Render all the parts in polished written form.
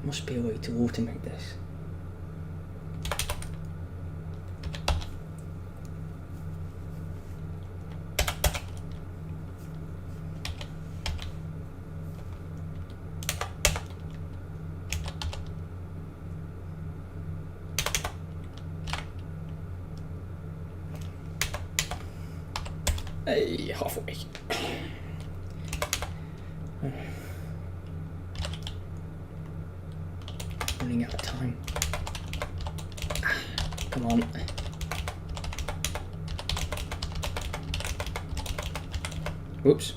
Must be a way to automate this. Hey, halfway. Running out of time. Come on. Whoops.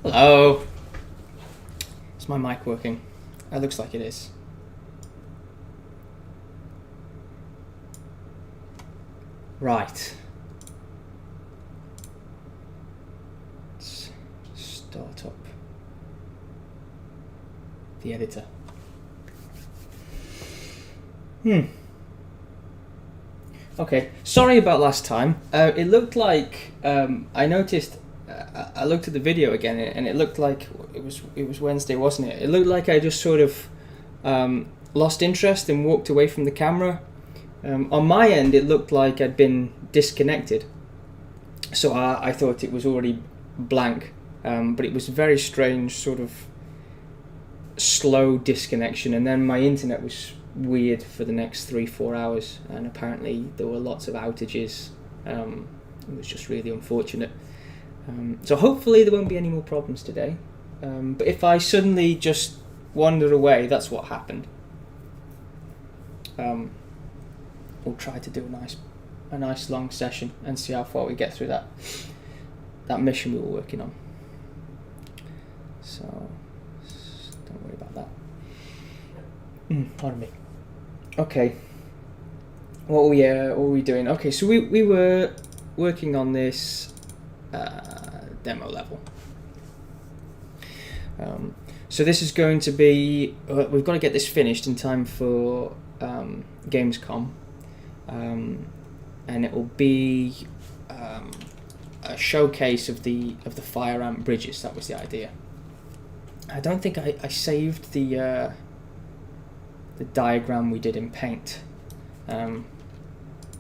Hello. Is my mic working? It looks like it is. Right. Let's start up the editor. Okay, sorry about last time. It looked like I noticed. I looked at the video again, and it looked like it was Wednesday, wasn't it? It looked like I just sort of lost interest and walked away from the camera. On my end, it looked like I'd been disconnected, so I thought it was already blank. But it was a very strange, sort of slow disconnection, and then my internet was weird for the next 3-4 hours, and apparently there were lots of outages. It was just really unfortunate. So hopefully there won't be any more problems today. But if I suddenly just wander away, that's what happened. We'll try to do a nice long session and see how far we get through that mission we were working on. So don't worry about that. Pardon me. Okay. What were we doing? Okay, so we were working on this demo level. So this is going to be, we've got to get this finished in time for Gamescom, and it will be a showcase of the fire ant bridges. That was the idea. I don't think I saved the diagram we did in Paint,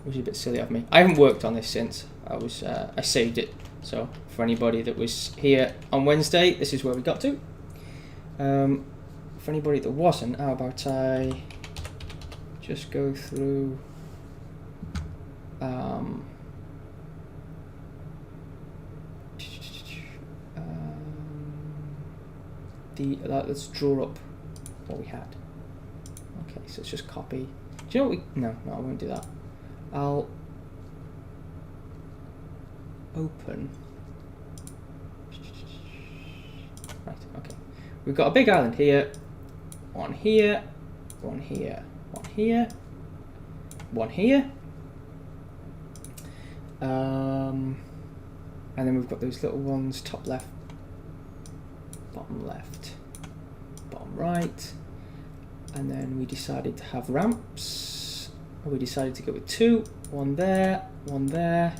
which is a bit silly of me. I haven't worked on this since. I saved it So for anybody that was here on Wednesday, this is where we got to. For anybody that wasn't, how about I just go through let's draw up what we had. Okay, so let's just copy. Do you know what we? No, I won't do that. I'll open. Right. Okay. We've got a big island here. One here. One here. One here. One here. And then we've got those little ones, top left, bottom right, and then we decided to have ramps. We decided to go with two, one there, one there,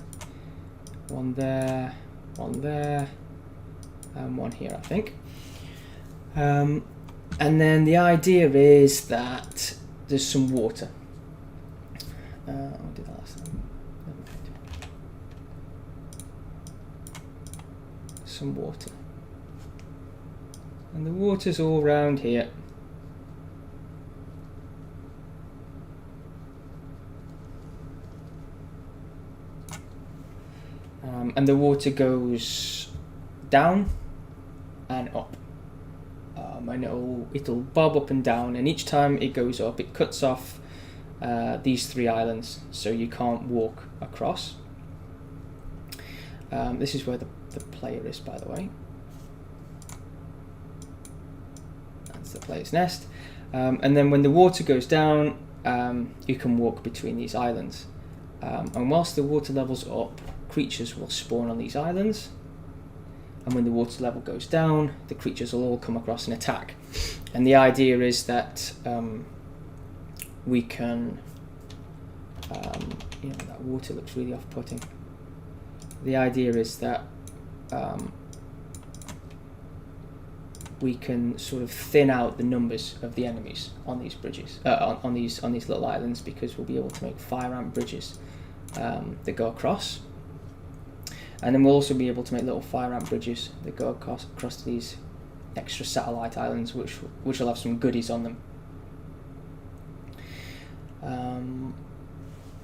one there, one there, and one here, I think. And then the idea is that there's some water. I did that last time. Some water, and the water's all around here. And the water goes down and up, and it'll bob up and down, and each time it goes up it cuts off these three islands, so you can't walk across. This is where the player is, by the way. That's the player's nest. And then when the water goes down, you can walk between these islands. And whilst the water level's up, creatures will spawn on these islands. And when the water level goes down, the creatures will all come across and attack. And the idea is that we can... that water looks really off-putting. The idea is that we can sort of thin out the numbers of the enemies on these bridges, on these little islands, because we'll be able to make fire ant bridges that go across, and then we'll also be able to make little fire ant bridges that go across to these extra satellite islands, which will have some goodies on them.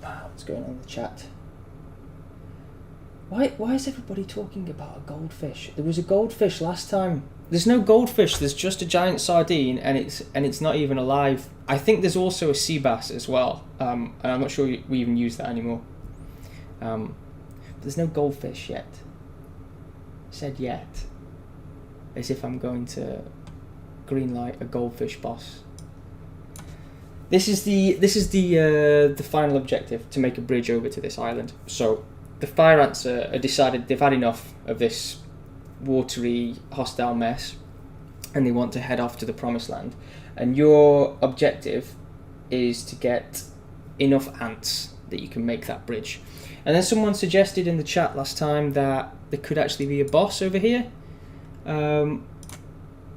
What's going on in the chat? Why is everybody talking about a goldfish? There was a goldfish last time. There's no goldfish. There's just a giant sardine, and it's not even alive. I think there's also a sea bass as well, and I'm not sure we even use that anymore. There's no goldfish yet. I said yet, as if I'm going to greenlight a goldfish boss. This is the final objective, to make a bridge over to this island. So the fire ants are decided they've had enough of this watery, hostile mess, and they want to head off to the promised land. And your objective is to get enough ants that you can make that bridge. And then someone suggested in the chat last time that there could actually be a boss over here,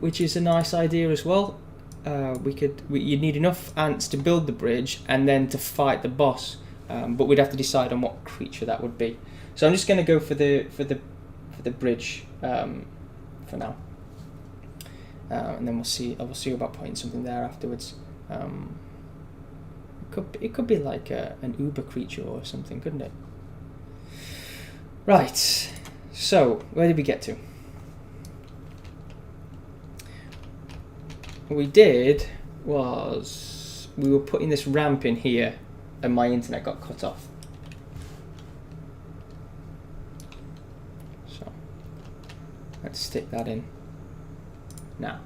which is a nice idea as well. You'd need enough ants to build the bridge and then to fight the boss, but we'd have to decide on what creature that would be. So I'm just going to go for the bridge for now, and then we'll see. We'll see about putting something there afterwards. It could be like an Uber creature or something, couldn't it? Right. So where did we get to? What we did was we were putting this ramp in here, and my internet got cut off. So let's stick that in now.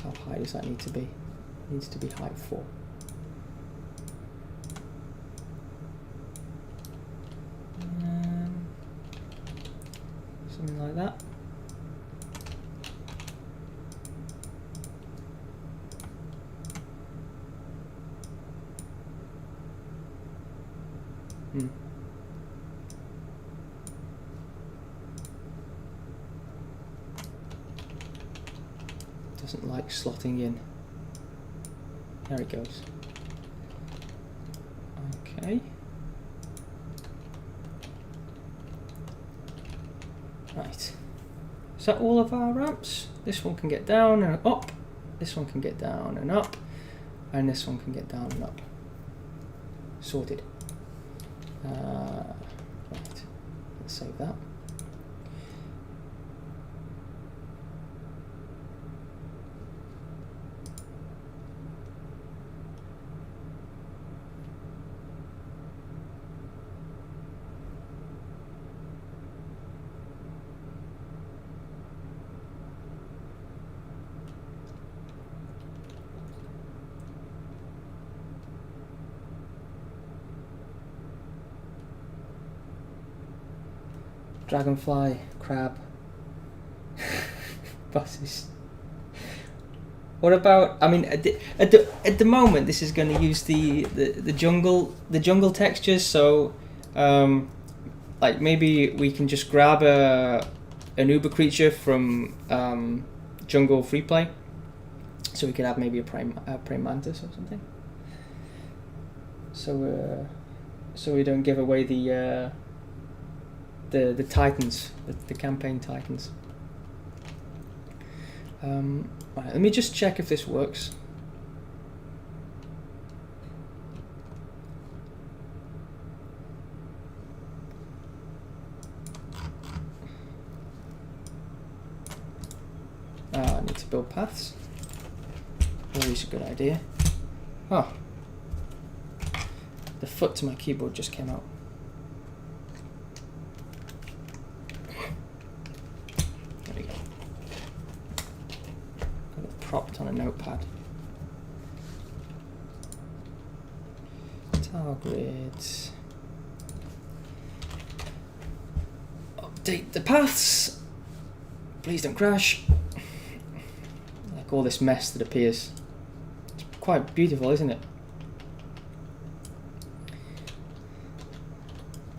How high does that need to be? It needs to be height 4. Something like that. Doesn't like slotting in. There it goes. Okay. Right. Is that all of our ramps? This one can get down and up. This one can get down and up. And this one can get down and up. Sorted. Right. Let's save that. Dragonfly, crab, buses. What about? I mean, at the moment, this is going to use the jungle textures. So, like maybe we can just grab an Uber creature from Jungle Freeplay, so we could have maybe a prime mantis or something. So we don't give away the titans, the campaign titans. Right, let me just check if this works. I need to build paths. Always a good idea. Oh, the foot to my keyboard just came out. Propped on a notepad. Tile grids. Update the paths. Please don't crash. Like all this mess that appears. It's quite beautiful, isn't it?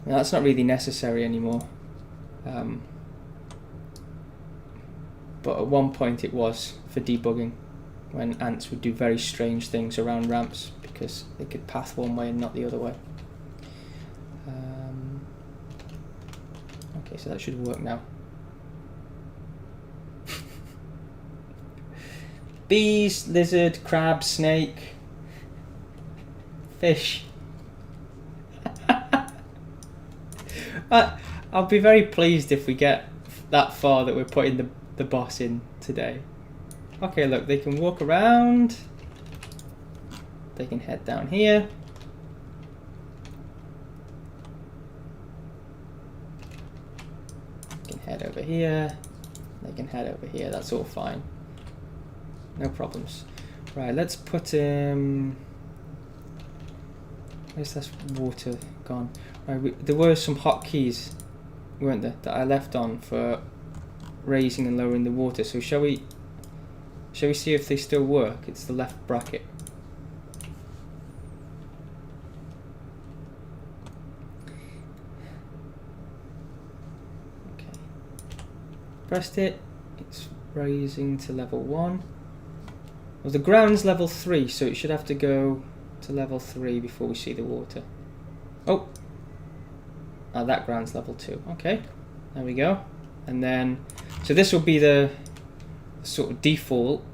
Now, that's not really necessary anymore. But at one point it was for debugging, when ants would do very strange things around ramps because they could path one way and not the other way. Okay, so that should work now. Bees, lizard, crab, snake, fish. I'll be very pleased if we get that far that we're putting the boss in today. Okay, look, they can walk around. They can head down here. They can head over here. They can head over here. That's all fine. No problems. Right, let's put where's this water gone? Right, there were some hotkeys, weren't there, that I left on for raising and lowering the water. So shall we see if they still work? It's the left bracket. Okay. Pressed it. It's raising to level 1. Well, the ground's level 3, so it should have to go to level 3 before we see the water. Oh, that ground's level 2. Okay, there we go. And then, so this will be the sort of default.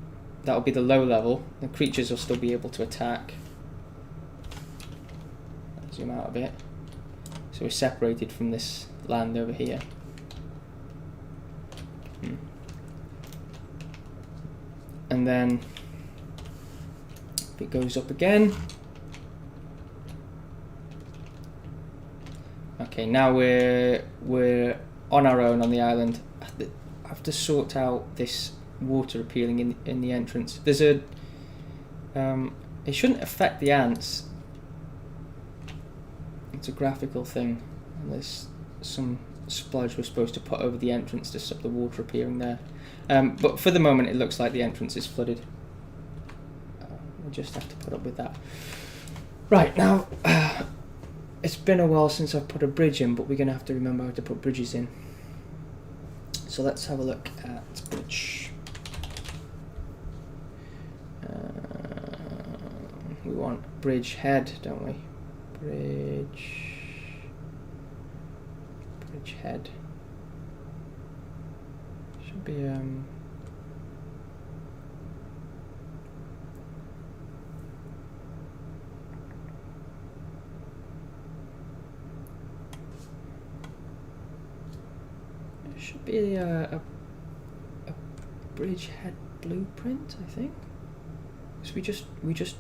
That'll be the low level. The creatures will still be able to attack. Zoom out a bit. So we're separated from this land over here. And then if it goes up again. Okay, now we're on our own on the island. I have to sort out this water appearing in the entrance. There's a it shouldn't affect the ants. It's a graphical thing, and there's some splodge we're supposed to put over the entrance to stop the water appearing there. But for the moment, it looks like the entrance is flooded. We'll just have to put up with that. Right, now, it's been a while since I've put a bridge in, but we're going to have to remember how to put bridges in. So let's have a look at bridge. We want bridge head, don't we? Bridge head. Should be should be a bridgehead blueprint, I think. So we just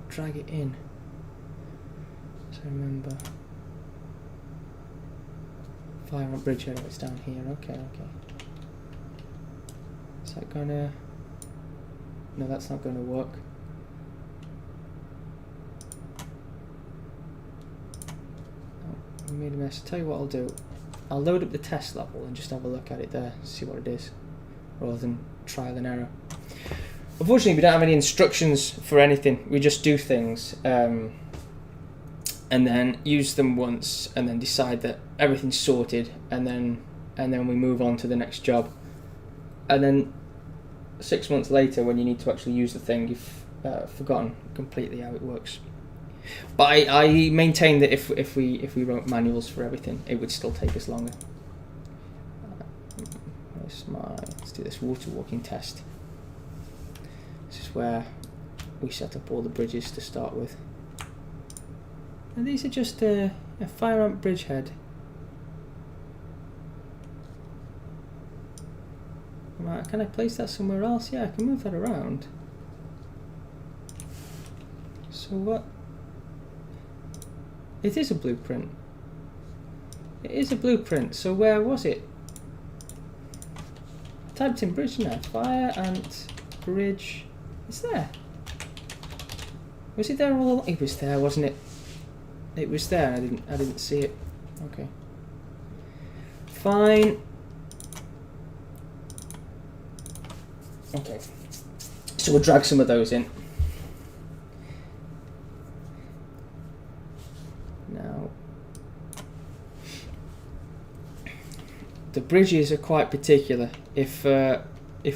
drag it in. So remember, fire on bridgehead. It's down here. Okay. Is that gonna? No, that's not gonna work. Oh, we made a mess. Tell you what I'll do. I'll load up the test level and just have a look at it there, see what it is, rather than trial and error. Unfortunately, we don't have any instructions for anything. We just do things and then use them once, and then decide that everything's sorted, and then we move on to the next job. And then 6 months later, when you need to actually use the thing, you've forgotten completely how it works. But I maintain that if we wrote manuals for everything, it would still take us longer. Let's do this water walking test. This is where we set up all the bridges to start with. And these are just a fire ant bridgehead. Right, can I place that somewhere else? Yeah, I can move that around. So what? It is a blueprint. It is a blueprint. So where was it? I typed in bridge now. Fire ant bridge. It's there. Was it there all along? It was there, wasn't it? It was there. I didn't see it. Okay. Fine. Okay. So we'll drag some of those in. Now, the bridges are quite particular. If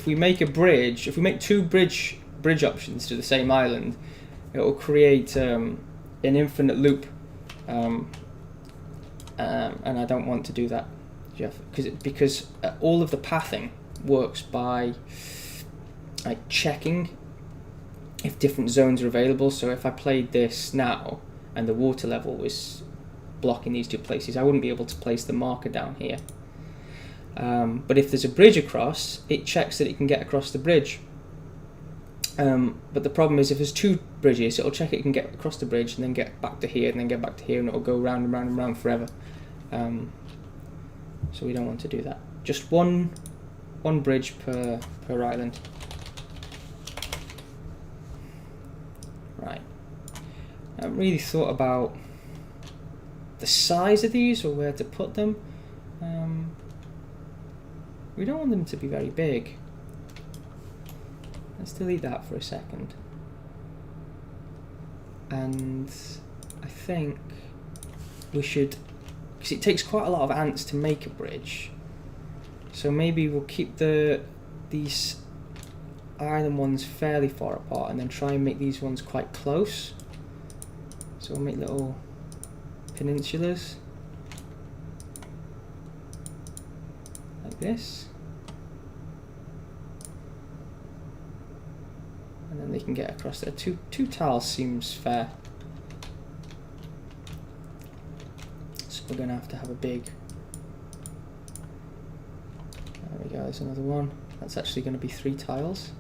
we make a bridge, if we make two bridge options to the same island, it will create an infinite loop, and I don't want to do that, Jeff, because all of the pathing works by like checking if different zones are available. So if I played this now and the water level was blocking these two places, I wouldn't be able to place the marker down here. But if there's a bridge across, it checks that it can get across the bridge. But the problem is, if there's two bridges, it'll check it can get across the bridge and then get back to here and then get back to here, and it'll go round and round and round forever. So we don't want to do that. Just one bridge per island. Right. I haven't really thought about the size of these or where to put them. We don't want them to be very big. Let's delete that for a second. And I think we should, because it takes quite a lot of ants to make a bridge. So maybe we'll keep these island ones fairly far apart and then try and make these ones quite close. So we'll make little peninsulas like this. And then they can get across there. Two tiles seems fair. So we're going to have a big... There we go, there's another one. That's actually going to be 3 tiles.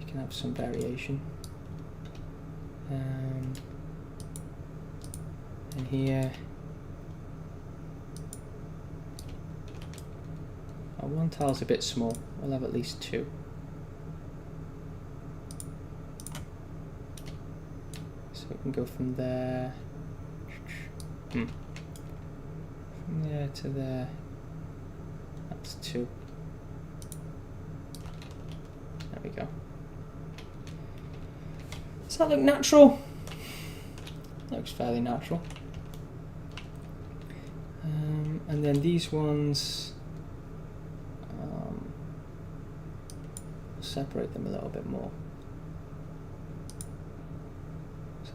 You can have some variation. And here... Oh, one tile's a bit small. We'll have at least 2. So we can go from there, from there to there. That's 2. There we go. Does that look natural? Looks fairly natural. And then these ones, separate them a little bit more.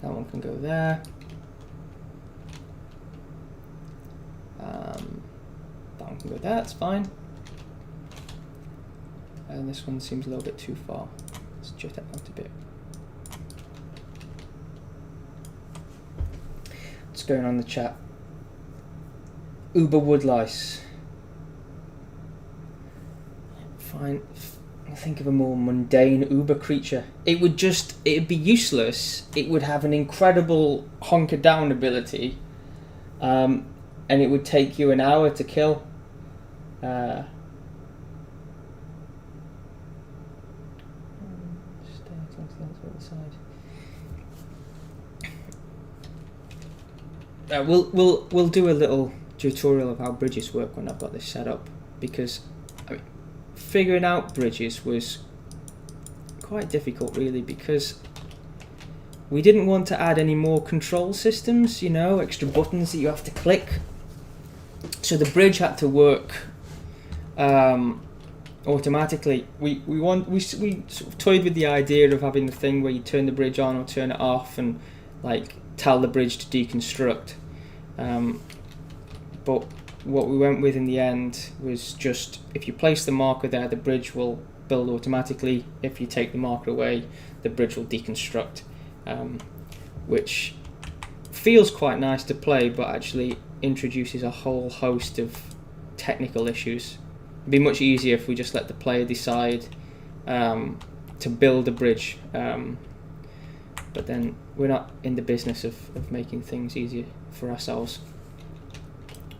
That one can go there. That one can go there, that's fine. and this one seems a little bit too far. Let's jut it out a bit. What's going on in the chat? Uber woodlice. Fine. Think of a more mundane Uber creature. It'd be useless. It would have an incredible hunker down ability, and it would take you an hour to kill. We'll do a little tutorial of how bridges work when I've got this set up, because I mean, figuring out bridges was quite difficult really, because we didn't want to add any more control systems, you know, extra buttons that you have to click. So the bridge had to work automatically. We sort of toyed with the idea of having the thing where you turn the bridge on or turn it off and like tell the bridge to deconstruct. But what we went with in the end was just, if you place the marker there, the bridge will build automatically. If you take the marker away, the bridge will deconstruct, which feels quite nice to play, but actually introduces a whole host of technical issues. It'd be much easier if we just let the player decide to build a bridge, but then we're not in the business of making things easier for ourselves.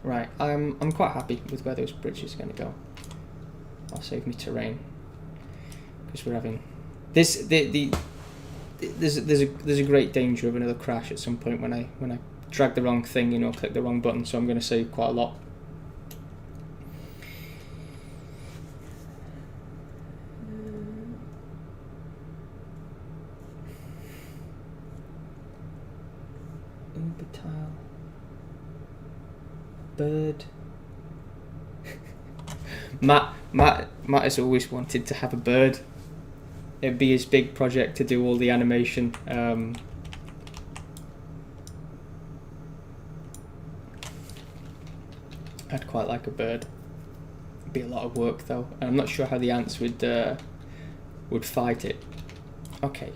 Right, I'm quite happy with where those bridges are going to go. I'll save me terrain, because we're having this. There's a great danger of another crash at some point when I drag the wrong thing, you know, click the wrong button. So I'm going to save quite a lot. Tile. Bird. Matt has always wanted to have a bird. It'd be his big project to do all the animation. I'd quite like a bird. It'd be a lot of work though. I'm not sure how the ants would fight it. Okay,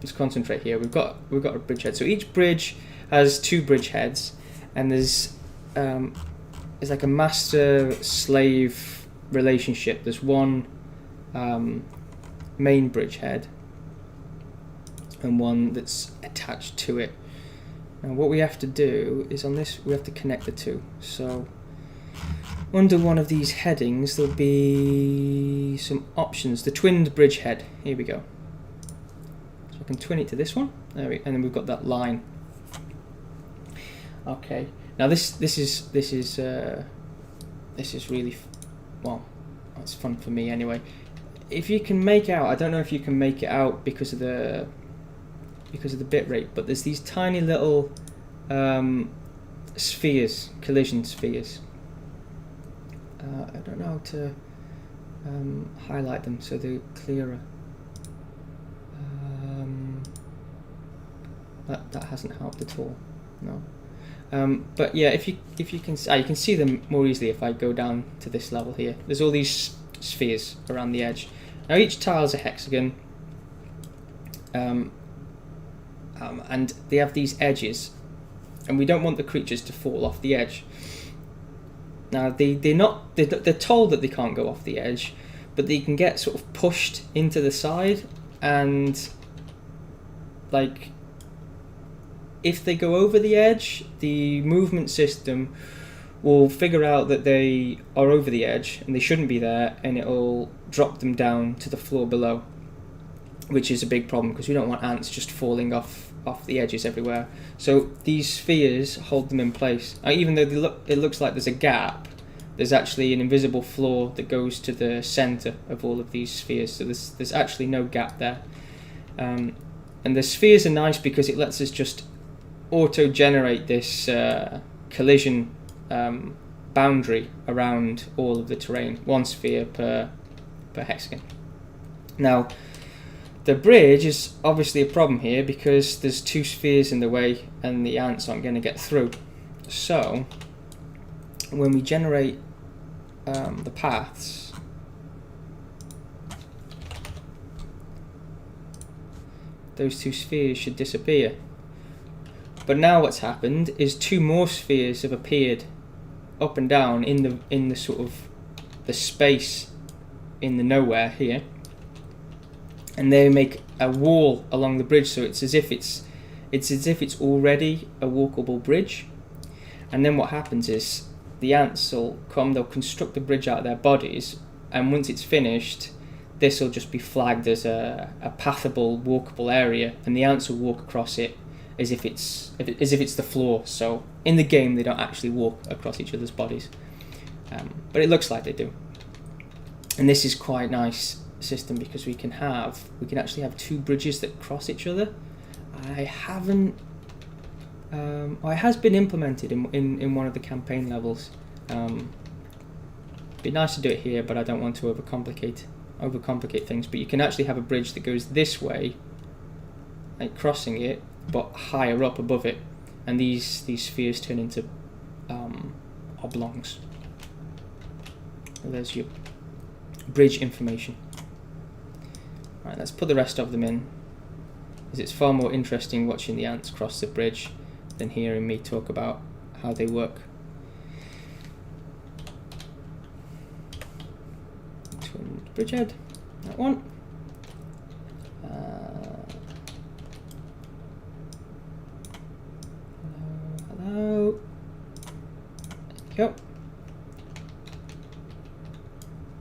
let's concentrate here. We've got a bridge head. So each bridge has two bridge heads, and there's like a master-slave relationship. There's one main bridge head and one that's attached to it. Now what we have to do is, on this we have to connect the two. So under one of these headings there'll be some options. The twinned bridge head. Here we go. So I can twin it to this one. And then we've got that line. Okay. Now this is really well. It's fun for me anyway. If you can make out, I don't know if you can make it out because of the bit rate, but there's these tiny little spheres, collision spheres. I don't know how to highlight them so they're clearer. That hasn't helped at all. No. But yeah, if you can see them more easily if I go down to this level here. There's all these spheres around the edge. Now each tile is a hexagon, and they have these edges, and we don't want the creatures to fall off the edge. Now they're told that they can't go off the edge, but they can get sort of pushed into the side, and like if they go over the edge, the movement system will figure out that they are over the edge and they shouldn't be there, and it'll drop them down to the floor below, which is a big problem because we don't want ants just falling off the edges everywhere. So these spheres hold them in place. Even though it looks like there's a gap, there's actually an invisible floor that goes to the center of all of these spheres. So there's actually no gap there. And the spheres are nice because it lets us just auto-generate this collision boundary around all of the terrain, one sphere per hexagon. Now the bridge is obviously a problem here because there's two spheres in the way and the ants aren't going to get through. So when we generate the paths, those two spheres should disappear. But now what's happened is two more spheres have appeared up and down in the sort of the space in the nowhere here, and they make a wall along the bridge, so it's as if it's already a walkable bridge. And then what happens is the ants will come, they'll construct the bridge out of their bodies, and once it's finished, this will just be flagged as a pathable, walkable area, and the ants will walk across it as if it's the floor. So in the game, they don't actually walk across each other's bodies, but it looks like they do. And this is quite nice system because we can actually have two bridges that cross each other. It has been implemented in one of the campaign levels. Be nice to do it here, but I don't want to overcomplicate things. But you can actually have a bridge that goes this way, like crossing it, but higher up above it, and these spheres turn into oblongs. So there's your bridge information. Right, let's put the rest of them in, as it's far more interesting watching the ants cross the bridge than hearing me talk about how they work. Twin bridgehead, that one. Hello. There you go.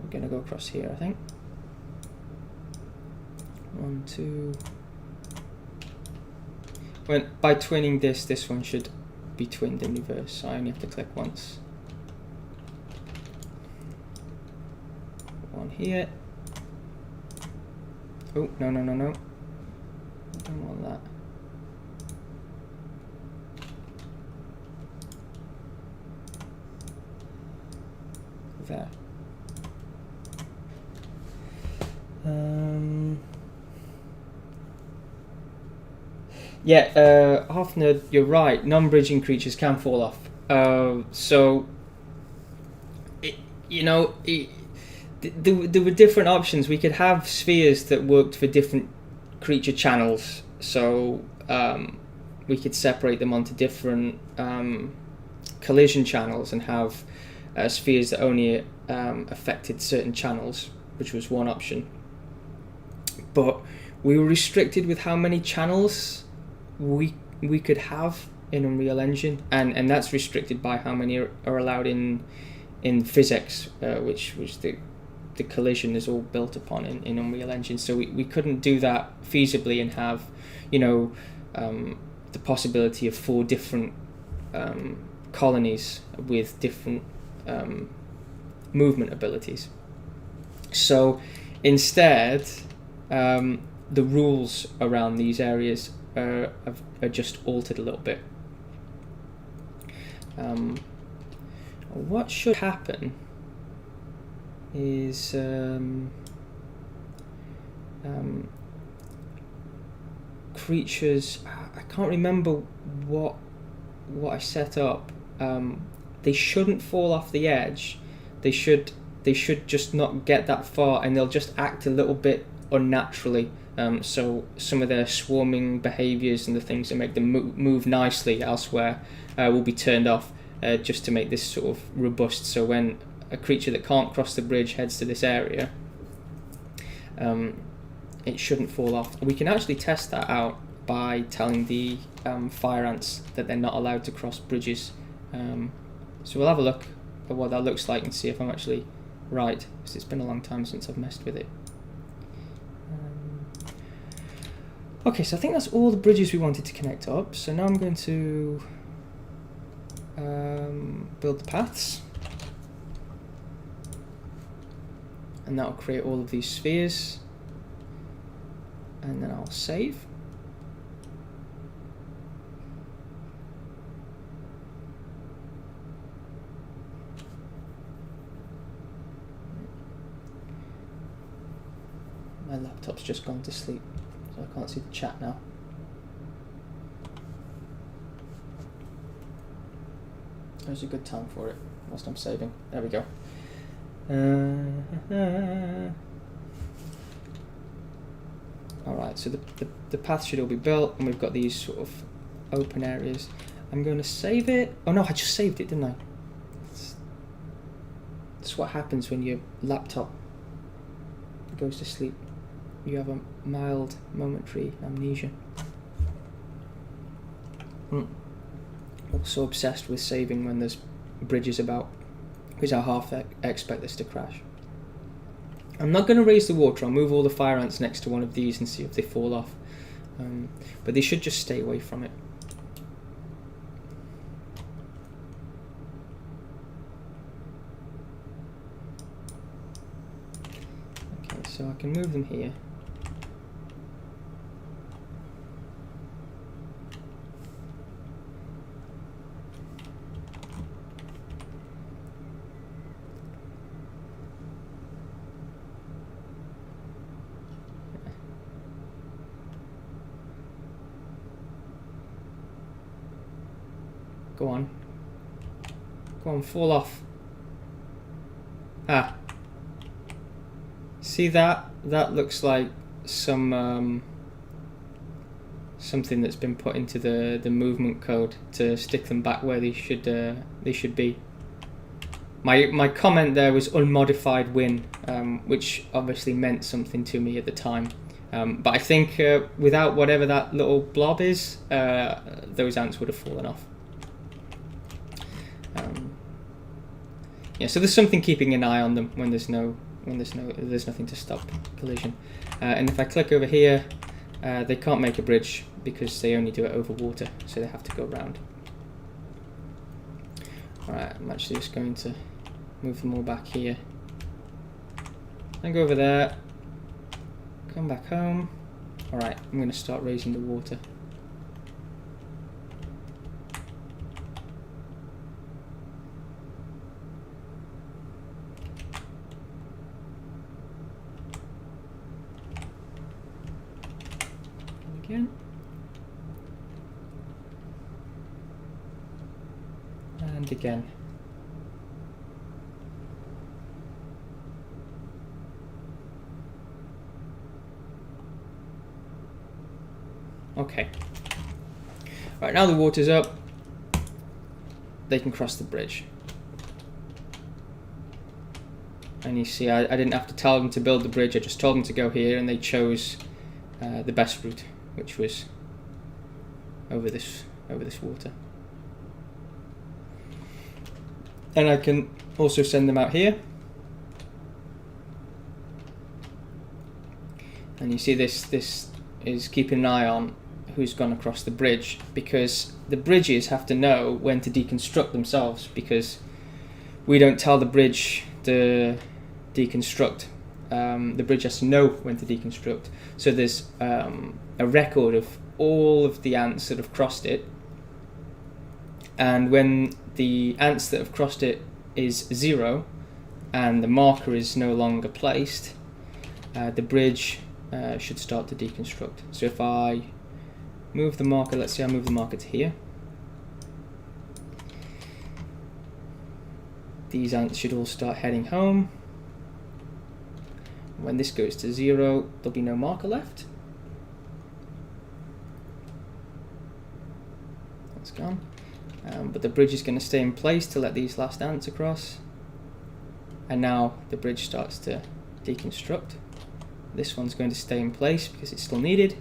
We're gonna go across here, I think. 1, 2. By twinning this one should be twinned in reverse, so I only have to click once. One here. Oh, no. I don't want that. There. Yeah, half nerd, you're right. Non-bridging creatures can fall off. So, there were different options. We could have spheres that worked for different creature channels. So we could separate them onto different collision channels and have spheres that only affected certain channels, which was one option. But we were restricted with how many channels we could have in Unreal Engine, and that's restricted by how many are allowed in physics, which the collision is all built upon in Unreal Engine. So we couldn't do that feasibly and have the possibility of 4 different colonies with different movement abilities. So instead, the rules around these areas are just altered a little bit. What should happen is creatures. I can't remember what I set up. They shouldn't fall off the edge. They should just not get that far, and they'll just act a little bit unnaturally. So some of their swarming behaviours and the things that make them move nicely elsewhere will be turned off, just to make this sort of robust. So when a creature that can't cross the bridge heads to this area, it shouldn't fall off. We can actually test that out by telling the fire ants that they're not allowed to cross bridges. So we'll have a look at what that looks like and see if I'm actually right, because it's been a long time since I've messed with it. Okay, so I think that's all the bridges we wanted to connect up. So now I'm going to build the paths, and that will create all of these spheres, and then I'll save. My laptop's just gone to sleep, so I can't see the chat now. There's a good time for it whilst I'm saving. There we go. Alright, so the path should all be built, and we've got these sort of open areas. I'm going to save it. Oh no, I just saved it, didn't I? That's what happens when your laptop goes to sleep. You have a mild momentary amnesia. Also obsessed with saving when there's bridges about, because I half expect this to crash. I'm not going to raise the water. I'll move all the fire ants next to one of these and see if they fall off. But they should just stay away from it. Okay, so I can move them here. Go on. Go on, fall off. Ah. See that? That looks like some something that's been put into the movement code to stick them back where they should be. My comment there was unmodified win, which obviously meant something to me at the time. But I think without whatever that little blob is, those ants would have fallen off. Yeah, so there's something keeping an eye on them when there's nothing to stop collision. And if I click over here, they can't make a bridge because they only do it over water, so they have to go around. Alright, I'm actually just going to move them all back here. And go over there. Come back home. Alright, I'm going to start raising the water. Again. And again. Okay. Right, now the water's up. They can cross the bridge. And you see, I didn't have to tell them to build the bridge. I just told them to go here, and they chose the best route, which was over this water. And I can also send them out here. And you see this is keeping an eye on who's gone across the bridge, because the bridges have to know when to deconstruct themselves, because we don't tell the bridge to deconstruct. The bridge has to know when to deconstruct. So there's a record of all of the ants that have crossed it, and when the ants that have crossed it is 0 and the marker is no longer placed, the bridge should start to deconstruct. So if I move the marker, let's say I move the marker to here, these ants should all start heading home. When this goes to 0, there'll be no marker left. That's gone. But the bridge is going to stay in place to let these last ants across. And now the bridge starts to deconstruct. This one's going to stay in place because it's still needed.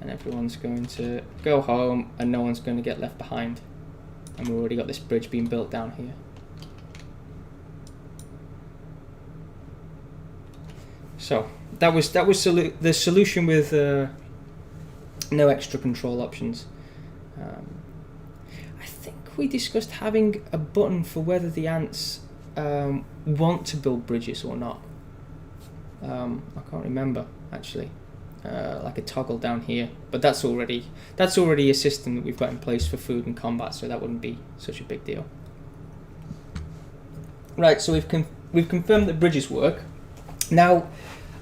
And everyone's going to go home, and no one's going to get left behind. And we've already got this bridge being built down here. So that was the solution with no extra control options. I think we discussed having a button for whether the ants want to build bridges or not. I can't remember actually. Like a toggle down here, but that's already a system that we've got in place for food and combat, so that wouldn't be such a big deal. Right, so we've confirmed that bridges work. Now,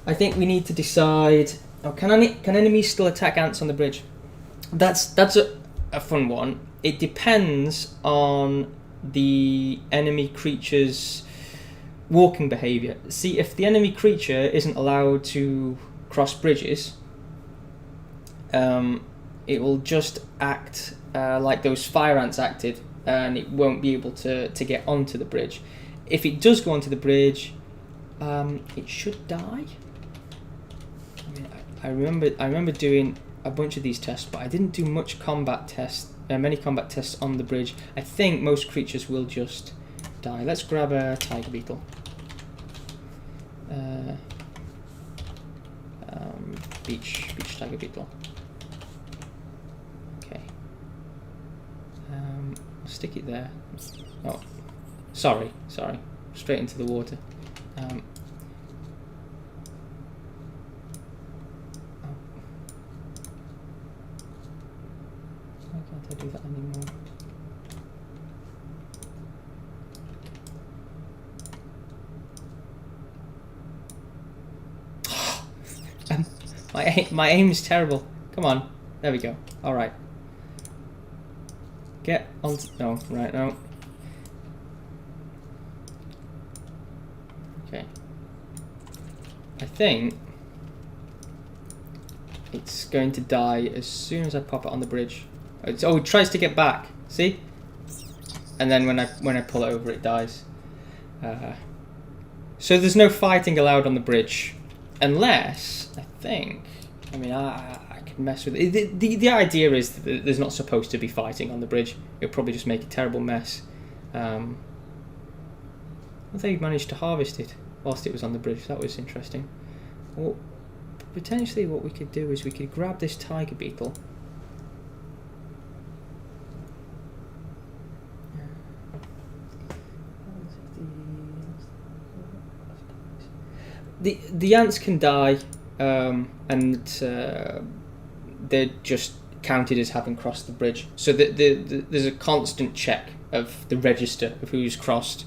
I think we need to decide: can enemies still attack ants on the bridge? That's a fun one. It depends on the enemy creatures. walking behavior. See, if the enemy creature isn't allowed to cross bridges, it will just act like those fire ants acted, and it won't be able to get onto the bridge. If it does go onto the bridge, it should die. I mean, I remember doing a bunch of these tests, but I didn't do much combat tests, many combat tests on the bridge. I think most creatures will just die. Let's grab a tiger beetle. Beach tiger beetle. Okay. Stick it there. Oh, sorry. Straight into the water. Why can't I do that anymore? My aim is terrible. Come on. There we go. Alright. Get on. No, right, no. Okay. I think it's going to die as soon as I pop it on the bridge. Oh, it tries to get back. See? And then when I pull it over, it dies. So there's no fighting allowed on the bridge, unless I think. I mean, I can mess with it. The idea is that there's not supposed to be fighting on the bridge. It'll probably just make a terrible mess. I think managed to harvest it whilst it was on the bridge. That was interesting. Well, potentially what we could do is we could grab this tiger beetle. The ants can die, and they're just counted as having crossed the bridge. So there's a constant check of the register of who's crossed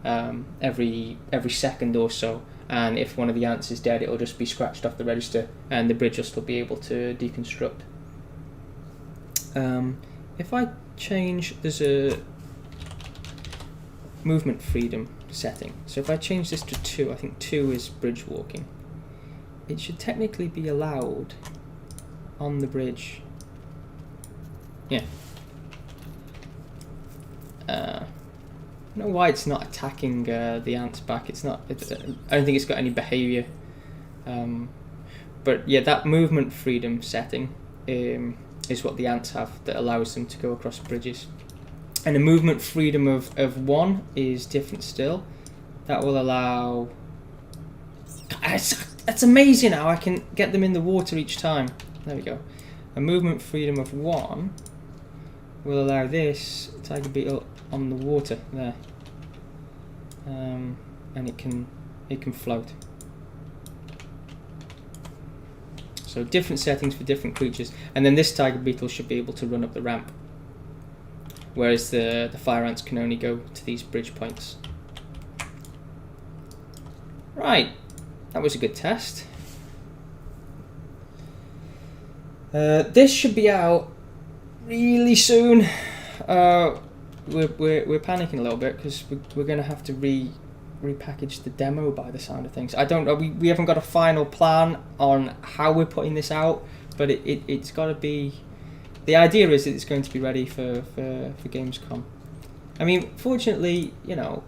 every second or so. And if one of the ants is dead, it'll just be scratched off the register, and the bridge will still be able to deconstruct. If I change, there's a movement freedom setting. So if I change this to 2, I think 2 is bridge walking. It should technically be allowed on the bridge. Yeah. I don't know why it's not attacking the ants back. It's not. I don't think it's got any behavior. But yeah, that movement freedom setting is what the ants have that allows them to go across bridges. And a movement freedom of 1 is different still. That will allow. That's amazing how I can get them in the water each time. There we go. A movement freedom of 1 will allow this tiger beetle on the water there, and it can float. So different settings for different creatures, and then this tiger beetle should be able to run up the ramp, whereas the fire ants can only go to these bridge points. Right, that was a good test. This should be out really soon. We're panicking a little bit because we're going to have to repackage the demo by the sound of things. I don't know. We haven't got a final plan on how we're putting this out, but it's got to be. The idea is that it's going to be ready for Gamescom. I mean, fortunately, you know,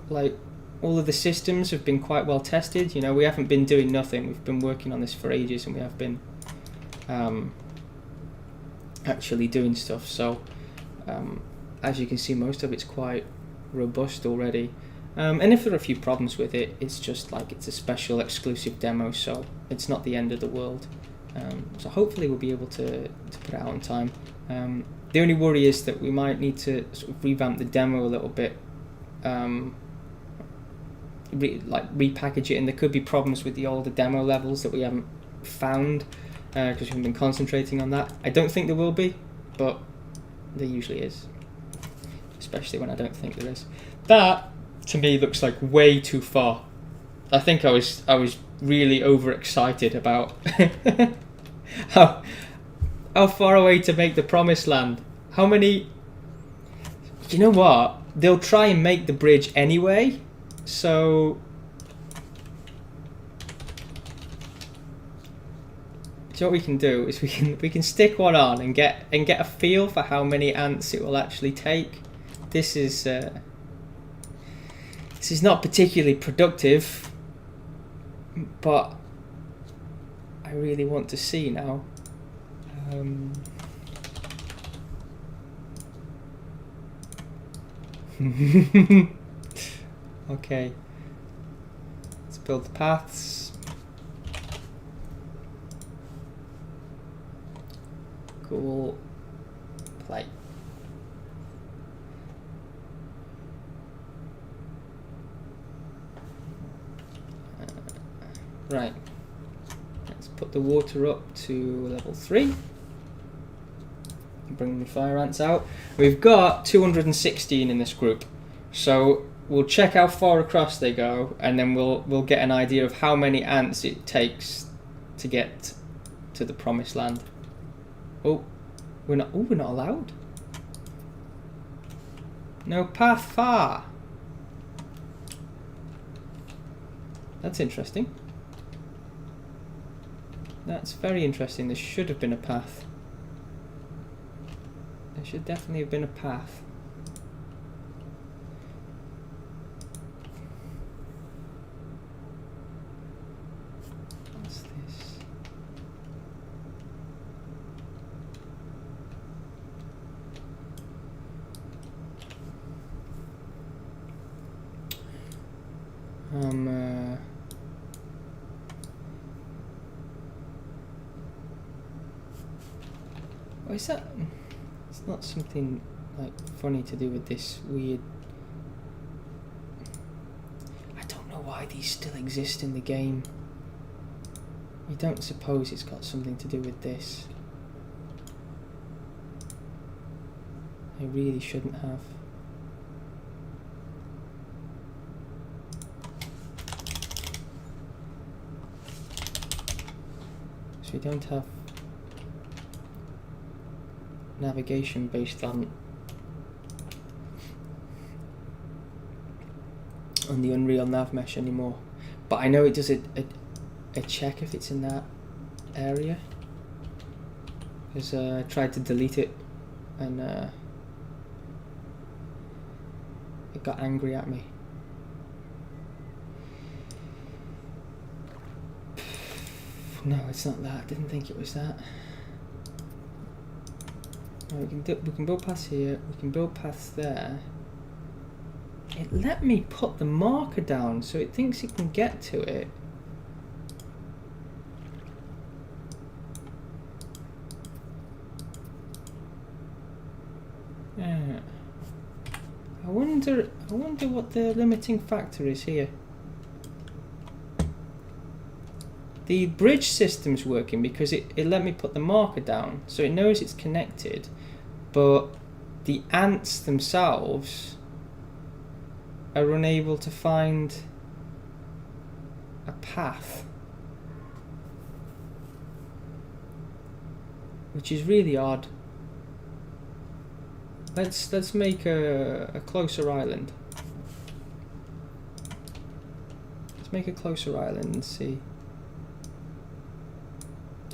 like all of the systems have been quite well tested. You know, we haven't been doing nothing. We've been working on this for ages, and we have been actually doing stuff. So, as you can see, most of it's quite robust already. And if there are a few problems with it, it's just like it's a special exclusive demo, so it's not the end of the world. So hopefully we'll be able to put it out on time. The only worry is that we might need to sort of revamp the demo a little bit, repackage it, and there could be problems with the older demo levels that we haven't found because we haven't been concentrating on that. I don't think there will be, but there usually is, especially when I don't think there is. That to me looks like way too far. I think I was really overexcited about how far away to make the promised land. How many You know what? They'll try and make the bridge anyway, so... So what we can do is we can stick one on and get a feel for how many ants it will actually take. This is not particularly productive, but I really want to see now. Okay, let's build the paths. Cool. Play. Right. Let's put the water up to level 3. Bring the fire ants out. We've got 216 in this group, so we'll check how far across they go, and then we'll get an idea of how many ants it takes to get to the promised land. Oh, we're not allowed. No path far. That's interesting. That's very interesting. There should have been a path. There should definitely have been a path. What's this? What is that? It's not something like funny to do with this weird... I don't know why these still exist in the game. I don't suppose it's got something to do with this. I really shouldn't have. So we don't have navigation based on the Unreal Nav Mesh anymore, but I know it does a check if it's in that area, because I tried to delete it and it got angry at me. No, it's not that. I didn't think it was that. No, we can build paths here. We can build paths there. It let me put the marker down, so it thinks it can get to it. Yeah. I wonder what the limiting factor is here. The bridge system's working because it let me put the marker down, so it knows it's connected, but the ants themselves are unable to find a path, which is really odd. Let's make a closer island. Let's make a closer island and see.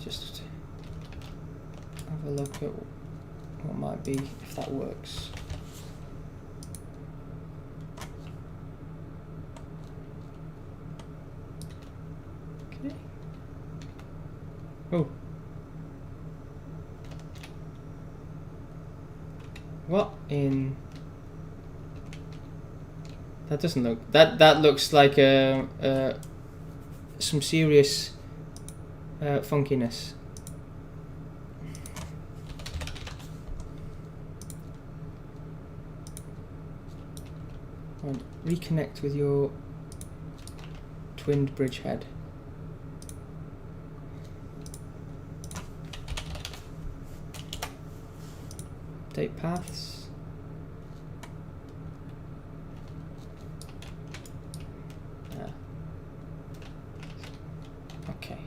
Just have a look at what might be, if that works. Okay. Oh. What in? That doesn't look. That looks like some serious funkiness. Right, reconnect with your twinned bridgehead. Update paths. Okay.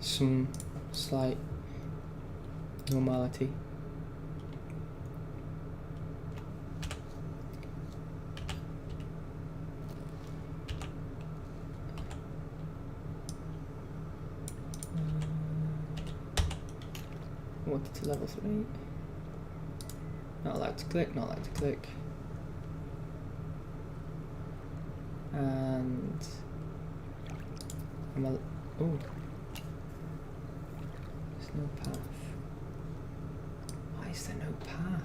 Some slight normality. want it to level 3. Not allowed to click, not allowed to click. And oh, there's no path. Why is there no path?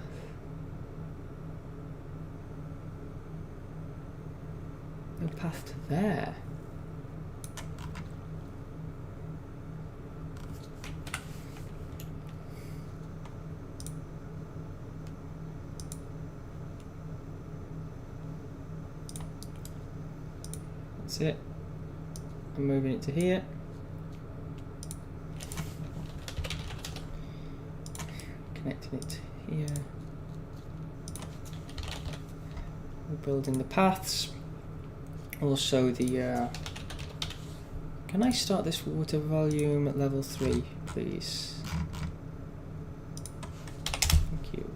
No path to there. That's it. I'm moving it to here. Connecting it to here. We're building the paths. Also the can I start this water volume at level 3, please? Thank you.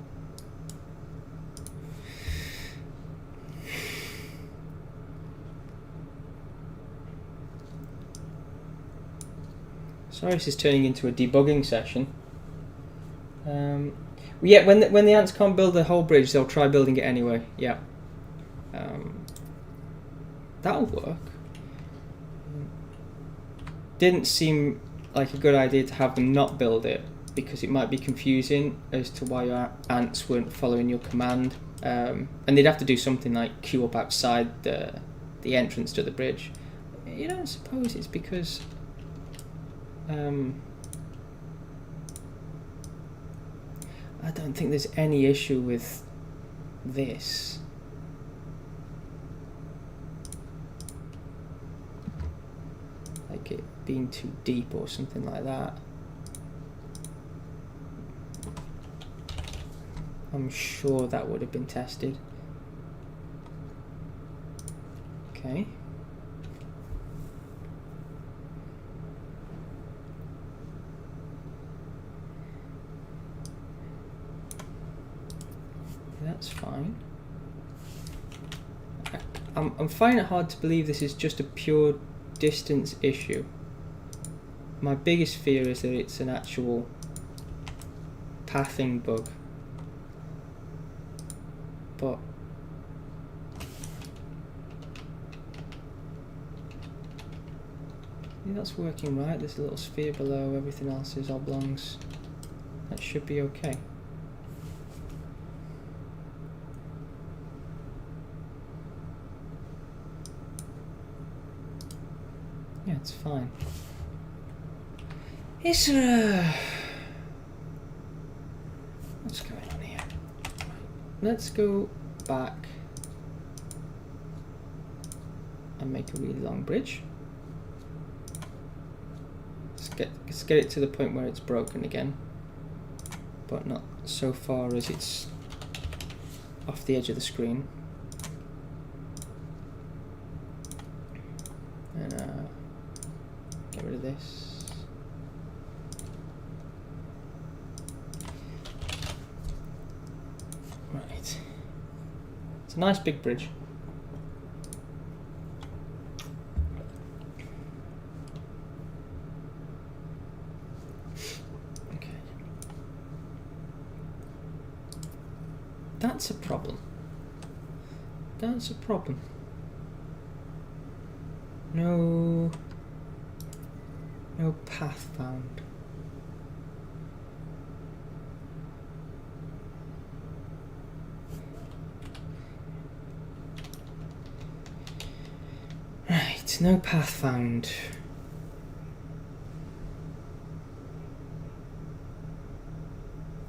Sorry, this is turning into a debugging session. Yeah, when the ants can't build the whole bridge, they'll try building it anyway. Yeah. That'll work. Didn't seem like a good idea to have them not build it because it might be confusing as to why your ants weren't following your command. And they'd have to do something like queue up outside the entrance to the bridge. You don't suppose it's because I don't think there's any issue with this. Like it being too deep or something like that. I'm sure that would have been tested. Okay. That's fine. I'm finding it hard to believe this is just a pure distance issue. My biggest fear is that it's an actual pathing bug. But yeah, that's working right. There's a little sphere below, everything else is oblongs. That should be okay. Yeah, it's fine. Is there a... What's going on here? Right. Let's go back and make a really long bridge. Let's get it to the point where it's broken again, but not so far as it's off the edge of the screen. And get rid of this. Right. It's a nice big bridge. Okay. That's a problem. That's a problem. No path found. Right, no path found.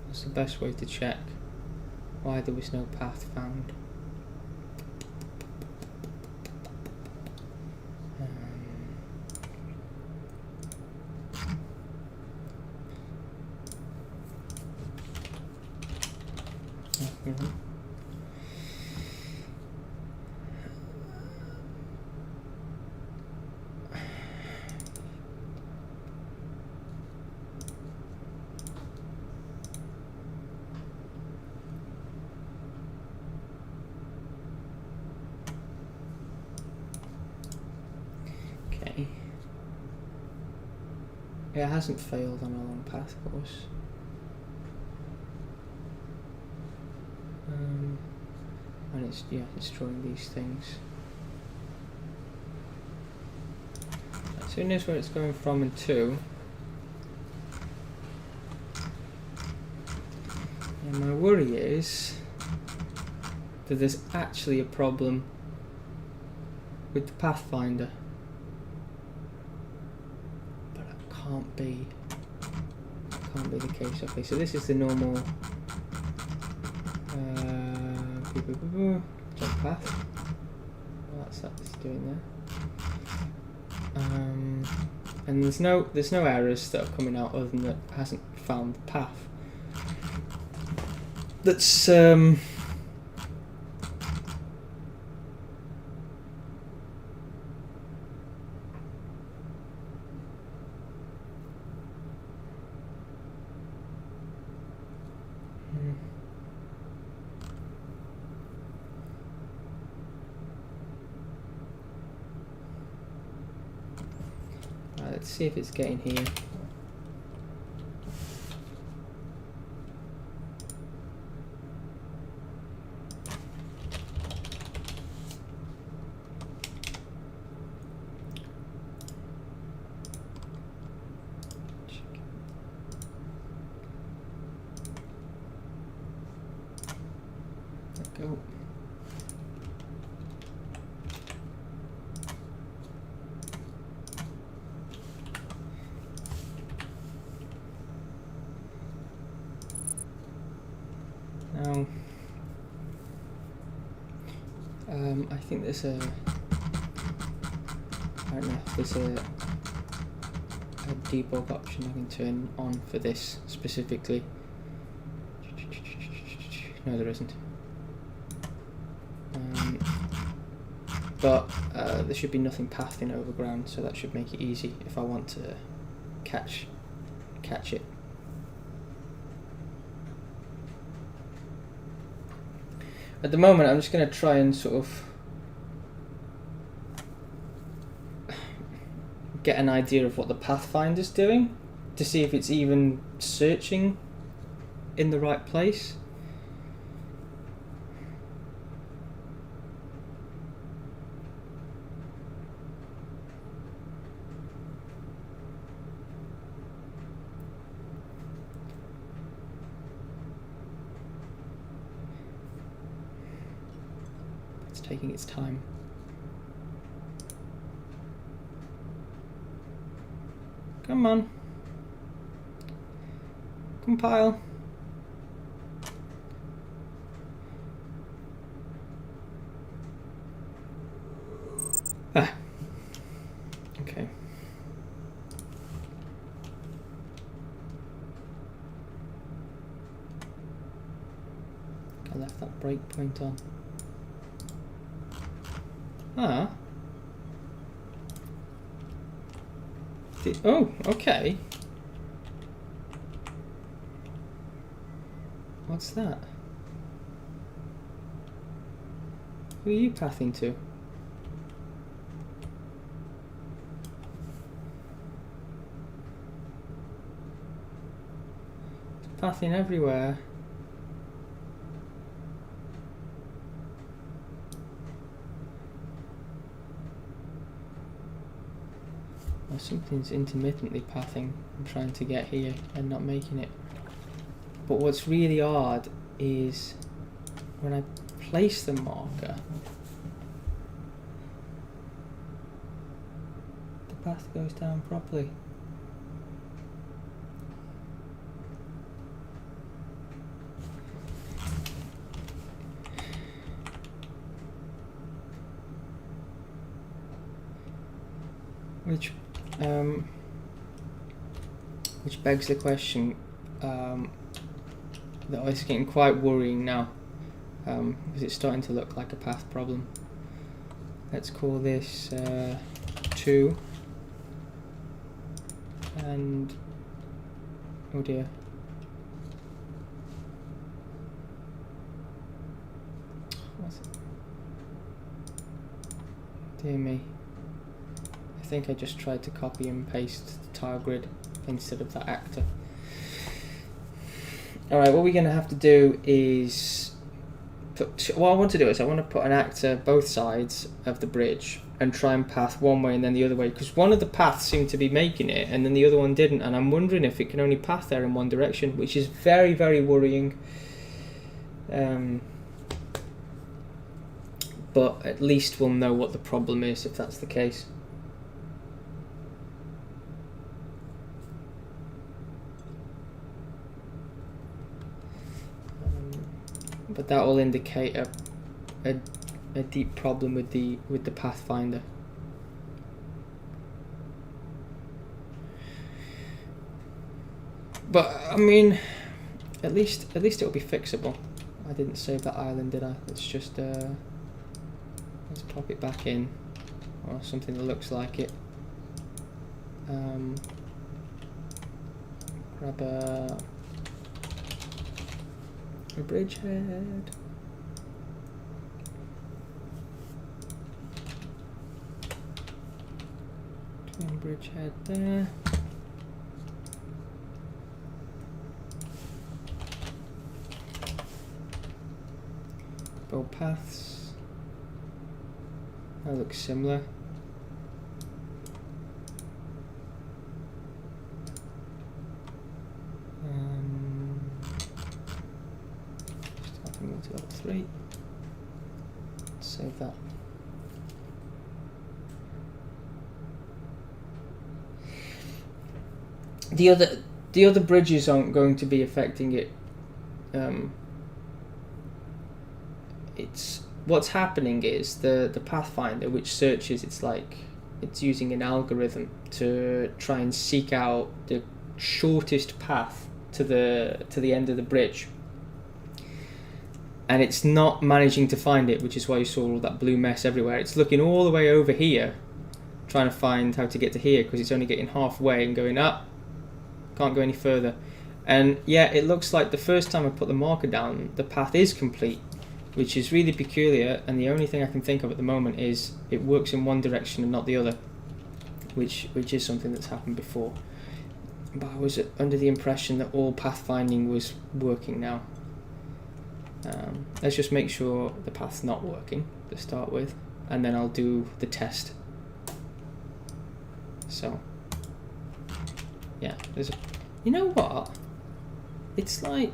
What's the best way to check why there was no path found? Okay. It hasn't failed on a long path course. and it's drawing these things. So it knows where it's going from and to. And my worry is that there's actually a problem with the Pathfinder. But that can't be the case. Okay, so this is the normal jump path. Well, that's doing there. And there's no errors that are coming out other than that it hasn't found the path. That's let's see if it's getting here. Go. Now, I think there's a, I don't know if there's a debug option I can turn on for this specifically. No, there isn't. But there should be nothing pathing over ground, so that should make it easy if I want to catch it. At the moment, I'm just going to try and sort of get an idea of what the Pathfinder's doing to see if it's even searching in the right place. Taking its time. Come on. Compile. Ah. Okay. I left that breakpoint on. Ah. Oh, okay. What's that? Who are you pathing to? It's pathing everywhere. Something's intermittently pathing I'm trying to get here and not making it. But what's really odd is when I place the marker, the path goes down properly. Which begs the question that is getting quite worrying now, because it's starting to look like a path problem. Let's call this 2, and oh dear. What's it? Dear me. I think I just tried to copy and paste the tile grid instead of that actor. Alright, what we're going to have to do is what I want to do is I want to put an actor both sides of the bridge and try and path one way and then the other way, because one of the paths seemed to be making it and then the other one didn't, and I'm wondering if it can only path there in one direction, which is very, very worrying. But at least we'll know what the problem is if that's the case. But that will indicate a deep problem with the Pathfinder. But I mean, at least it'll be fixable. I didn't save that island, did I? Let's just let's pop it back in, or something that looks like it. Grab a bridgehead. Twin bridgehead there. Both paths. That looks similar. Starting to level 3. Save that. The other bridges aren't going to be affecting it. It's what's happening is the Pathfinder, which searches, it's using an algorithm to try and seek out the shortest path to the end of the bridge, and it's not managing to find it, which is why you saw all that blue mess everywhere. It's looking all the way over here trying to find how to get to here, because it's only getting halfway and going up, can't go any further. And yeah, it looks like the first time I put the marker down, the path is complete, which is really peculiar, and the only thing I can think of at the moment is it works in one direction and not the other, which is something that's happened before. But I was under the impression that all pathfinding was working now. Let's just make sure the path's not working to start with, and then I'll do the test. So, yeah, you know what? It's like,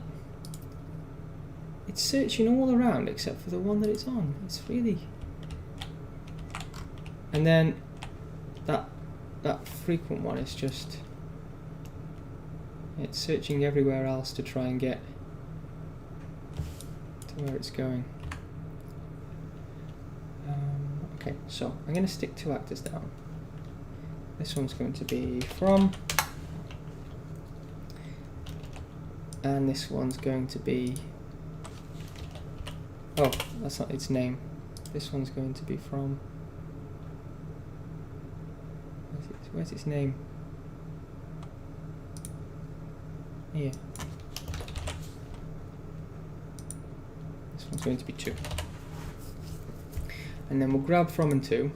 it's searching all around except for the one that it's on. It's really... And then that frequent one is just... It's searching everywhere else to try and get to where it's going. Okay, so I'm going to stick 2 actors down. This one's going to be from, and this one's going to be, oh, that's not its name. This one's going to be from, where's its name? Here. This one's going to be 2. And then we'll grab from and 2.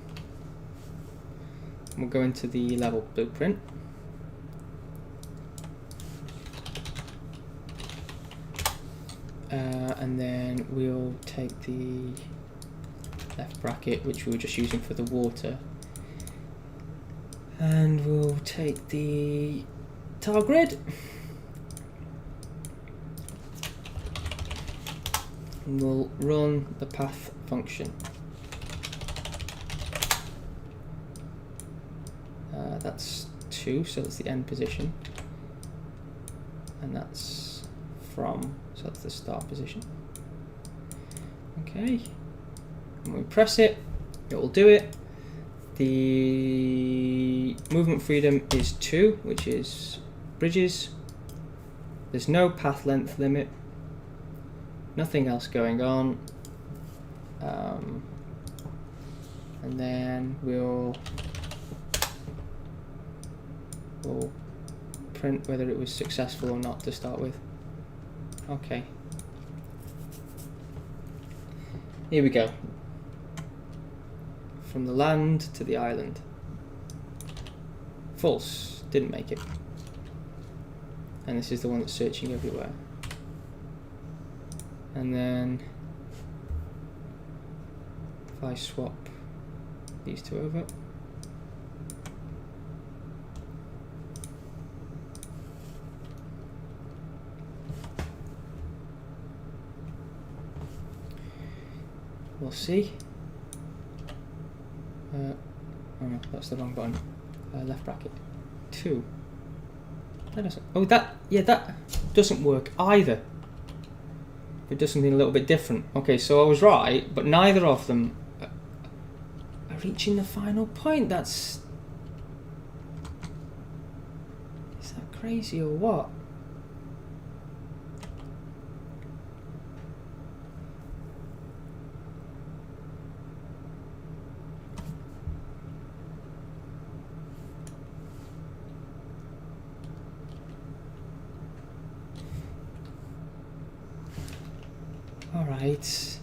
And we'll go into the level blueprint. And then we'll take the left bracket, which we were just using for the water. And we'll take the tile grid. And we'll run the path function. That's 2, so that's the end position. And that's from, so that's the start position. Okay. And when we press it, it will do it. The movement freedom is 2, which is bridges. There's no path length limit. Nothing else going on. And then we'll print whether it was successful or not to start with. Okay. Here we go. From the land to the island. False. Didn't make it. And this is the one that's searching everywhere. And then if I swap these two over. We'll see. Oh no, that's the wrong button. Left bracket. 2. That doesn't. Oh, that. Yeah, that doesn't work either. It does something a little bit different. Okay, so I was right, but neither of them are reaching the final point. That's. Is that crazy or what? Alright,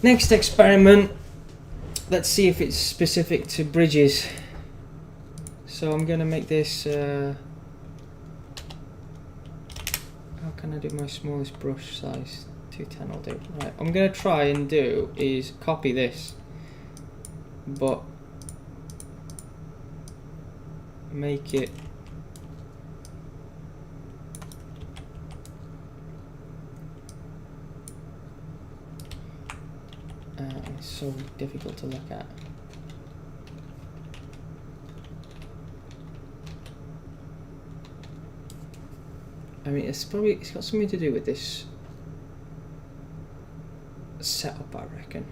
next experiment, let's see if it's specific to bridges. So I'm going to make this, how can I do my smallest brush size? 210 will do. Right, I'm going to try and do is copy this, but make it it's so difficult to look at. I mean, it's got something to do with this setup, I reckon.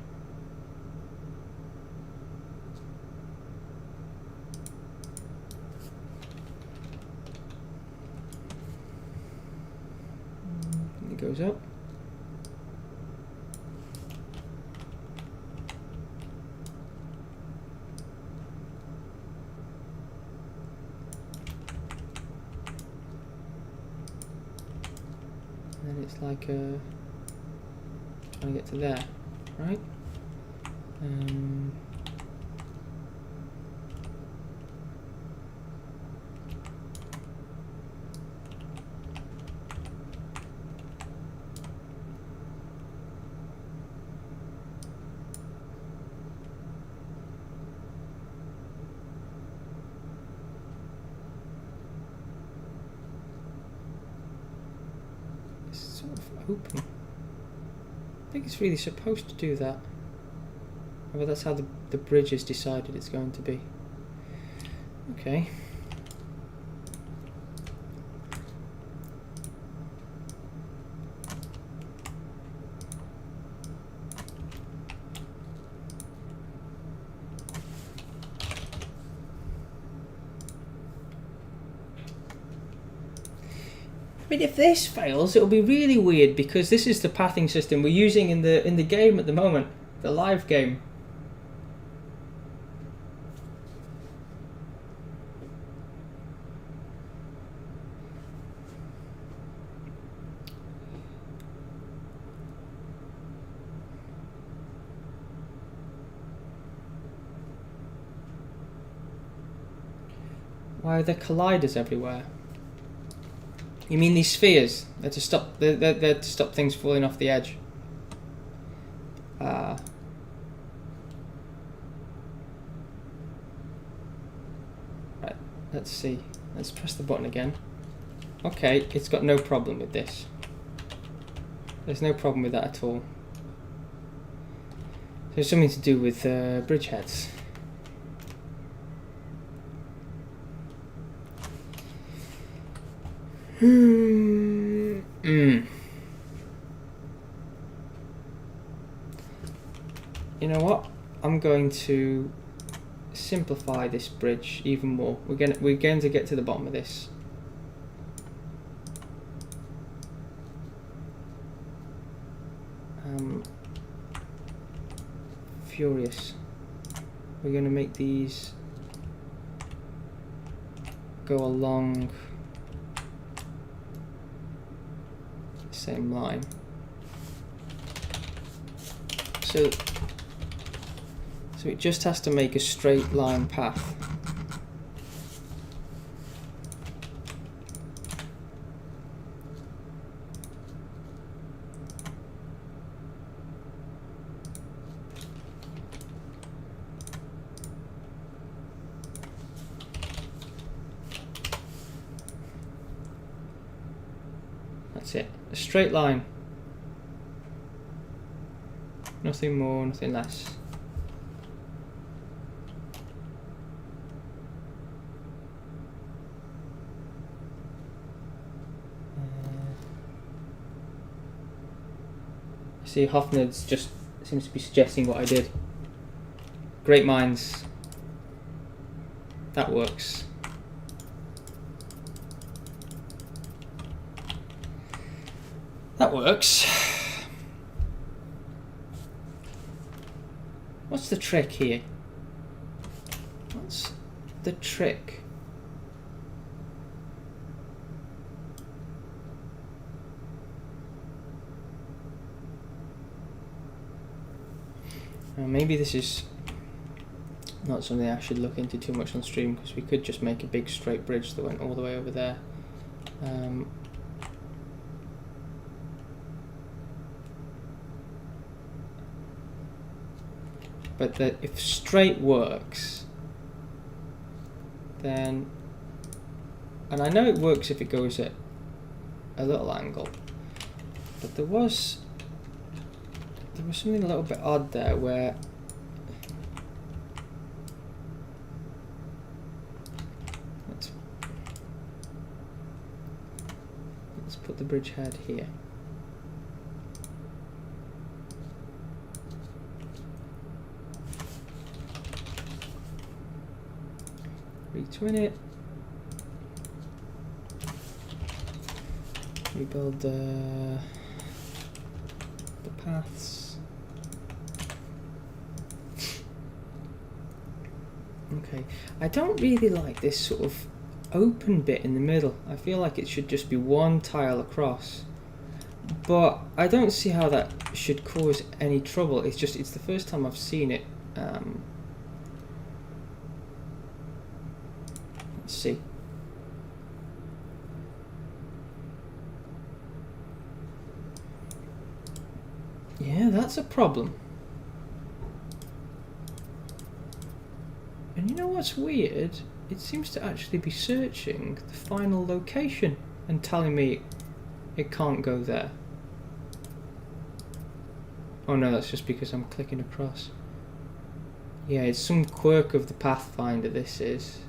It goes up. And it's like trying to get to there, right? Sort of open. I think it's really supposed to do that. But that's how the bridge has decided it's going to be. Okay. I mean, if this fails, it'll be really weird because this is the pathing system we're using in the game at the moment, the live game. Why are there colliders everywhere? You mean these spheres? They're to stop. They're to stop things falling off the edge. Right. Let's see. Let's press the button again. Okay, it's got no problem with this. There's no problem with that at all. There's something to do with bridgeheads. You know what? I'm going to simplify this bridge even more. We're going to get to the bottom of this. Furious. We're going to make these go along the same line. So it just has to make a straight line path. That's it. A straight line. Nothing more, nothing less. See, Hoffner's just seems to be suggesting what I did. Great minds. That works. That works. What's the trick here? What's the trick? Maybe this is not something I should look into too much on stream, because we could just make a big straight bridge that went all the way over there. But if straight works, then, and I know it works if it goes at a little angle, but there was something a little bit odd there where let's put the bridge head here. Retwin it. Rebuild the paths. Okay, I don't really like this sort of open bit in the middle. I feel like it should just be one tile across, but I don't see how that should cause any trouble. It's the first time I've seen it. Let's see. Yeah, that's a problem. And you know what's weird? It seems to actually be searching the final location and telling me it can't go there. Oh no, that's just because I'm clicking across. Yeah, it's some quirk of the Pathfinder, this is.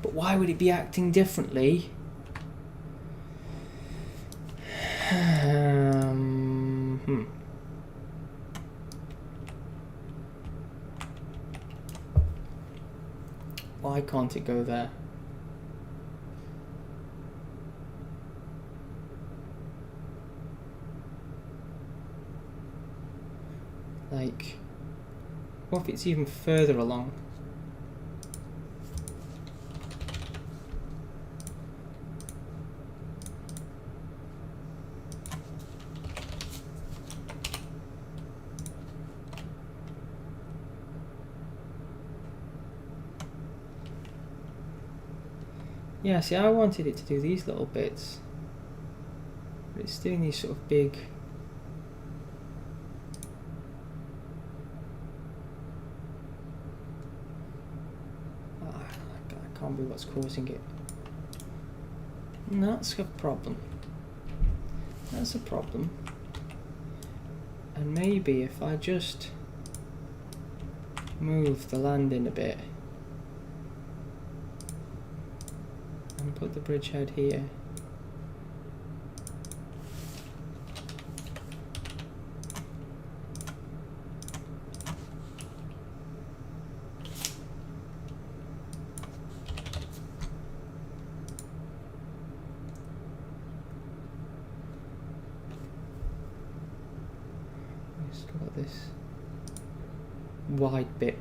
But why would it be acting differently? Why can't it go there? Like, what if it's even further along? Yeah, see, I wanted it to do these little bits, but it's doing these sort of big. I can't be what's causing it. And that's a problem. That's a problem. And maybe if I just move the landing a bit and put the bridgehead here. Just got this wide bit.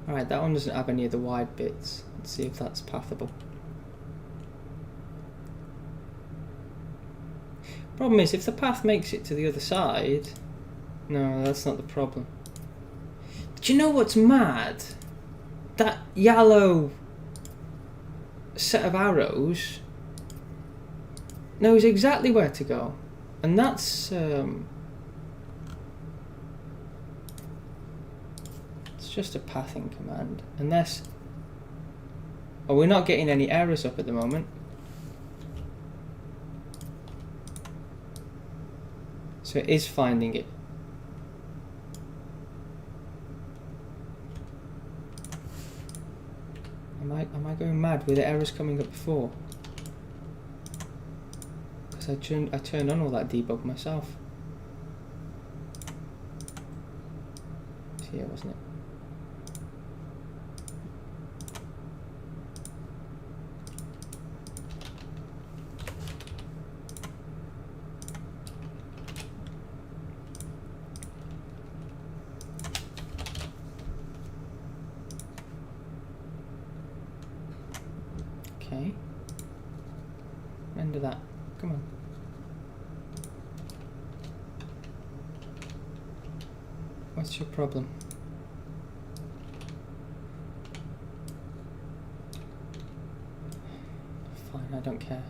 Alright, that one doesn't have any of the wide bits. Let's see if that's pathable. Problem is, if the path makes it to the other side... No, that's not the problem. Do you know what's mad? That yellow set of arrows knows exactly where to go. And that's... it's just a pathing command. Unless... Oh, we're not getting any errors up at the moment. So it is finding it. Am I going mad with the errors coming up before? Because I turned on all that debug myself. It's here, wasn't it? Okay. Render that. Come on. What's your problem? Fine, I don't care.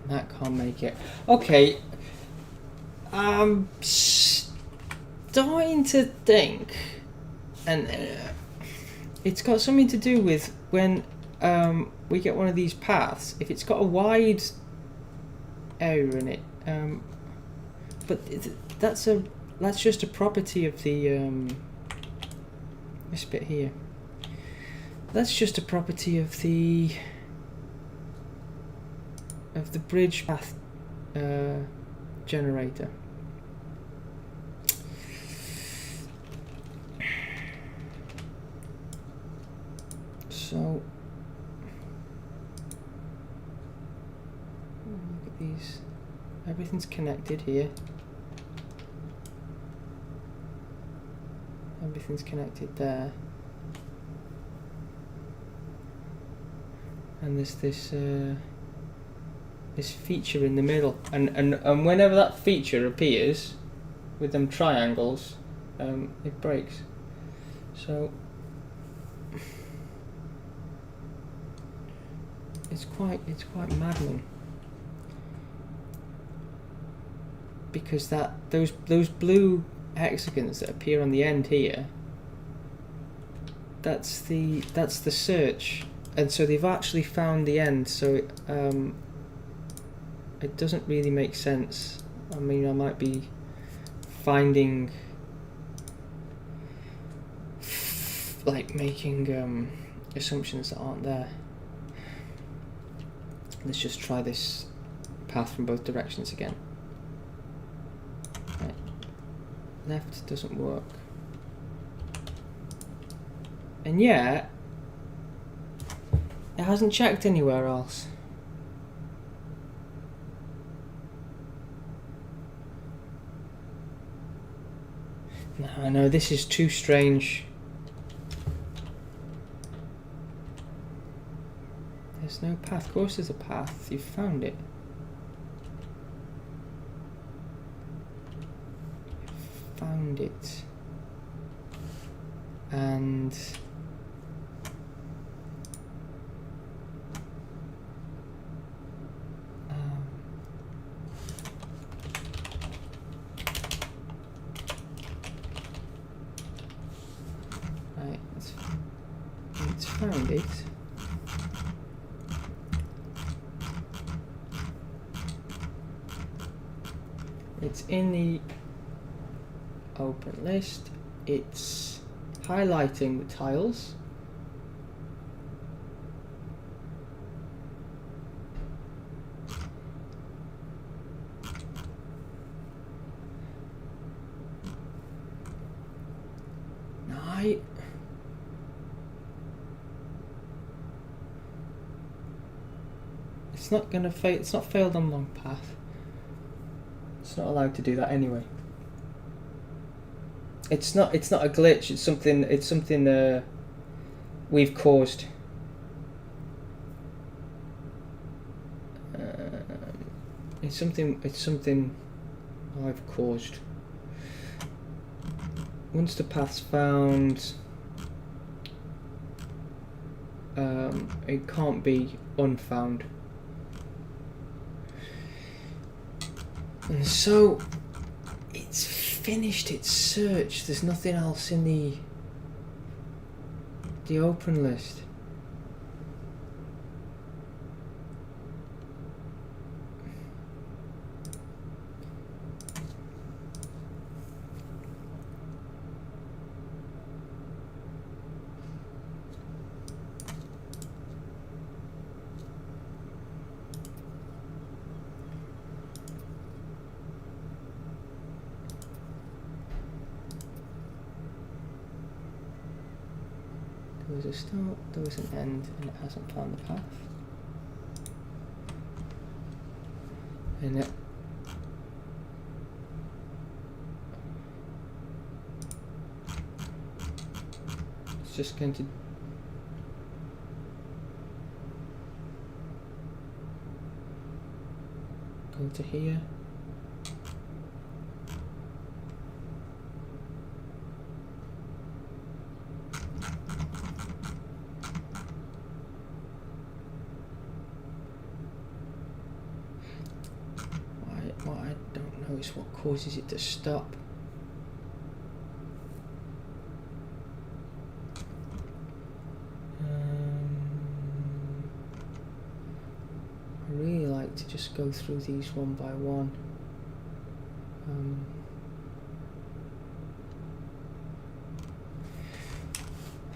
And that can't make it. Okay. Starting to think, and it's got something to do with when we get one of these paths, if it's got a wide area in it, but that's just a property of the this bit here. That's just a property of the bridge path generator. So look at these. Everything's connected here. Everything's connected there. And there's this this feature in the middle, and whenever that feature appears with them triangles, it breaks. So it's quite maddening, because those blue hexagons that appear on the end here, that's the search, and so they've actually found the end. So it doesn't really make sense. I mean, I might be finding, like, making assumptions that aren't there. Let's just try this path from both directions again. Right. Left doesn't work. And yet, it hasn't checked anywhere else. No, this is too strange. There's no path. Of course there's a path. You've found it. Found it. And right, it's found it. It's in the open list. It's highlighting the tiles. Right. It's not gonna fail. It's not failed on long path. It's not allowed to do that anyway. It's not a glitch. It's something we've caused. It's something I've caused. Once the path's found, it can't be unfound. And so it's finished its search. There's nothing else in the open list. There was a start, there was an end, and it hasn't found the path. And it's just going to go to here. What I don't know is what causes it to stop. I really like to just go through these one by one.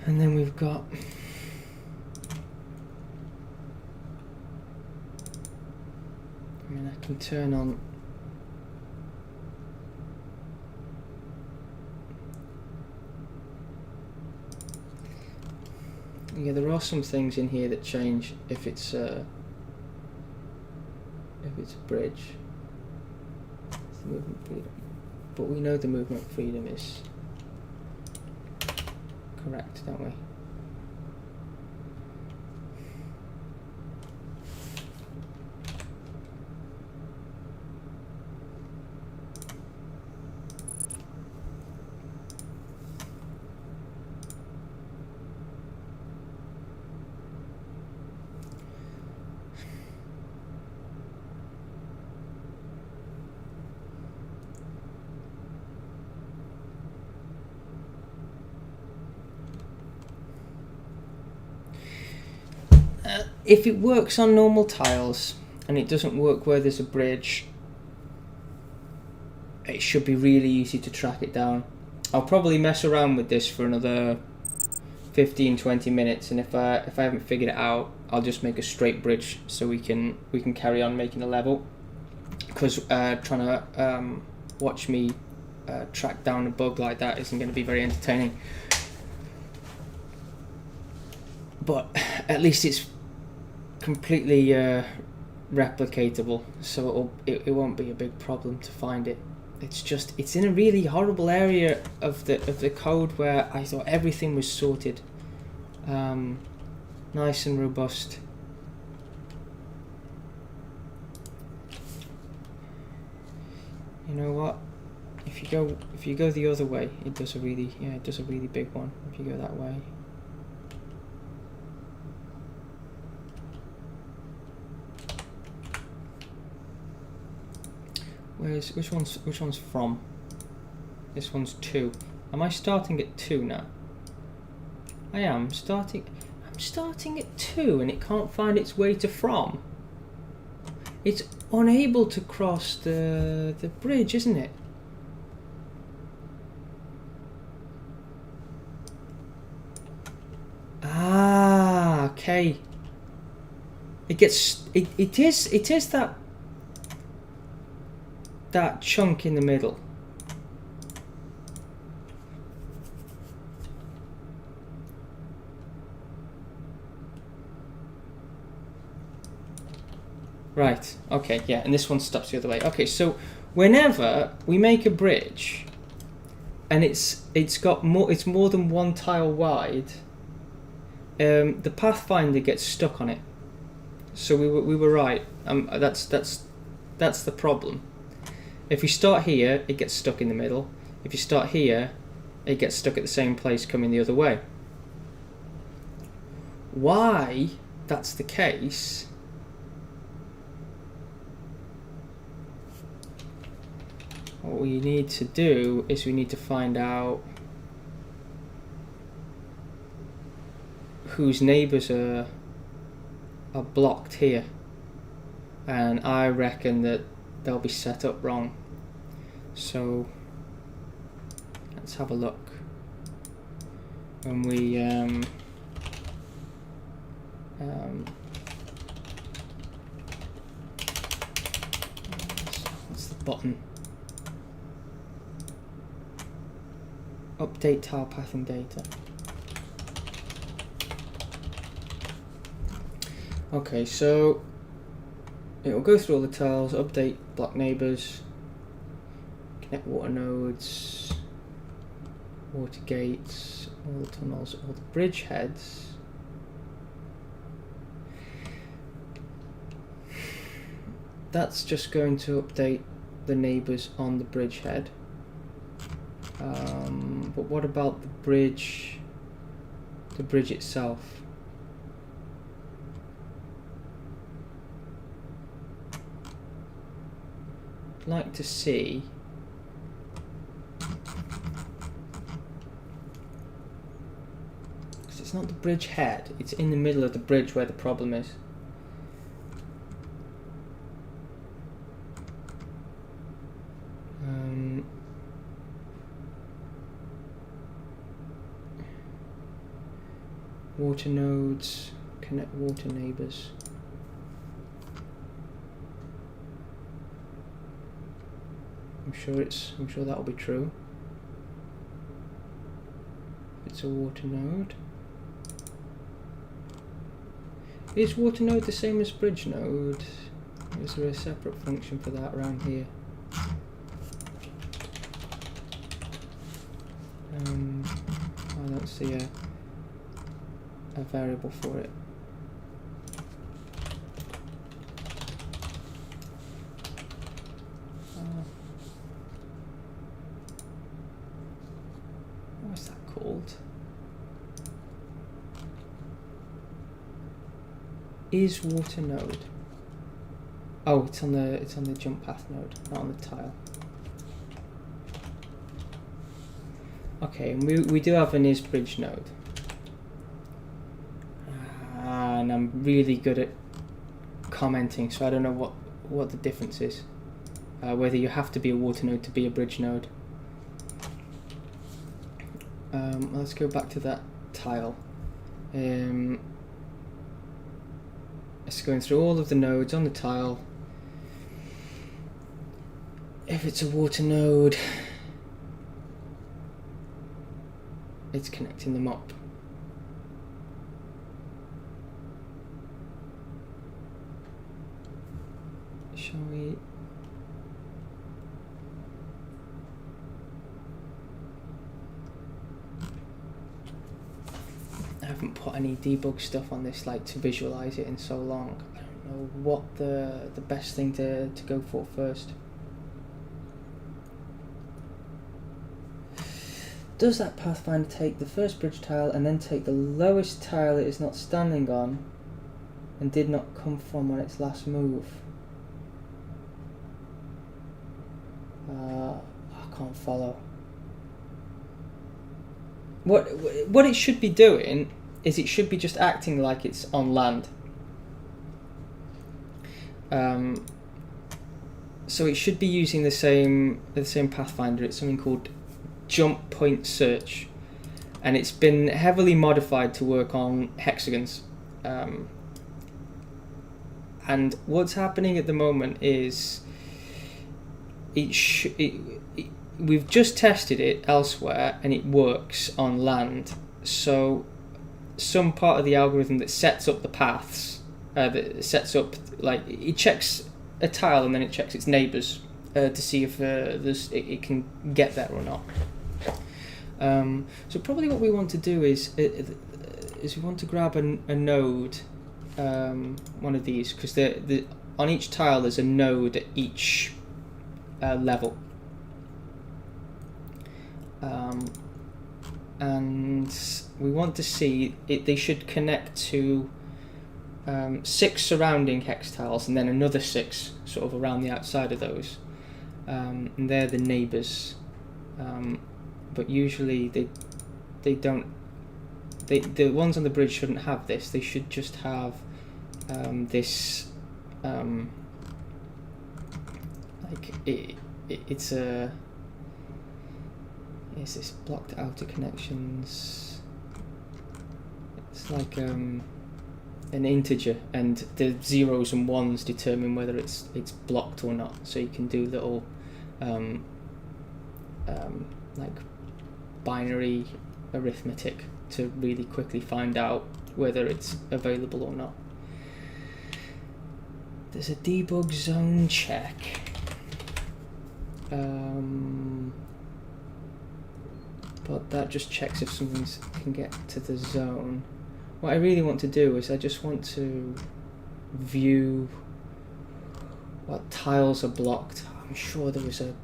And then we've got I can turn on there are some things in here that change if it's a bridge. It's the movement freedom. But we know the movement freedom is correct, don't we? If it works on normal tiles and it doesn't work where there's a bridge, it should be really easy to track it down. I'll probably mess around with this for another 15-20 minutes, and if I haven't figured it out, I'll just make a straight bridge so we can carry on making a level. Because trying to watch me track down a bug like that isn't going to be very entertaining. But at least it's completely replicatable, so it won't be a big problem to find it. It's in a really horrible area of the code where I thought everything was sorted, nice and robust. You know what? If you go the other way, it does a really big one. If you go that way. Which one's from? This one's 2. Am I starting at 2 now? I am starting. I'm starting at 2, and it can't find its way to from. It's unable to cross the bridge, isn't it? Ah, okay. It is that chunk in the middle. Right, okay, yeah, and this one stops the other way. Okay, so whenever we make a bridge and it's more than one tile wide, the Pathfinder gets stuck on it. So we were right. That's the problem. If you start here, it gets stuck in the middle. If you start here, it gets stuck at the same place coming the other way. Why that's the case what we need to do is we need to find out whose neighbours are blocked here, and I reckon that they'll be set up wrong. So let's have a look. When we what's the button? Update tile pathing data. Okay, so it will go through all the tiles, update block neighbours, connect water nodes, water gates, all the tunnels, all the bridge heads. That's just going to update the neighbours on the bridge head. But what about the bridge itself? I'd like to see because it's not the bridge head, it's in the middle of the bridge where the problem is. Water nodes, connect water neighbours. I'm sure that will be true. It's a water node. Is water node the same as bridge node? Is there a separate function for that around here? I don't see a variable for it. What's that called? Is water node? Oh, it's on the jump path node, not on the tile. Okay, and we do have an is bridge node. And I'm really good at commenting, so I don't know what the difference is. Whether you have to be a water node to be a bridge node. Let's go back to that tile. It's going through all of the nodes on the tile. If it's a water node, it's connecting them up. Shall we? I haven't put any debug stuff on this like to visualize it in so long. I don't know what the best thing to go for first. Does that Pathfinder take the first bridge tile and then take the lowest tile it is not standing on and did not come from on its last move? I can't follow. What it should be doing is it should be just acting like it's on land. So it should be using the same Pathfinder. It's something called jump point search, and it's been heavily modified to work on hexagons. And what's happening at the moment is we've just tested it elsewhere and it works on land. So some part of the algorithm that sets up the paths, that sets up, like, it checks a tile and then it checks its neighbours to see if it can get there or not. So probably what we want to do is is we want to grab a node, one of these, because on each tile there's a node at each level. And we want to see they should connect to 6 surrounding hex tiles and then another 6 sort of around the outside of those, and they're the neighbors, but usually they don't. The ones on the bridge shouldn't have this. They should just have this like it's a. Is this blocked outer connections? It's like an integer, and the zeros and ones determine whether it's blocked or not. So you can do little like binary arithmetic to really quickly find out whether it's available or not. There's a debug zone check. But that just checks if something can get to the zone. What I really want to do is I just want to view what tiles are blocked. I'm sure there was a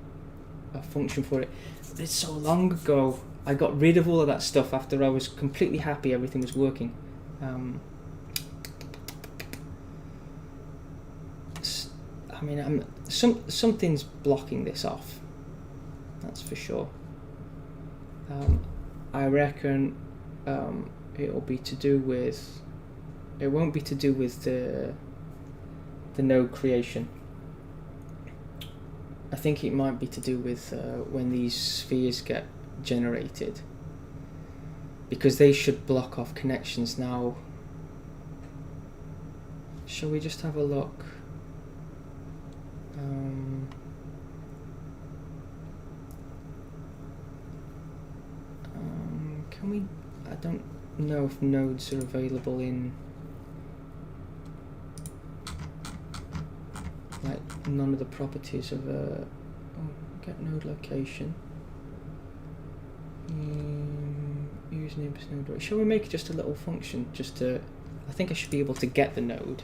function for it. It's so long ago. I got rid of all of that stuff after I was completely happy everything was working. I mean, something's blocking this off. That's for sure. I reckon it'll be to do with. It won't be to do with the node creation. I think it might be to do with when these spheres get generated, because they should block off connections now. Shall we just have a look? Can we? I don't know if nodes are available in like none of the properties of a get node location. Use neighbors node. Shall we make just a little function just to? I think I should be able to get the node.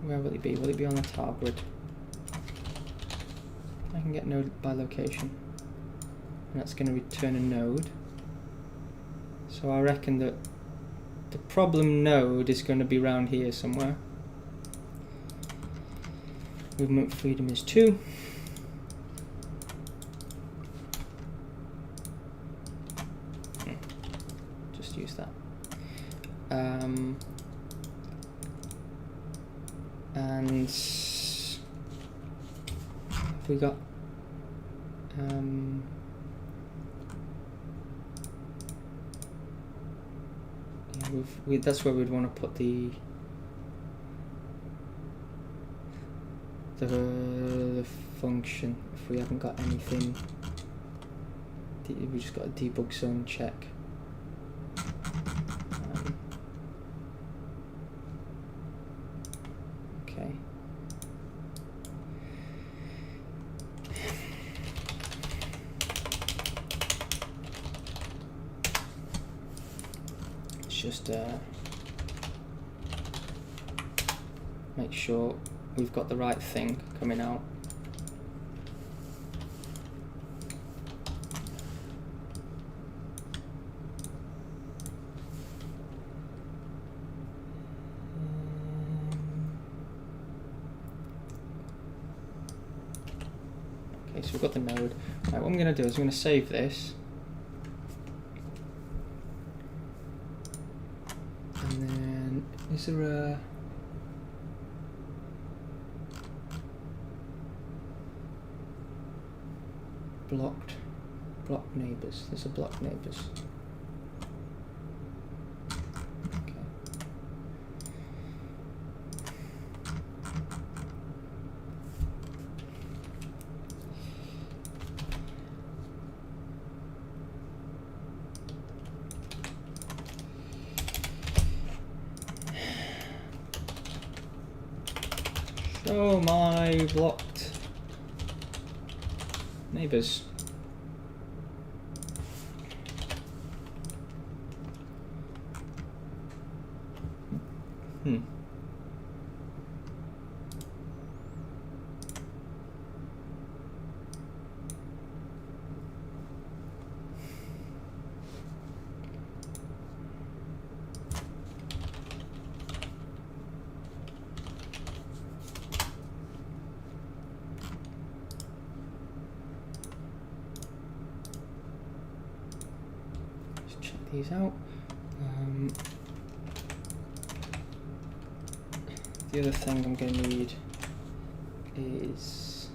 Where will it be? Will it be on the tile grid? I can get node by location. And that's going to return a node. So I reckon that the problem node is going to be around here somewhere. Movement freedom is 2. Just use that. And we got yeah, that's where we'd want to put the function if we haven't got anything. We just got a debug zone check. Okay. Just make sure we've got the right thing coming out. Okay, so we've got the node. Right, what I'm going to do is I'm going to save this. Is there a blocked neighbors? There's a blocked neighbors. Okay. Show my blocked neighbors. Just check these out. The other thing I'm going to need is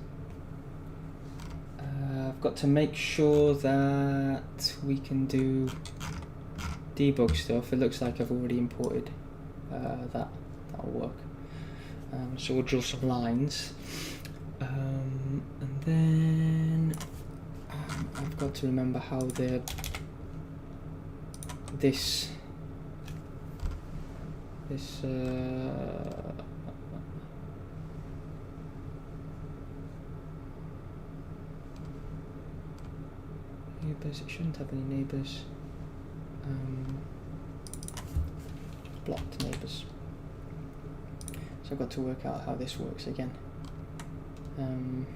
I've got to make sure that we can do debug stuff. It looks like I've already imported that'll work. So we'll draw some lines, and then I've got to remember how this neighbours. It shouldn't have any neighbours. Just blocked neighbours. So I've got to work out how this works again. And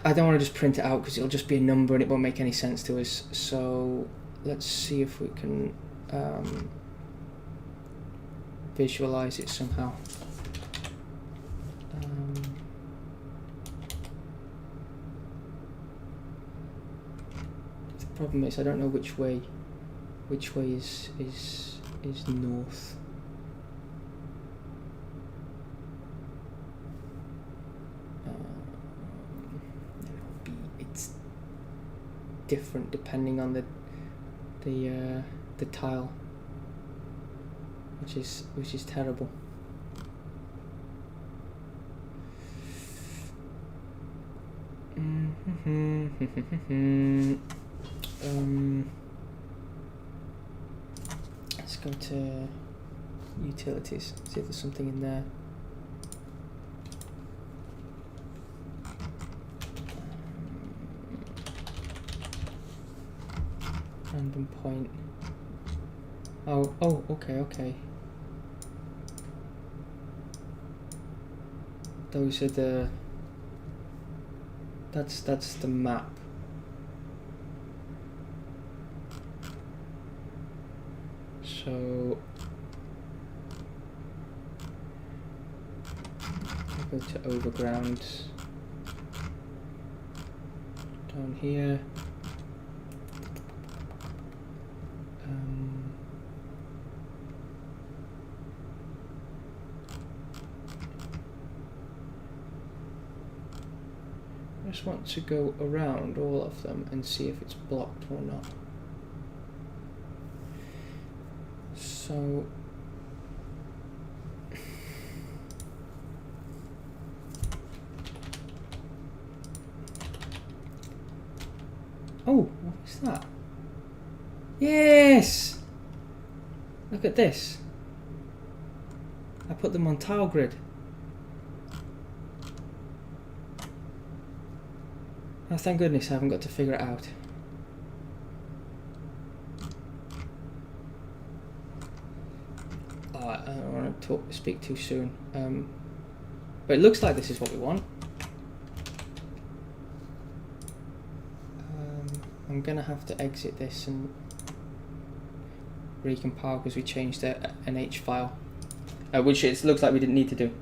I don't want to just print it out because it'll just be a number and it won't make any sense to us. So let's see if we can visualize it somehow. The problem is I don't know which way is north. It's different depending on the tile, which is terrible. Let's go to utilities, see if there's something in there. Random point. Oh, okay. Those are that's the map. So I'll go to overground down here. I just want to go around all of them and see if it's blocked or not. So oh, what is that? Yes! Look at this. I put them on tile grid. Oh, thank goodness I haven't got to figure it out. Oh, I don't want to speak too soon. But it looks like this is what we want. I'm gonna have to exit this and recompile because we changed an H file, which it looks like we didn't need to do.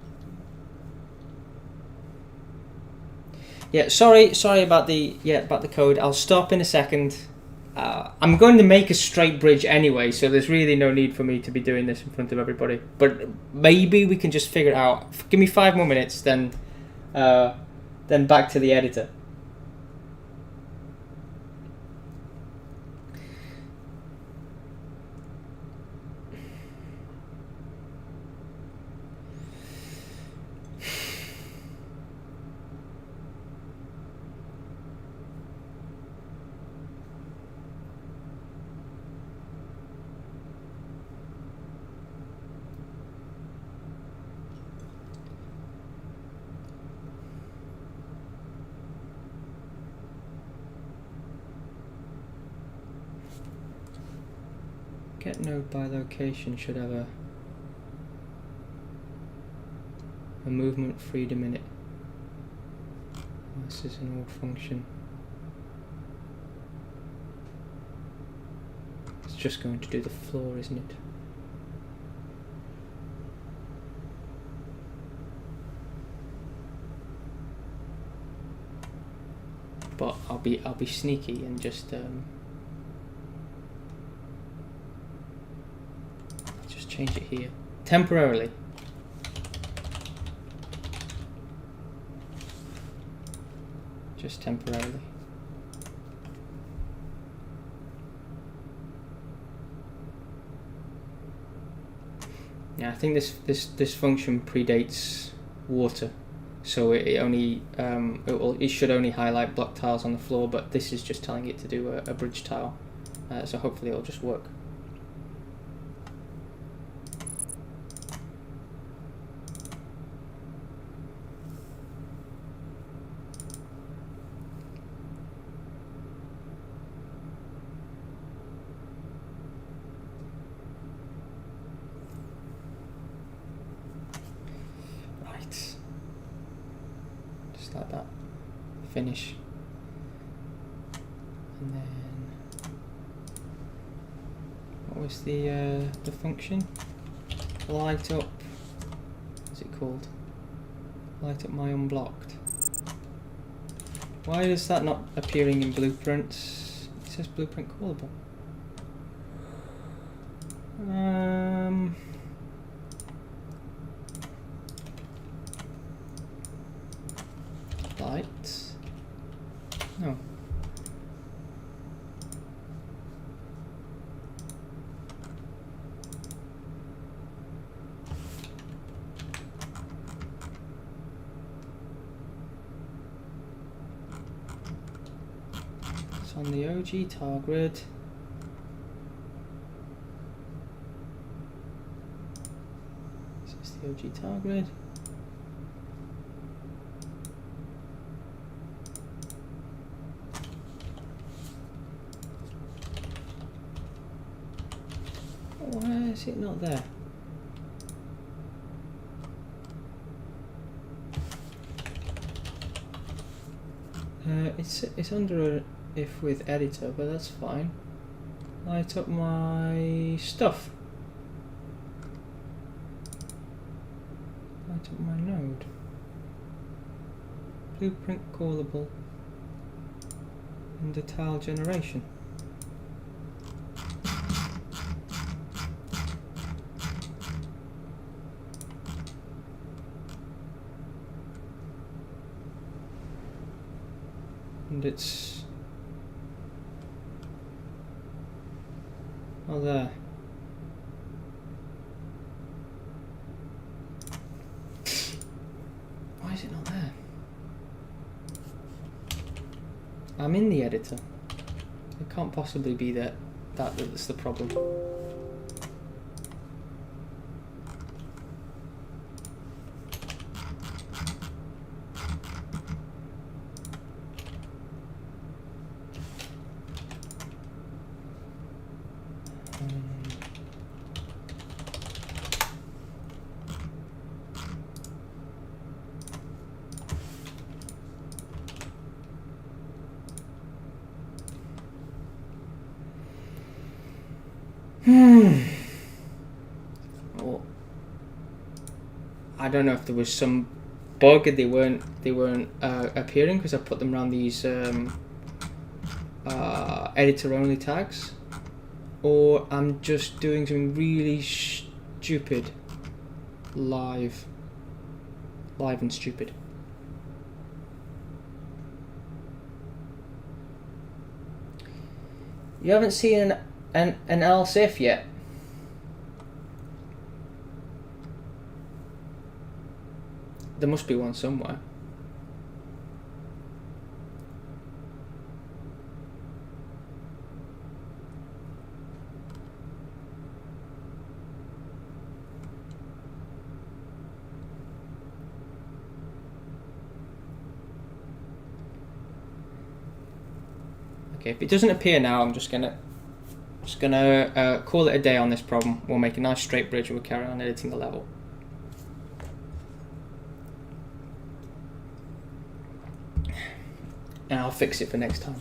Yeah, sorry about the code. I'll stop in a second. I'm going to make a straight bridge anyway, so there's really no need for me to be doing this in front of everybody. But maybe we can just figure it out. Give me 5 more minutes, then back to the editor. get node by location should have a movement freedom in it. This is an old function. It's just going to do the floor, isn't it? But I'll be sneaky and just change it here temporarily. Just temporarily. Yeah, I think this function predates water, so it only it should only highlight block tiles on the floor, but this is just telling it to do a bridge tile, so hopefully it'll just work. Like that. Finish. And then what was the function? Light up. What's it called? Light up my unblocked. Why is that not appearing in blueprints? It says blueprint callable. Light. No. It's on the OG tile grid. This is the OG tile grid. Why is it not there? It's under a if with editor, but that's fine. Light up my stuff. Light up my node. Blueprint callable. Under tile generation. And it's there. Why is it not there? I'm in the editor. It can't possibly be that's the problem. Well, I don't know if there was some bug and they weren't appearing because I put them around these editor only tags, or I'm just doing something really stupid live and stupid. You haven't seen an else if yet? There must be one somewhere. Okay, if it doesn't appear now, I'm just gonna Just gonna call it a day on this problem. We'll make a nice straight bridge and we'll carry on editing the level. And I'll fix it for next time.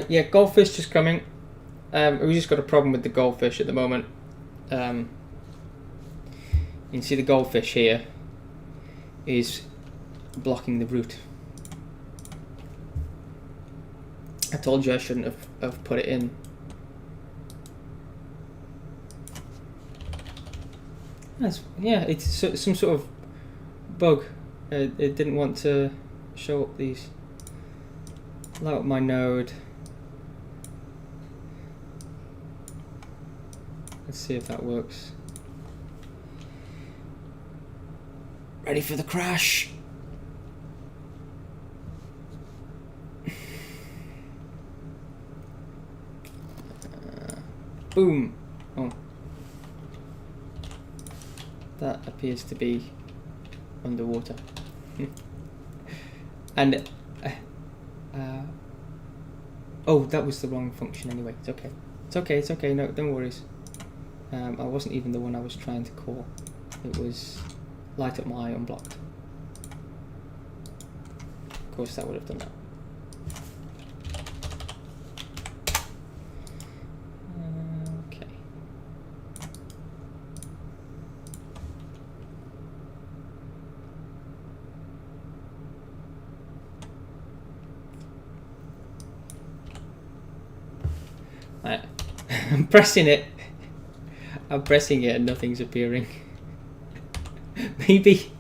Yeah, goldfish just coming. We just got a problem with the goldfish at the moment. You can see the goldfish here is blocking the route. I told you I shouldn't have put it in. Yeah, it's some sort of bug. It didn't want to show up these. Load up my node. Let's see if that works. Ready for the crash. Boom. Oh. That appears to be underwater. And oh, that was the wrong function anyway. It's okay. It's okay. It's okay. No, don't worry. I wasn't even the one I was trying to call. It was light up my unblocked. Of course, that would have done that. Okay. I'm pressing it. I'm pressing it and nothing's appearing. Maybe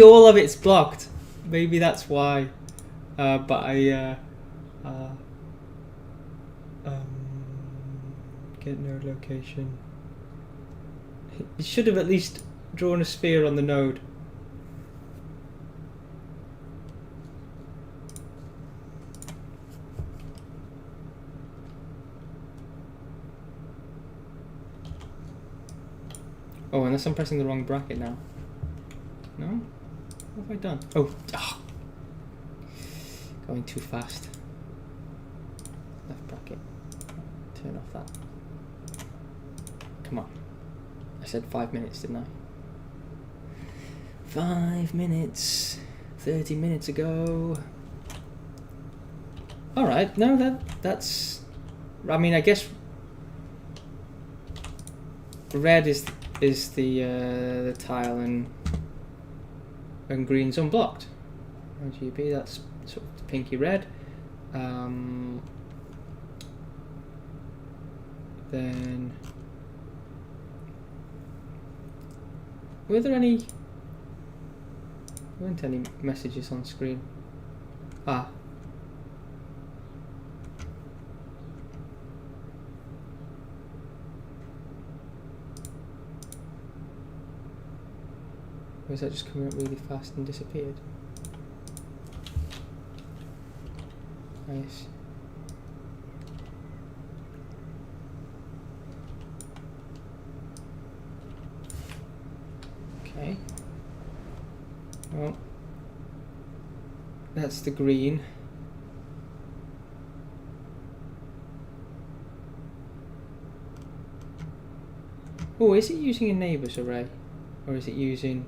all of it's blocked. Maybe that's why. But I get node location. It should have at least drawn a sphere on the node. Oh, unless I'm pressing the wrong bracket now. No? What have I done? Oh, going too fast. Left bracket. Turn off that. Come on. I said 5 minutes, didn't I? 5 minutes. 30 minutes ago. Alright, no, that's... I mean, I guess... red is the tile and green's unblocked. RGB, that's sort of pinky red. Then weren't any messages on screen? Or is that just coming up really fast and disappeared? Nice. Okay. Well, that's the green. Oh, is it using a neighbours array? Or is it using...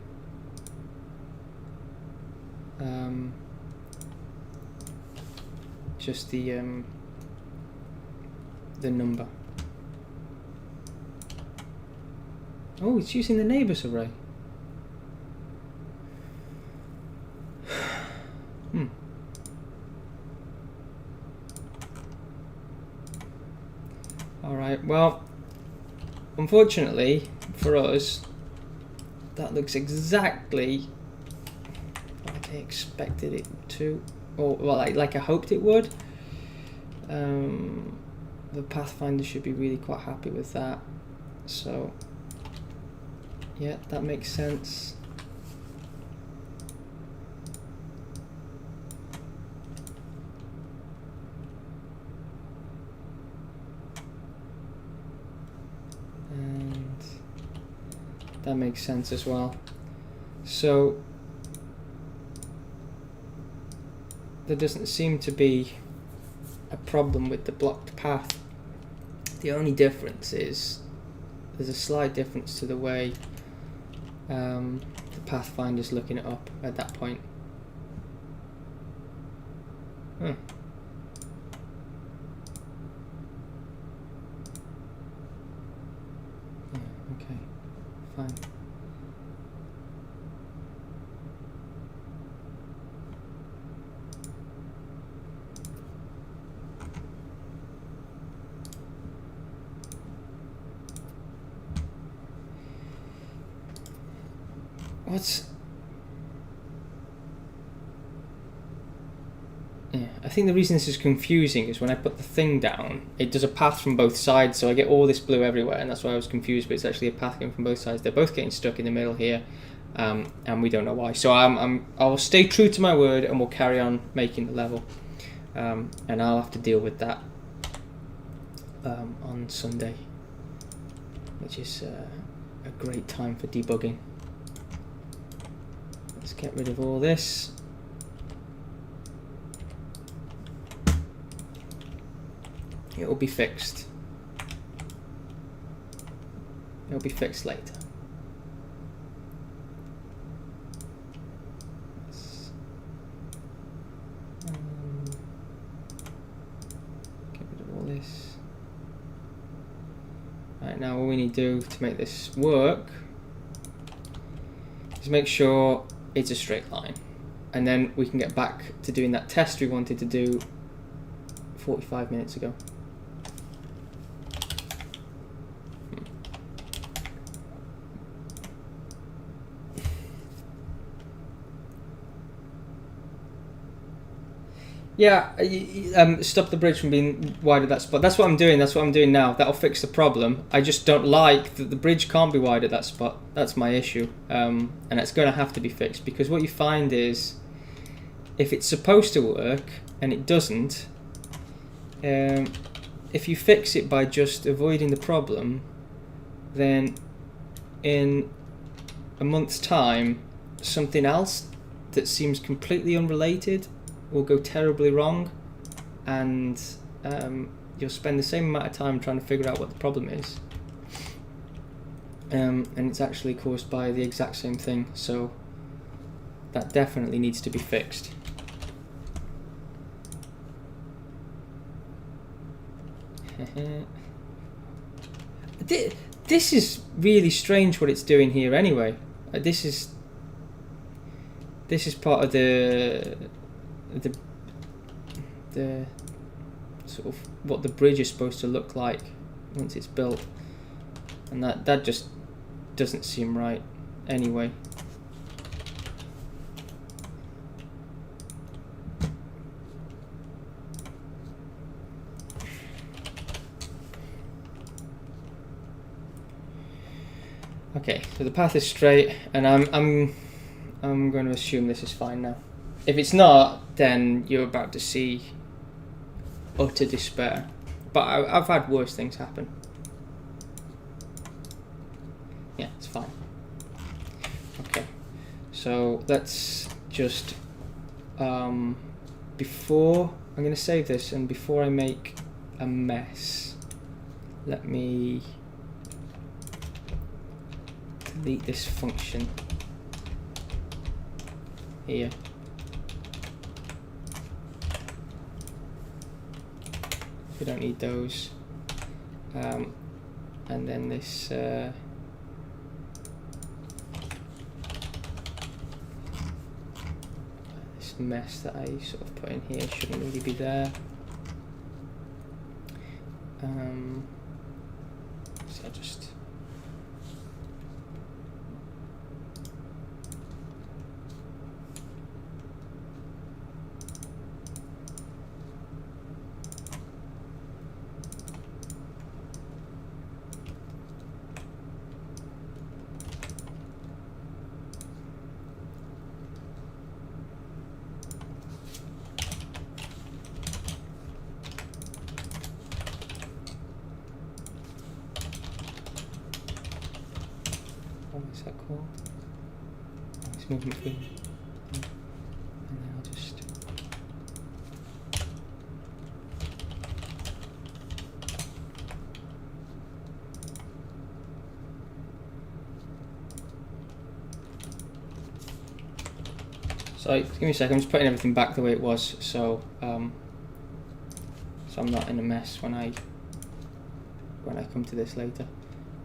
just the number. Oh, it's using the neighbours array. Alright, well, unfortunately for us, that looks exactly like I expected it to. Or well, like I hoped it would. The Pathfinder should be really quite happy with that. So, yeah, that makes sense. that makes sense as well. So there doesn't seem to be a problem with the blocked path. The only difference is there's a slight difference to the way the Pathfinder's looking it up at that point. Yeah, okay, fine. I think the reason this is confusing is when I put the thing down, it does a path from both sides, so I get all this blue everywhere, and that's why I was confused, but it's actually a path going from both sides. They're both getting stuck in the middle here, and we don't know why. So I'll stay true to my word, and we'll carry on making the level, and I'll have to deal with that on Sunday, which is a great time for debugging. Let's get rid of all this. It will be fixed. It will be fixed later. Get rid of all this. Right, now all we need to do to make this work is make sure it's a straight line, and then we can get back to doing that test we wanted to do 45 minutes ago. Yeah, stop the bridge from being wide at that spot. That's what I'm doing. That's what I'm doing now. That'll fix the problem. I just don't like that the bridge can't be wide at that spot. That's my issue, and it's going to have to be fixed, because what you find is, if it's supposed to work and it doesn't, if you fix it by just avoiding the problem, then in a month's time, something else that seems completely unrelated will go terribly wrong, and you'll spend the same amount of time trying to figure out what the problem is, and it's actually caused by the exact same thing. So that definitely needs to be fixed. This is really strange what it's doing here anyway. This is part of the sort of what the bridge is supposed to look like once it's built, and that just doesn't seem right anyway. Okay, so the path is straight, and I'm going to assume this is fine now. If it's not, then you're about to see utter despair. But I've had worse things happen. Yeah, it's fine. Okay, so let's just before I'm going to save this, and before I make a mess, let me delete this function here. We don't need those, and then this this mess that I sort of put in here shouldn't really be there. So I just that called? Oh, it's movement freedom. And then I'll just. So give me a second. I'm just putting everything back the way it was, so I'm not in a mess when I come to this later.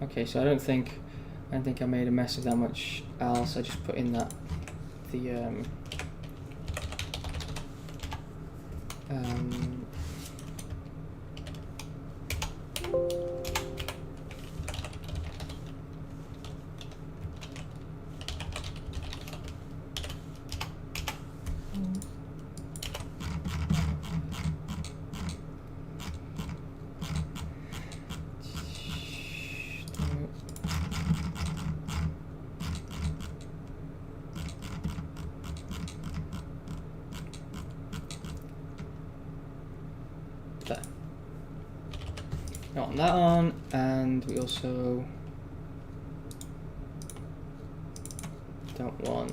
Okay, so I don't think I made a mess of that much else. I just put in that there. I want that on, and we also don't want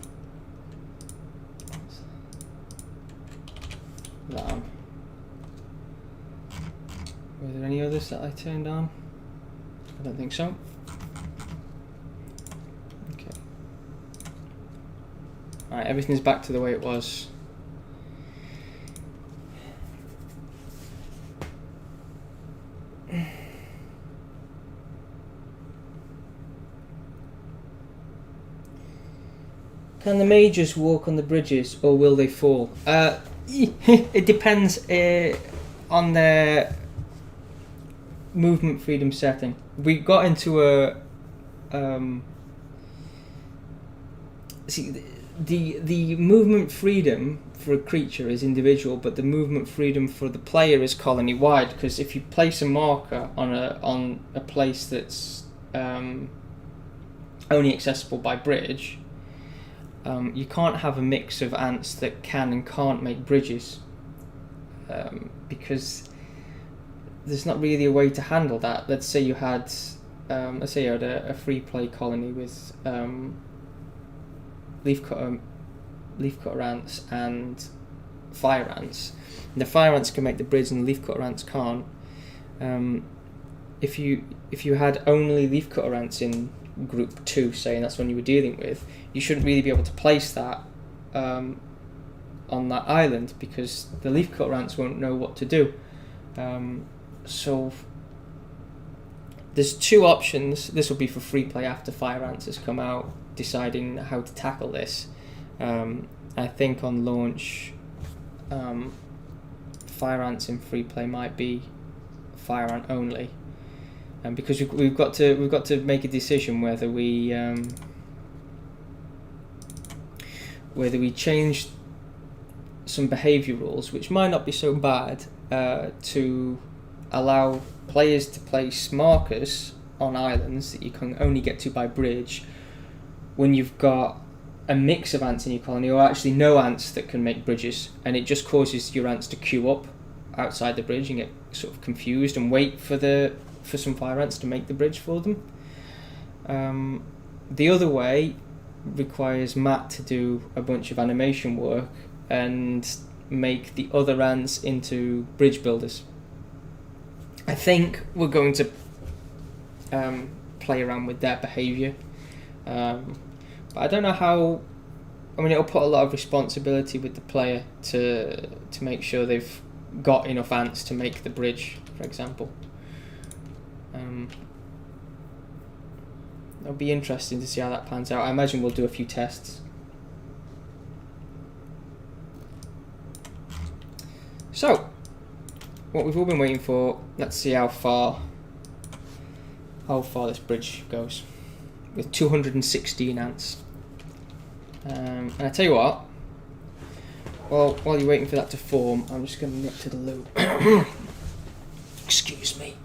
that on. Were there any others that I turned on? I don't think so. Okay. Alright, everything's back to the way it was. Can the mages walk on the bridges, or will they fall? It depends on their movement freedom setting. We got into a see the movement freedom for a creature is individual, but the movement freedom for the player is colony wide. Because if you place a marker on a place that's only accessible by bridge, you can't have a mix of ants that can and can't make bridges, because there's not really a way to handle that. Let's say you had a free play colony with leafcutter ants and fire ants. And the fire ants can make the bridge, and the leafcutter ants can't. If you had only leafcutter ants in group 2, say, and that's one you were dealing with, you shouldn't really be able to place that on that island, because the leafcutter ants won't know what to do. So there's two options. This will be for free play after fire ants has come out, deciding how to tackle this. I think on launch, fire ants in free play might be fire ant only. Because we've got to make a decision whether we change some behaviour rules, which might not be so bad, to allow players to place markers on islands that you can only get to by bridge when you've got a mix of ants in your colony, or actually no ants that can make bridges, and it just causes your ants to queue up outside the bridge and get sort of confused and wait for some fire ants to make the bridge for them. The other way requires Matt to do a bunch of animation work and make the other ants into bridge builders. I think we're going to play around with their behaviour, but I don't know how. I mean, it'll put a lot of responsibility with the player to make sure they've got enough ants to make the bridge, for example. It'll be interesting to see how that pans out. I imagine we'll do a few tests. So, what we've all been waiting for, let's see how far this bridge goes with 216 ants. And I tell you what, while you're waiting for that to form, I'm just going to nip to the loo. Excuse me.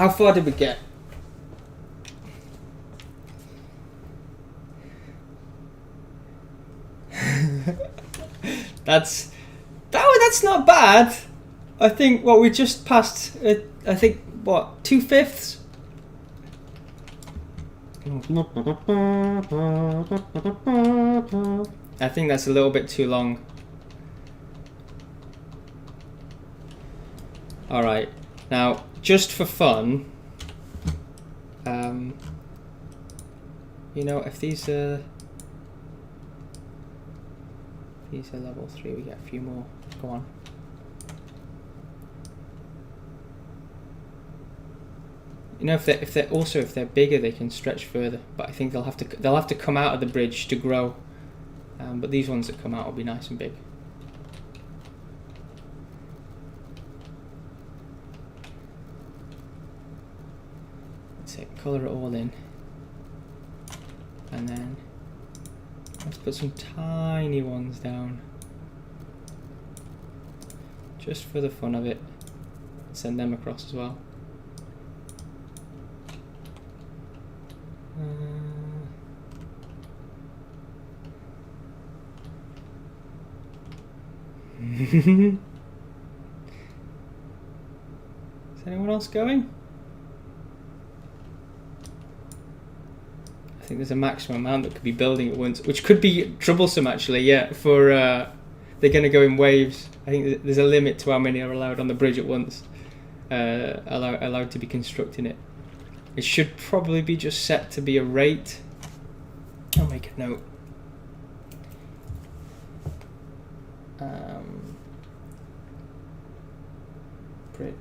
How far did we get? That's not bad. I think we just passed. I think what 2/5. I think that's a little bit too long. All right, now just for fun, you know, if these are level 3, we get a few more. Go on. You know, if they're bigger, they can stretch further. But I think they'll have to come out of the bridge to grow. But these ones that come out will be nice and big. That's it. Color it all in, and then let's put some tiny ones down, just for the fun of it. Send them across as well. Is anyone else going? I think there's a maximum amount that could be building at once, which could be troublesome actually. Yeah, for they're going to go in waves. I think there's a limit to how many are allowed on the bridge at once. Allowed to be constructing it. It should probably be just set to be a rate. I'll make a note. Bridge.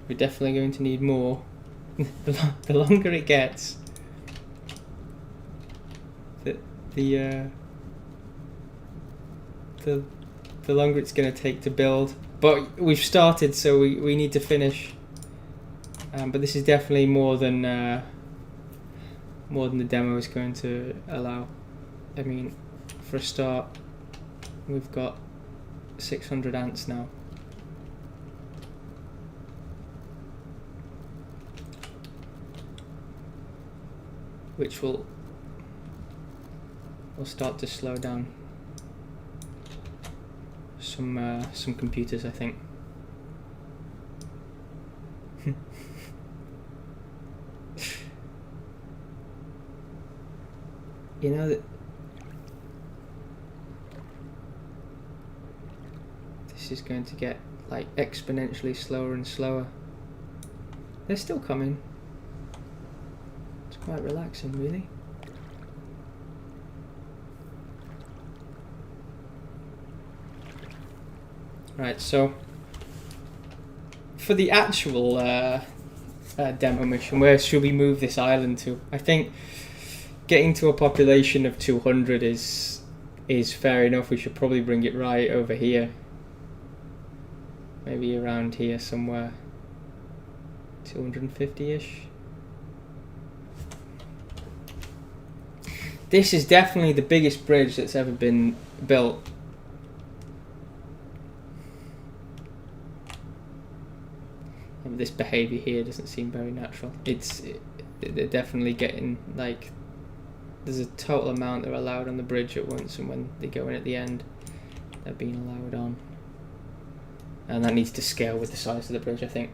We're definitely going to need more. The longer it gets, the longer it's going to take to build. But we've started, so we need to finish. But this is definitely more than the demo is going to allow. I mean, for a start, we've got 600 ants now. Which will start to slow down some computers, I think. You know that this is going to get like exponentially slower and slower. They're still coming. It's quite relaxing, really. Right, so for the actual demo mission, where should we move this island to? I think getting to a population of 200 is fair enough. We should probably bring it right over here. Maybe around here somewhere. 250-ish. This is definitely the biggest bridge that's ever been built. And this behaviour here doesn't seem very natural. They're definitely getting, like, there's a total amount they're allowed on the bridge at once, and when they go in at the end, they're being allowed on. And that needs to scale with the size of the bridge, I think.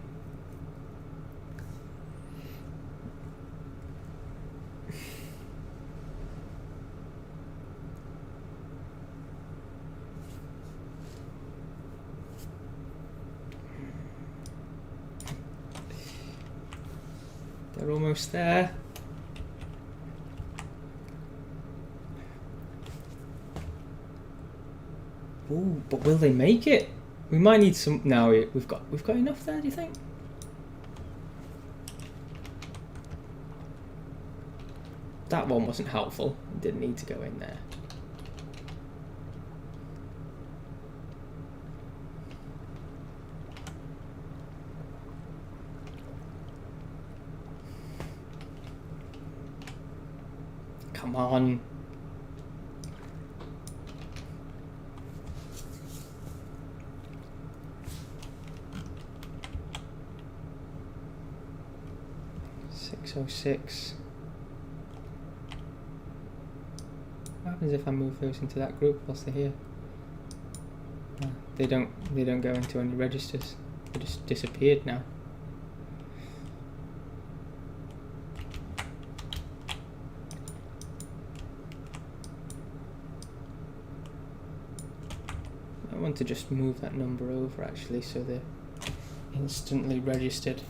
They're almost there. Ooh, but will they make it? We might need some. No, we've got enough there. Do you think? That one wasn't helpful. It didn't need to go in there. Come on. .606. What happens if I move those into that group whilst they're here? They don't go into any registers. They just disappeared now. I want to just move that number over actually so they're instantly registered.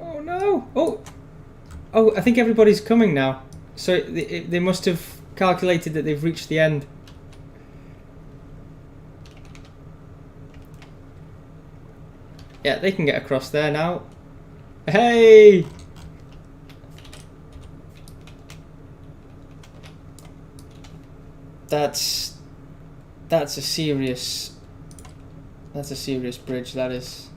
Oh no! Oh, I think everybody's coming now. So they must have calculated that they've reached the end. Yeah, they can get across there now. Hey! That's a serious bridge, that is.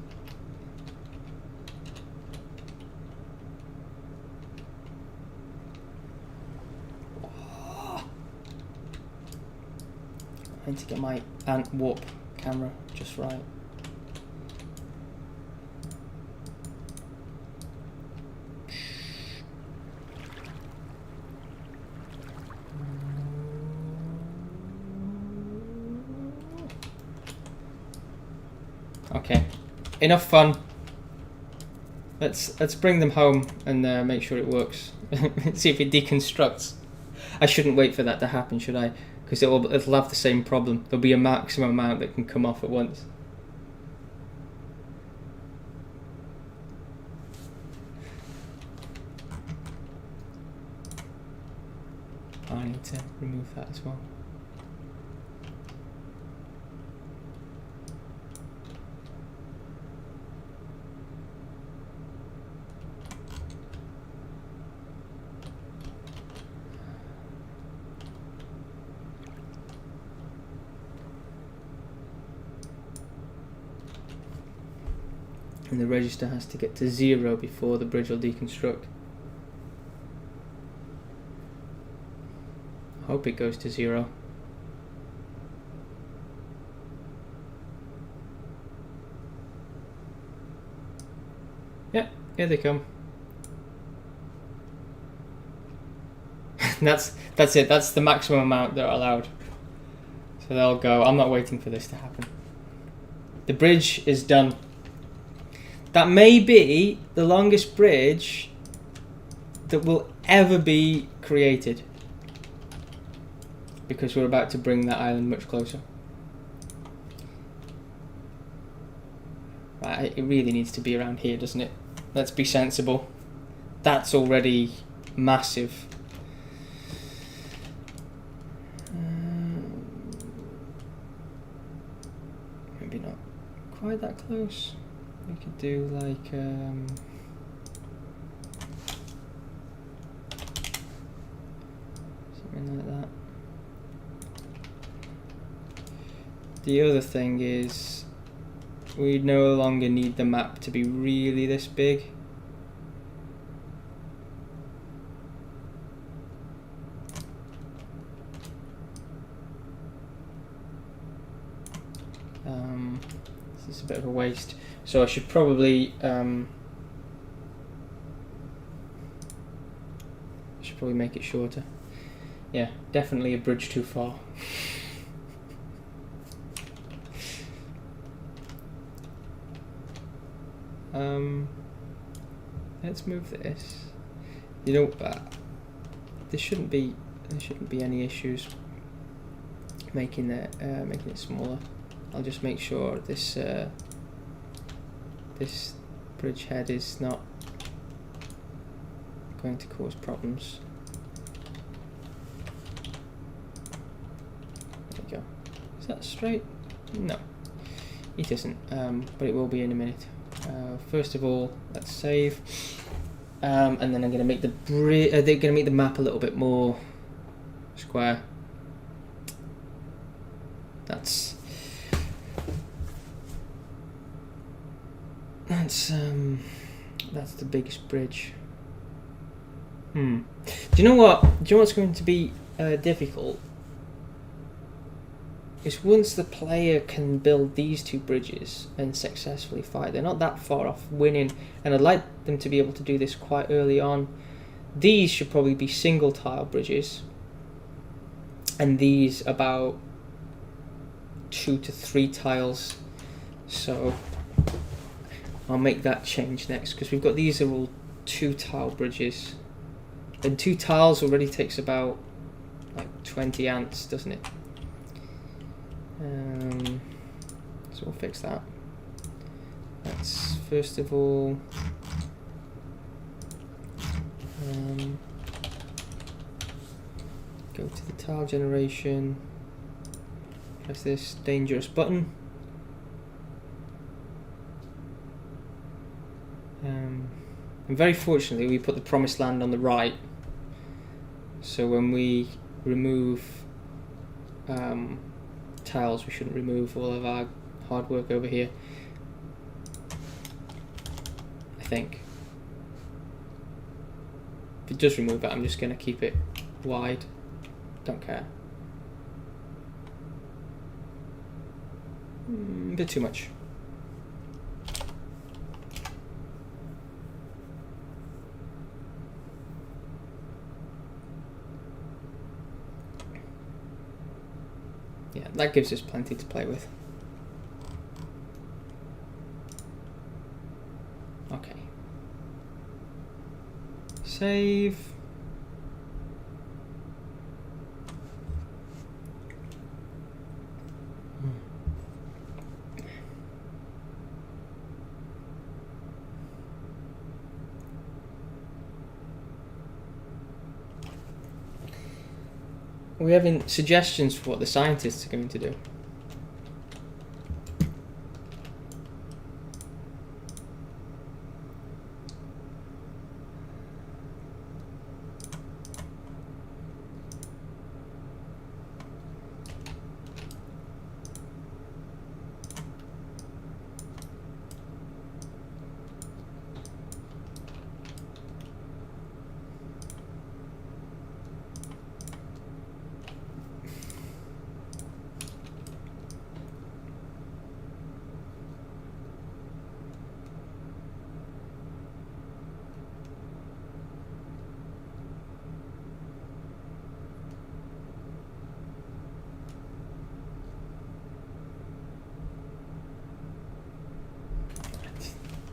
I need to get my ant warp camera just right. Okay, enough fun. Let's bring them home and make sure it works. See if it deconstructs. I shouldn't wait for that to happen, should I? Because it'll have the same problem. There'll be a maximum amount that can come off at once. I need to remove that as well. And the register has to get to 0 before the bridge will deconstruct. I hope it goes to 0. Yeah, here they come. That's it. That's the maximum amount they're allowed. So they'll go. I'm not waiting for this to happen. The bridge is done. That may be the longest bridge that will ever be created, because we're about to bring that island much closer. Right, it really needs to be around here, doesn't it? Let's be sensible. That's already massive. Maybe not quite that close. We could do like something like that. The other thing is we no longer need the map to be really this big. This is a bit of a waste. So I should probably make it shorter. Yeah, definitely a bridge too far. Let's move this. You know, there shouldn't be any issues making it smaller. I'll just make sure this this bridge head is not going to cause problems. There we go. Is that straight? No, it isn't, but it will be in a minute. First of all, let's save, and then I'm going to make the map a little bit more square. That's the biggest bridge. Do you know what? Do you know what's going to be difficult? Is once the player can build these two bridges and successfully fight. They're not that far off winning, and I'd like them to be able to do this quite early on. These should probably be single tile bridges, and these about 2 to 3 tiles. So I'll make that change next, because we've got these are all 2 tile bridges, and 2 tiles already takes about like 20 ants, doesn't it? So we'll fix that. Let's first of all go to the tile generation, press this dangerous button, and very fortunately we put the promised land on the right, so when we remove tiles we shouldn't remove all of our hard work over here, I think. If it does remove it, I'm just going to keep it wide, don't care. A bit too much. Yeah, that gives us plenty to play with. Okay. Save. We having suggestions for what the scientists are going to do?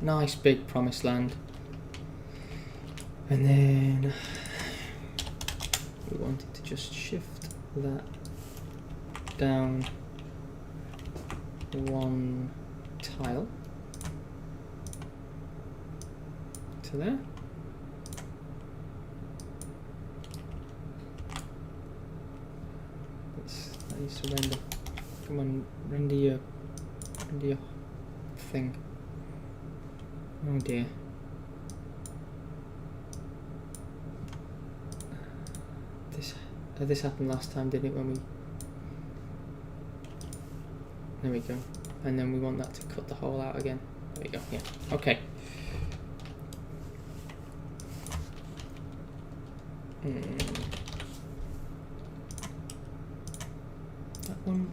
Nice big promised land, and then we wanted to just shift that down 1 tile to there. That needs to render. Come on, render your thing. Oh dear. This happened last time, didn't it? When we... There we go. And then we want that to cut the hole out again. There we go. Yeah. Okay. That one.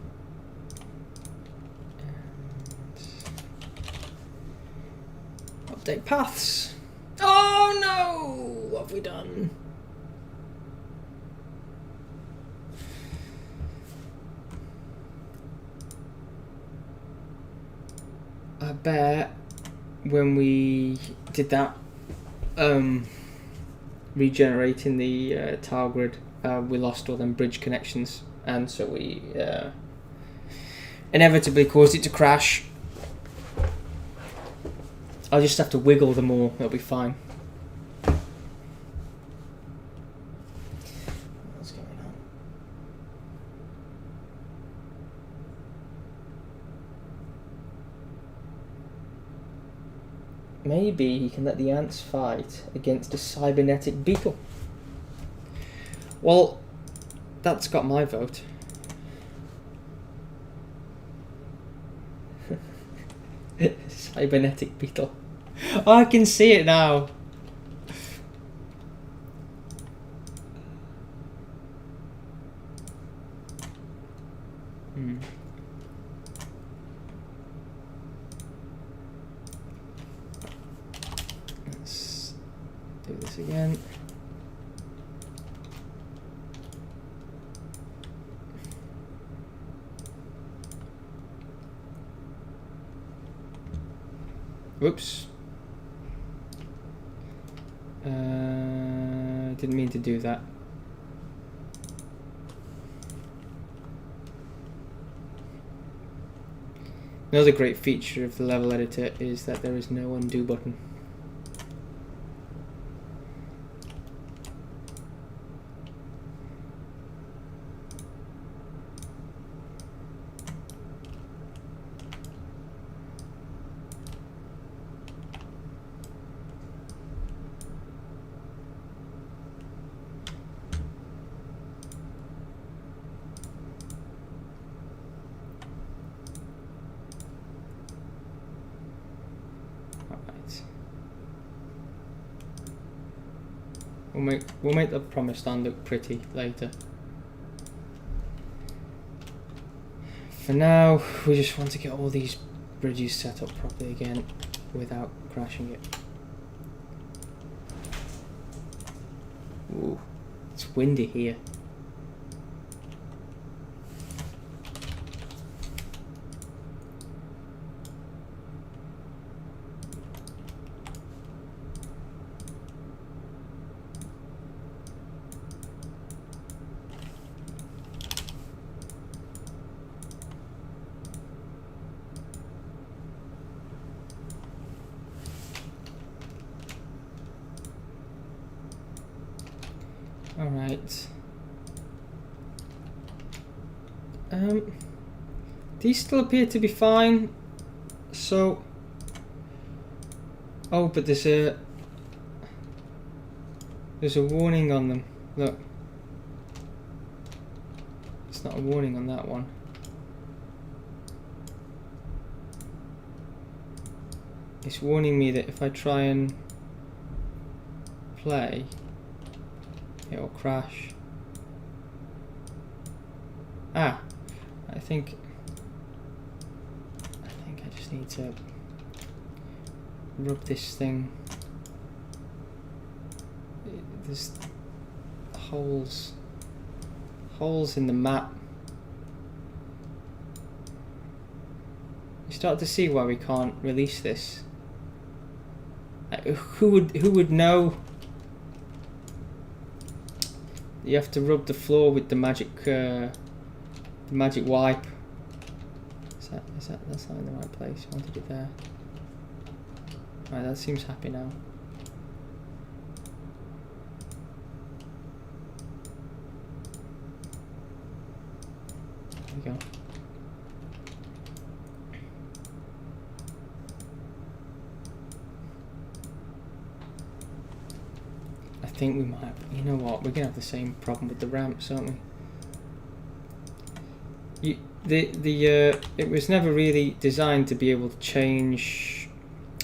Update paths. Oh no! What have we done? I bet when we did that, regenerating the tile grid, we lost all them bridge connections, and so we inevitably caused it to crash. I'll just have to wiggle them all, it'll be fine. What's going on? Maybe he can let the ants fight against a cybernetic beetle. Well, That's got my vote. Cybernetic beetle. Oh, I can see it now. Let's do this again. Whoops. Didn't mean to do that. Another great feature of the level editor is that there is no undo button. We'll make the promised land look pretty later. For now, we just want to get all these bridges set up properly again without crashing it. Ooh, it's windy here. Alright. These still appear to be fine. So... Oh, but there's a warning on them. Look. It's not a warning on that one. It's warning me that if I try and play, it'll crash. Ah, I think I just need to rub this thing. There's holes in the map. You start to see why we can't release this. Who would know? You have to rub the floor with the magic wipe. That's not in the right place. I wanted it there. Right, that seems happy now. There we go. I think we might. You know what? We're gonna have the same problem with the ramps, aren't we? It was never really designed to be able to change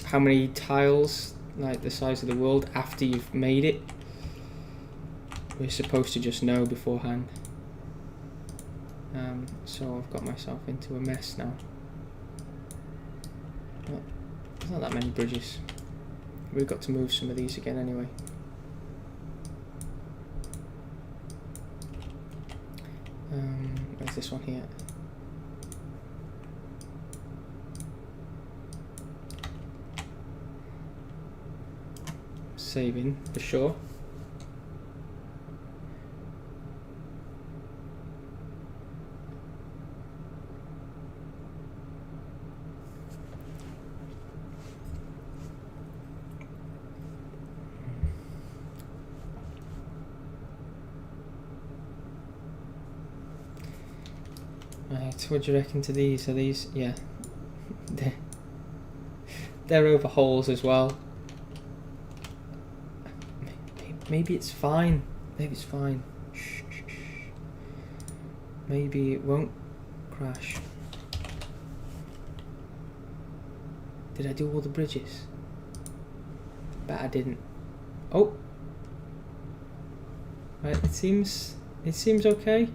how many tiles, like the size of the world, after you've made it. We're supposed to just know beforehand. So I've got myself into a mess now. But there's not that many bridges. We've got to move some of these again anyway. Where's this one here? Saving for sure. Right, what do you reckon to these? Are these, yeah, they're over holes as well. Maybe it's fine. Maybe it's fine. Shh, shh, shh. maybe it won't crash. Did I do all the bridges? Bet I didn't. Oh, right. It seems okay.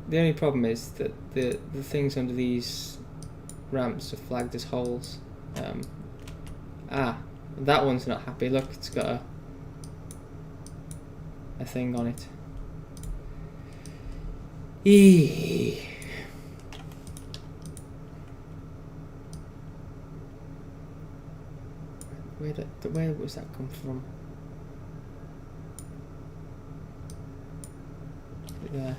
The only problem is that the things under these ramps are flagged as holes. That one's not happy. Look, it's got a thing on it. Eee. Where was that come from? There.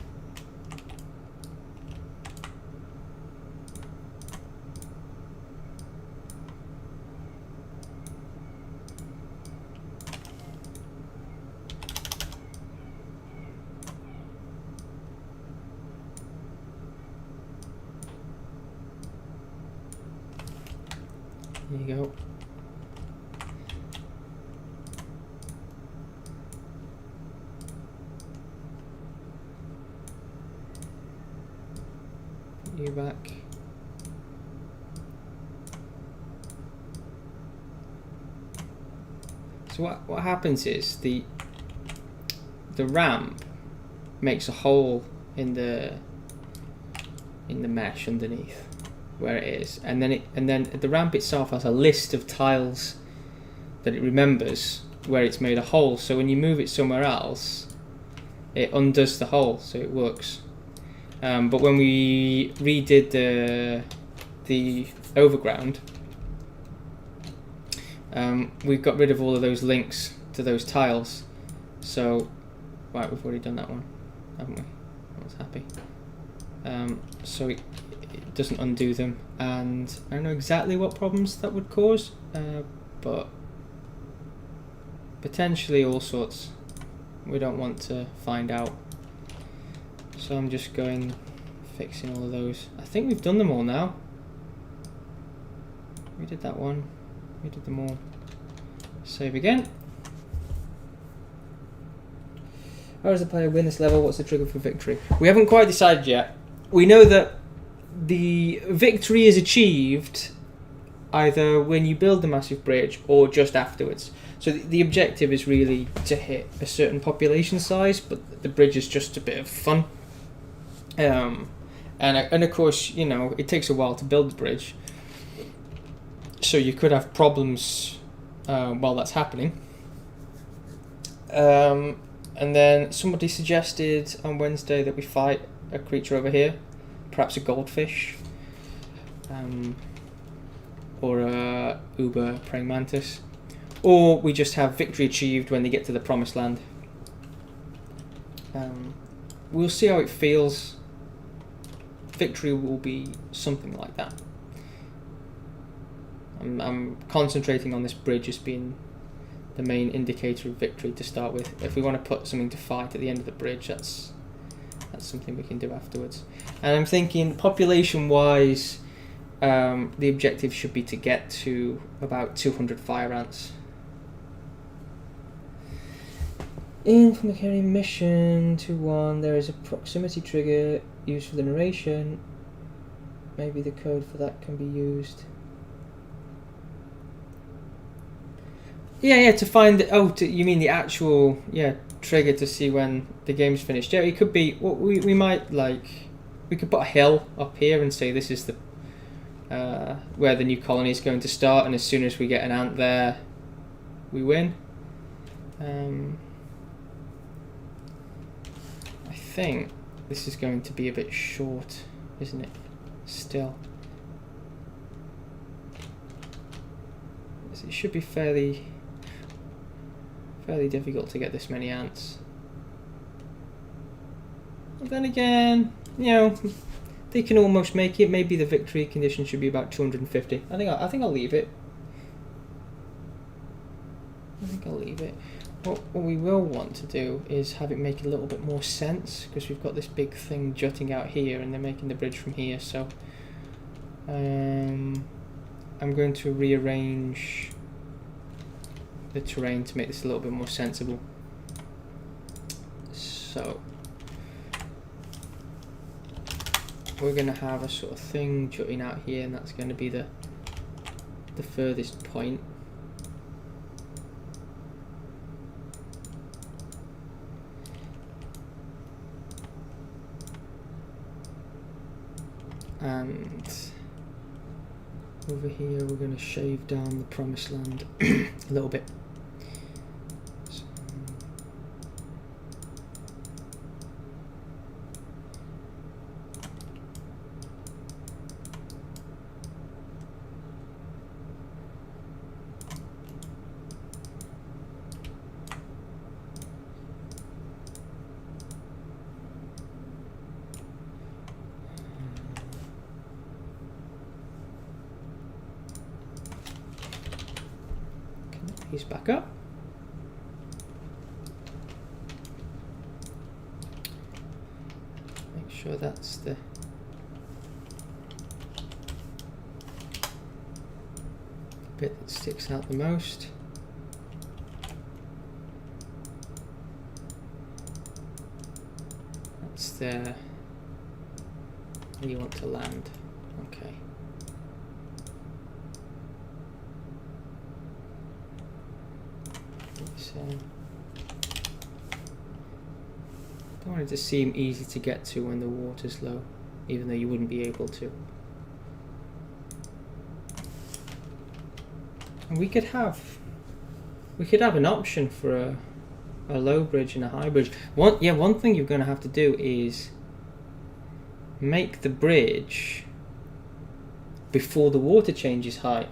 There you go. Put you back. So what happens is the ramp makes a hole in the mesh underneath where it is, and then the ramp itself has a list of tiles that it remembers where it's made a hole. So when you move it somewhere else, it undoes the hole, so it works. But when we redid the overground, we got rid of all of those links to those tiles. So, right, we've already done that one, haven't we? I was happy. So it doesn't undo them, and I don't know exactly what problems that would cause, but potentially all sorts. We don't want to find out. So I'm just going fixing all of those. I think we've done them all now. We did that one. We did them all. Save again. How does the player win this level? What's the trigger for victory? We haven't quite decided yet. We know that the victory is achieved either when you build the massive bridge or just afterwards. So the objective is really to hit a certain population size, but the bridge is just a bit of fun. And of course, you know, it takes a while to build the bridge, so you could have problems while that's happening. And then somebody suggested on Wednesday that we fight a creature over here, perhaps a goldfish, or a uber praying mantis, or we just have victory achieved when they get to the promised land. We'll see how it feels. Victory will be something like that. I'm concentrating on this bridge as being the main indicator of victory to start with. If we want to put something to fight at the end of the bridge, that's something we can do afterwards. And I'm thinking population-wise, the objective should be to get to about 200 fire ants. In from the carry mission 2-1, there is a proximity trigger used for the narration. Maybe the code for that can be used. Yeah, to find you mean the actual trigger to see when the game's finished. Yeah, it could be. Well, we might we could put a hill up here and say this is the where the new colony is going to start, and as soon as we get an ant there, we win. I think this is going to be a bit short, isn't it? Still, it should be fairly difficult to get this many ants. But then again, you know, they can almost make it. Maybe the victory condition should be about 250. I think I'll leave it. What we will want to do is have it make a little bit more sense, because we've got this big thing jutting out here and they're making the bridge from here. So I'm going to rearrange the terrain to make this a little bit more sensible. So we're going to have a sort of thing jutting out here, and that's going to be the furthest point. And over here we're going to shave down the promised land a little bit. So, he's back up. Make sure that's the bit that sticks out the most. That's the where you want to land. Okay. Don't want it to seem easy to get to when the water's low, even though you wouldn't be able to. And we could have an option for a low bridge and a high bridge. One thing you're going to have to do is make the bridge before the water changes height.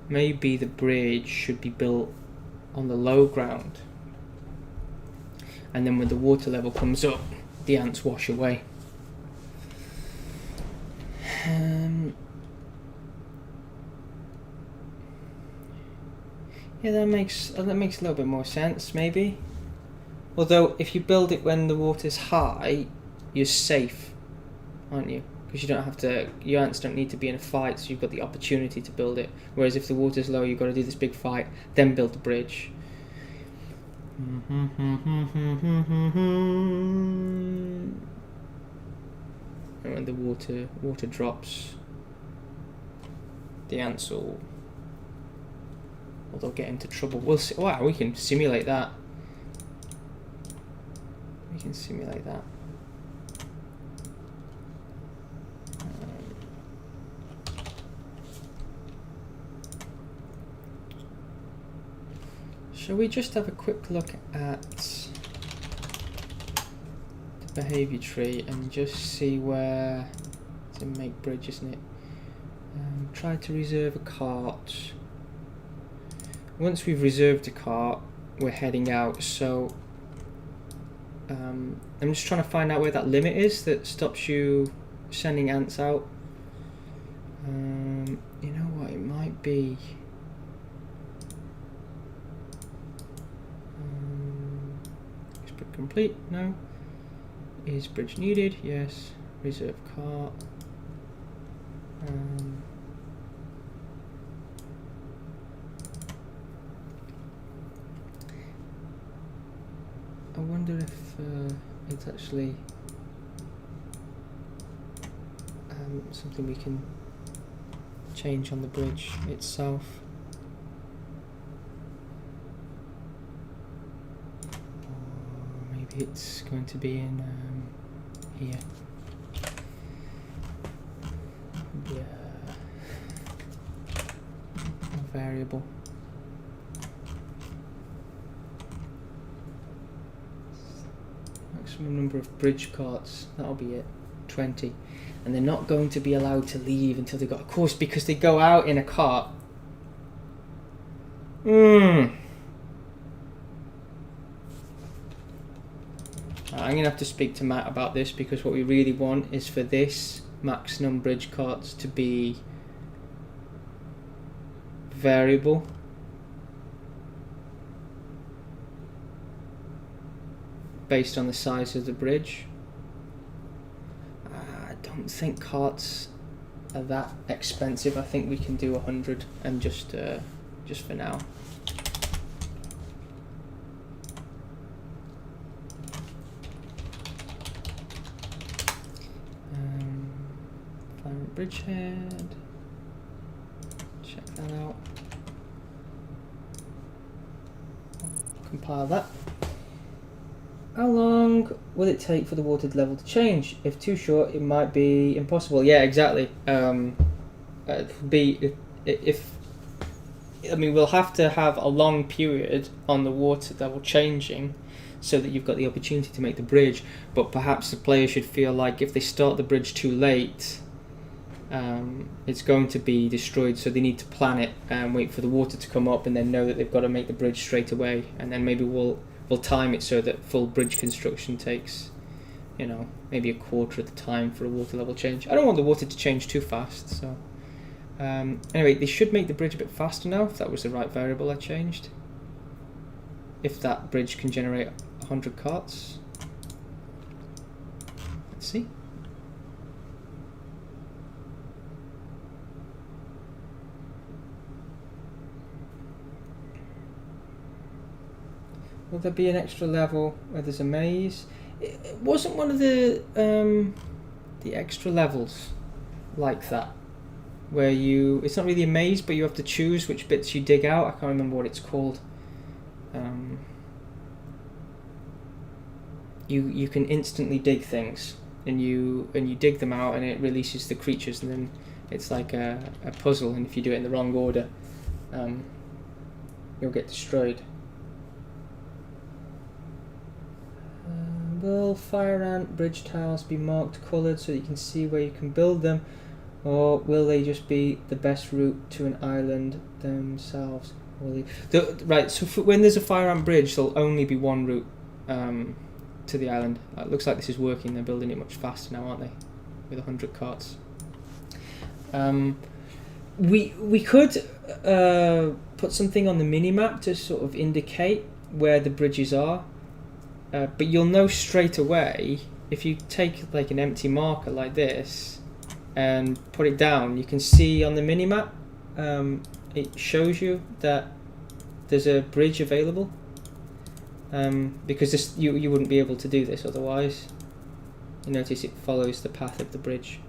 Maybe the bridge should be built on the low ground, and then when the water level comes up, the ants wash away. Yeah, that makes a little bit more sense, maybe. Although, if you build it when the water's high, you're safe, aren't you? Because you don't have to, your ants don't need to be in a fight, so you've got the opportunity to build it. Whereas if the water's low, you've got to do this big fight, then build the bridge. And when the water drops, the ants will, well, they'll get into trouble. We'll see. Wow, we can simulate that. We can simulate that. Shall we just have a quick look at the behavior tree and just see where to make bridge, isn't it? Try to reserve a cart. Once we've reserved a cart, we're heading out. So I'm just trying to find out where that limit is that stops you sending ants out. You know what? It might be. Complete? No. Is bridge needed? Yes. Reserve cart. I wonder if it's actually something we can change on the bridge itself. It's going to be in here. Yeah. A variable. Maximum number of bridge carts. That'll be it. 20. And they're not going to be allowed to leave until they've got a course because they go out in a cart. I'm going to have to speak to Matt about this, because what we really want is for this maximum bridge carts to be variable. Based on the size of the bridge. I don't think carts are that expensive. I think we can do 100 and just for now. Find bridgehead. Check that out. Compile that. How long will it take for the water level to change? If too short, it might be impossible. Yeah, exactly. We'll have to have a long period on the water level changing so that you've got the opportunity to make the bridge, but perhaps the player should feel like if they start the bridge too late, it's going to be destroyed, so they need to plan it and wait for the water to come up and then know that they've got to make the bridge straight away, and then maybe we'll time it so that full bridge construction takes, maybe a quarter of the time for a water level change. I don't want the water to change too fast, so anyway, they should make the bridge a bit faster now, if that was the right variable I changed. If that bridge can generate 100 carts. Let's see. Will there be an extra level where there's a maze? It wasn't one of the extra levels like that, where it's not really a maze, but you have to choose which bits you dig out. I can't remember what it's called. You can instantly dig things, and you dig them out, and it releases the creatures, and then it's like a puzzle. And if you do it in the wrong order, you'll get destroyed. Will fire ant bridge tiles be marked coloured so that you can see where you can build them, or will they just be the best route to an island themselves? Right, so when there's a fire ant bridge, there'll only be one route to the island. It looks like this is working. They're building it much faster now, aren't they? With 100 carts. We could put something on the mini-map to sort of indicate where the bridges are. But you'll know straight away if you take like an empty marker like this and put it down. You can see on the minimap, it shows you that there's a bridge available, because you wouldn't be able to do this otherwise. You notice it follows the path of the bridge,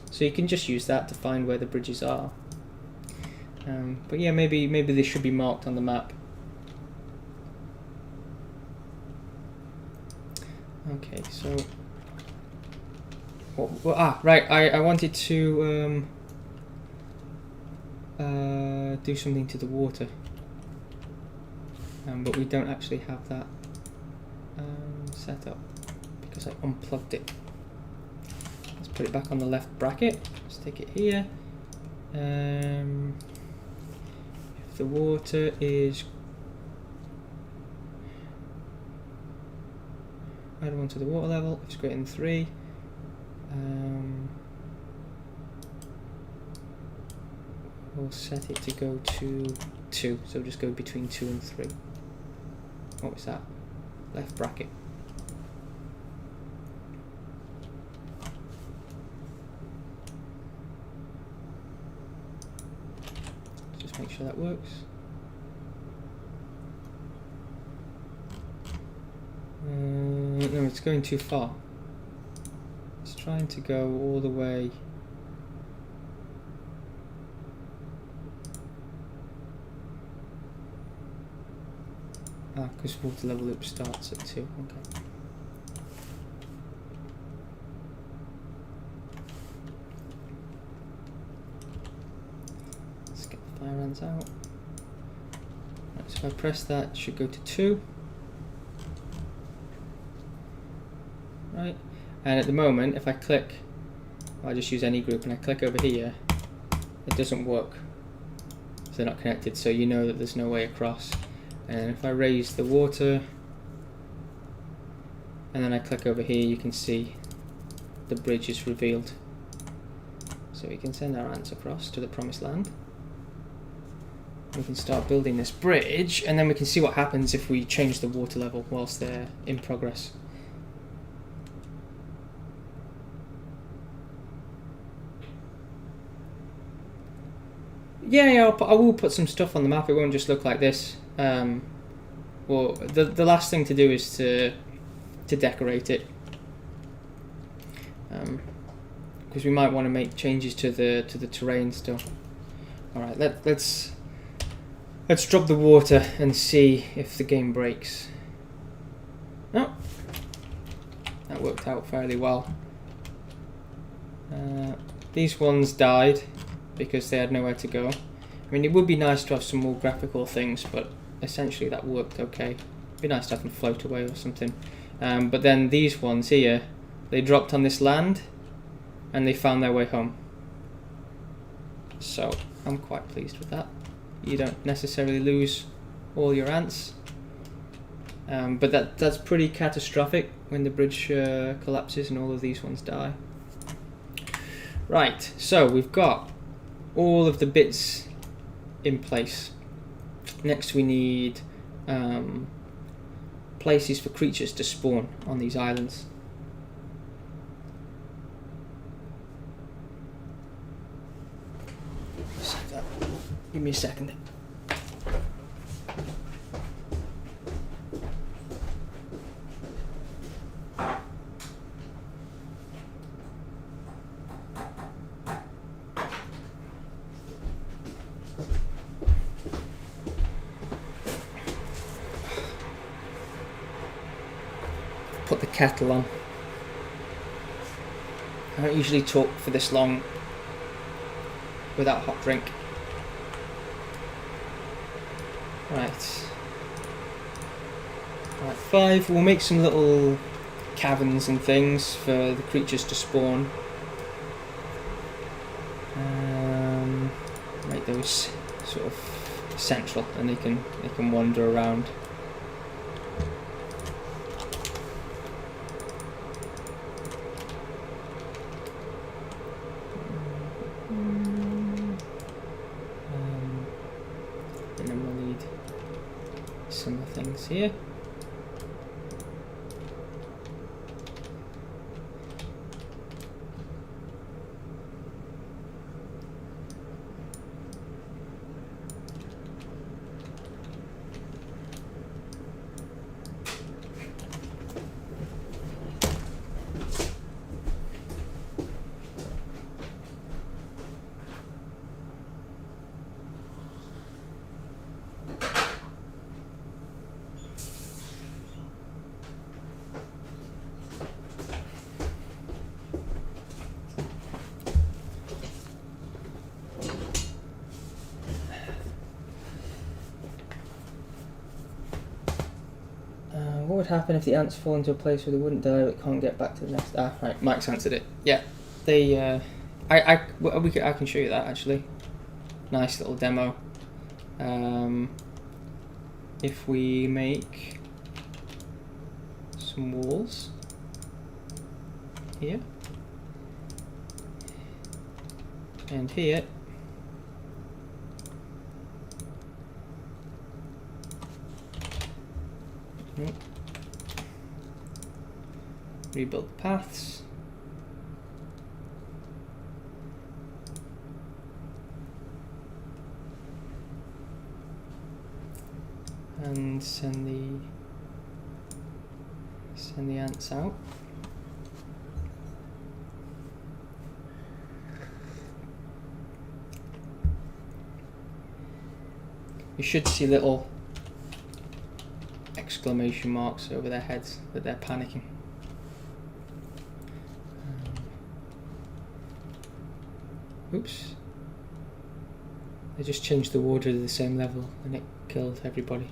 so you can just use that to find where the bridges are. But yeah, maybe they should be marked on the map. Okay, so right. I wanted to do something to the water, but we don't actually have that set up because I unplugged it. Let's put it back on the left bracket. Stick it here. If the water is add one to the water level, if it's greater than 3. We'll set it to go to 2, so just go between 2 and 3. What was that? Left bracket. Just make sure that works. No, it's going too far. It's trying to go all the way. Because water level loop starts at 2. Okay. Let's get the fire ants out. Right, so if I press that, it should go to 2. Right, and at the moment, if I click, I just use any group and I click over here, it doesn't work. So they're not connected, so you know that there's no way across. And if I raise the water and then I click over here, you can see the bridge is revealed. So we can send our ants across to the promised land. We can start building this bridge, and then we can see what happens if we change the water level whilst they're in progress. Yeah, I will put some stuff on the map. It won't just look like this. Well, the last thing to do is to decorate it, because we might want to make changes to the terrain still. All right, let's drop the water and see if the game breaks. Oh, that worked out fairly well. These ones died because they had nowhere to go. I mean, it would be nice to have some more graphical things, but essentially that worked okay. It'd be nice to have them float away or something. But then these ones here, they dropped on this land and they found their way home. So I'm quite pleased with that. You don't necessarily lose all your ants. But that's pretty catastrophic when the bridge collapses and all of these ones die. Right, so we've got all of the bits in place. Next we need places for creatures to spawn on these islands. Give me a second. Put the kettle on. I don't usually talk for this long without a hot drink. Right. Right, 5. We'll make some little caverns and things for the creatures to spawn. Make those sort of central, and they can wander around. And then we'll need some things here. What would happen if the ants fall into a place where they wouldn't die but can't get back to the nest? Ah, right, Mike's answered it. Yeah, they. I can show you that actually. Nice little demo. If we make some walls here and here. Rebuild the paths. And send the ants out. You should see little exclamation marks over their heads that they're panicking. Oops. They just changed the water to the same level and it killed everybody.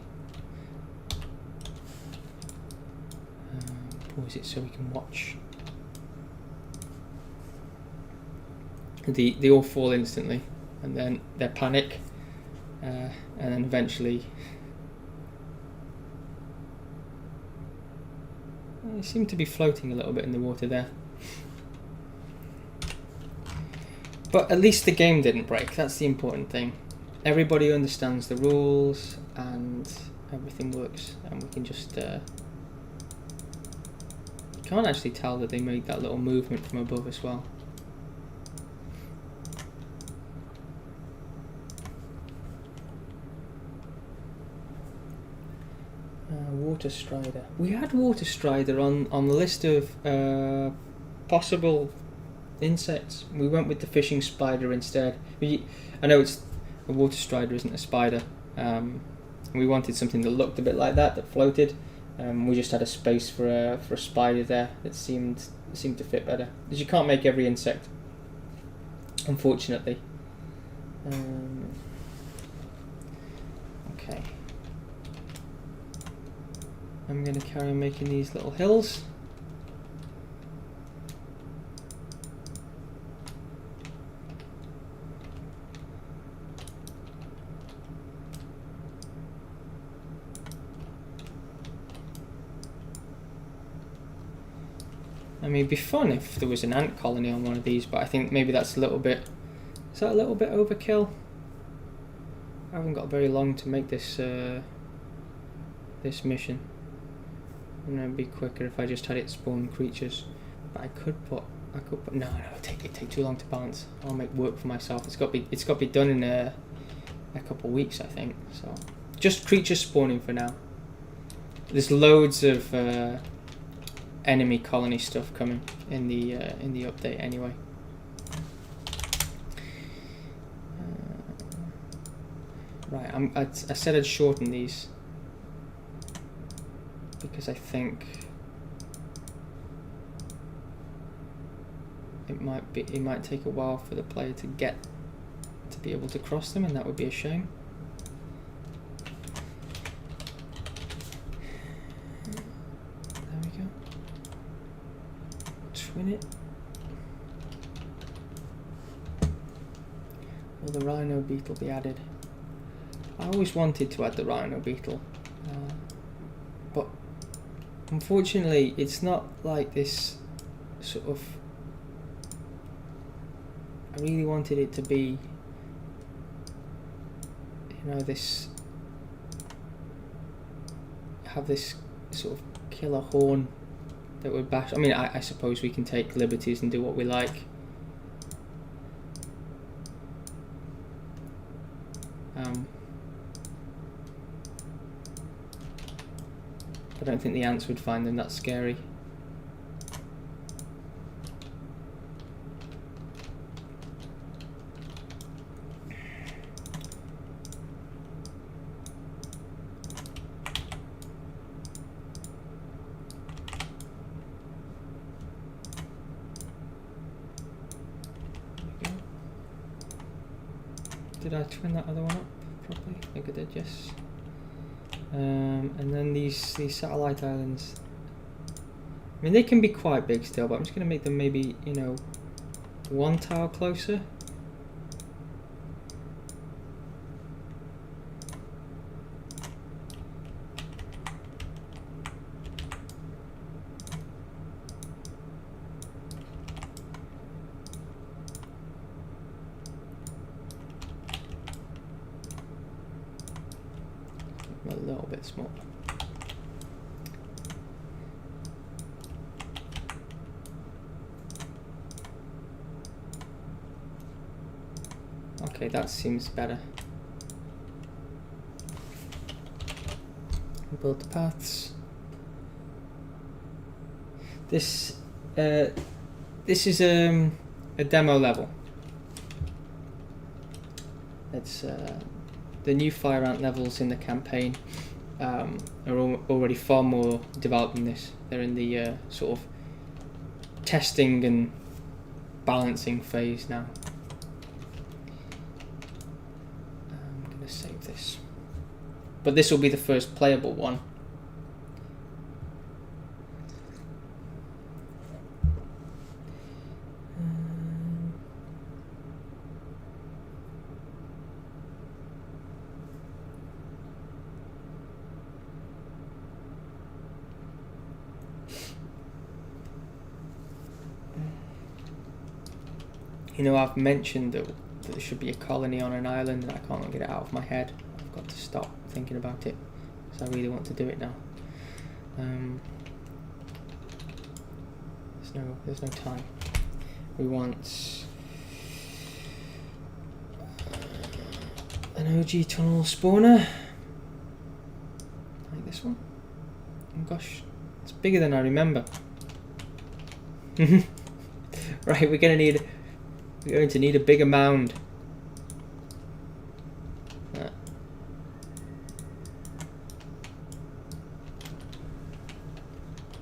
Pause it so we can watch. They all fall instantly and then they panic and then eventually they seem to be floating a little bit in the water there. But at least the game didn't break, that's the important thing. Everybody understands the rules and everything works, and we can just... you can't actually tell that they made that little movement from above as well. Water strider. We had water strider on the list of possible insects. We went with the fishing spider instead. I know it's a water strider, isn't a spider. We wanted something that looked a bit like that floated. We just had a space for a spider there that seemed to fit better. Because you can't make every insect, unfortunately. Okay. I'm going to carry on making these little hills. I mean, it'd be fun if there was an ant colony on one of these, but I think maybe that's a little bit... Is that a little bit overkill? I haven't got very long to make this this mission. And it'd be quicker if I just had it spawn creatures. But I could put no, it'd take too long to balance. I'll make work for myself. It's got to be done in a couple of weeks, I think. So just creatures spawning for now. There's loads of enemy colony stuff coming in the update anyway. Right, I said I'd shorten these because I think it might take a while for the player to be able to cross them, and that would be a shame. There we go. Twin it. Will the rhino beetle be added? I always wanted to add the rhino beetle, but unfortunately it's not like this sort of... I really wanted it to be, you know, have this sort of killer horn that would bash. I mean, I suppose we can take liberties and do what we like. I don't think the ants would find them that scary. Did I twin that other one up properly? I think I did, yes. And then these satellite islands. I mean, they can be quite big still, but I'm just going to make them maybe, you know, one tile closer. A little bit small. Okay, that seems better. Build the paths. This is a demo level. It's the new fire ant levels in the campaign are already far more developed than this. They're in the sort of testing and balancing phase now. I'm going to save this. But this will be the first playable one. You know, I've mentioned that there should be a colony on an island, and I can't get it out of my head. I've got to stop thinking about it, because I really want to do it now. There's no time. We want an OG tunnel spawner, like this one. Oh gosh, it's bigger than I remember. Right, we're going to need a bigger mound.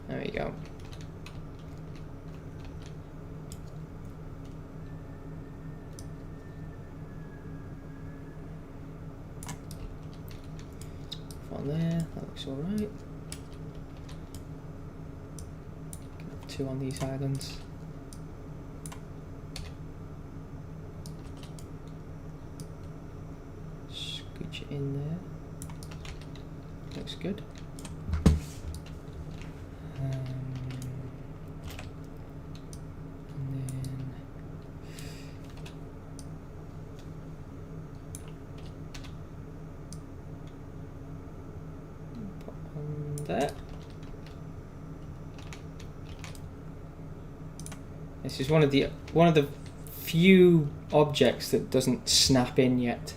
There we go. One there, that looks alright. 2 on these islands. Scooch it in there. Looks good. And then put on there. This is one of the few objects that doesn't snap in yet.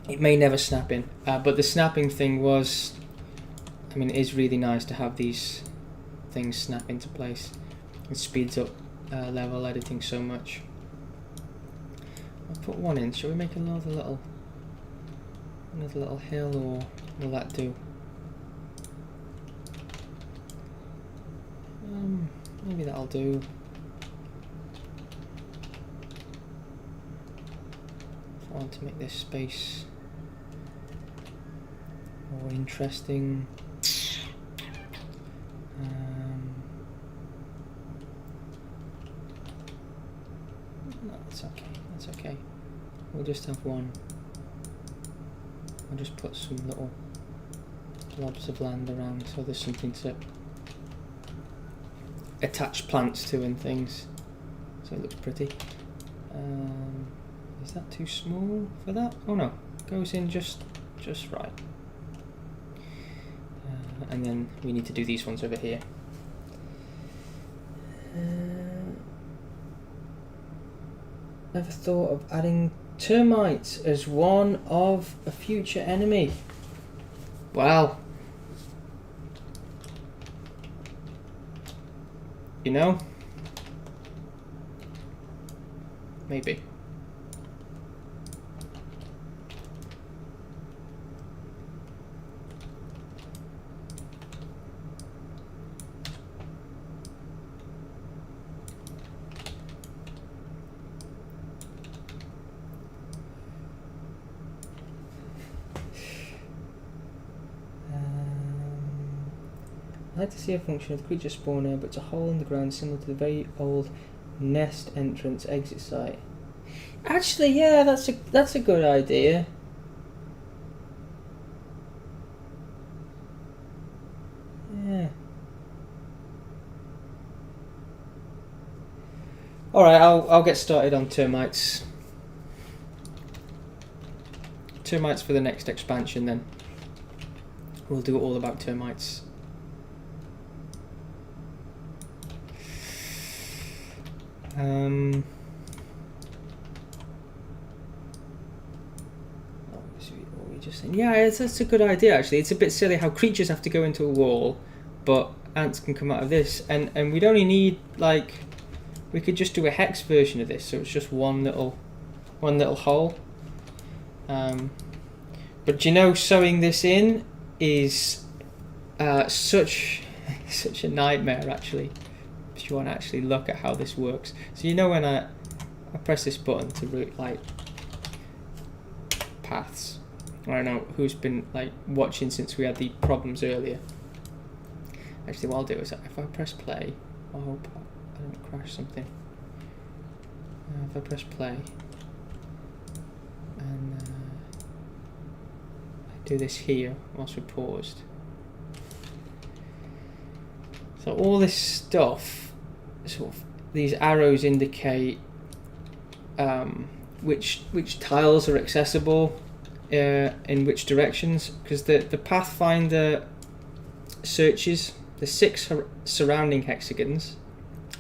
It may never snap in, but the snapping thing was, I mean, it is really nice to have these things snap into place. It speeds up level editing so much. I'll put one in. Shall we make another little hill, or will that do? Maybe that'll do. If I want to make this space more interesting. No, that's okay. That's okay. We'll just have one. I'll just put some little blobs of land around so there's something to attach plants to and things, so it looks pretty. Is that too small for that? Oh no, goes in just right. And then we need to do these ones over here. Never thought of adding termites as one of a future enemy. Wow. You know? Maybe. I'd like to see a function of the creature spawner, but it's a hole in the ground similar to the very old nest entrance exit site. Actually, yeah, that's a good idea. Yeah. All right, I'll get started on termites. Termites for the next expansion, then. We'll do it all about termites. Yeah, that's a good idea actually. It's a bit silly how creatures have to go into a wall, but ants can come out of this, and we'd only need, like, we could just do a hex version of this, so it's just one little hole. But you know, sewing this in is such a nightmare actually. If you want to actually look at how this works, so you know when I press this button to route like paths. I don't know who's been like watching since we had the problems earlier. Actually, what I'll do is if I press play, I hope I don't crash something. If I press play and I do this here whilst we're paused. So all this stuff, sort of these arrows indicate which tiles are accessible in which directions, because the Pathfinder searches the 6 surrounding hexagons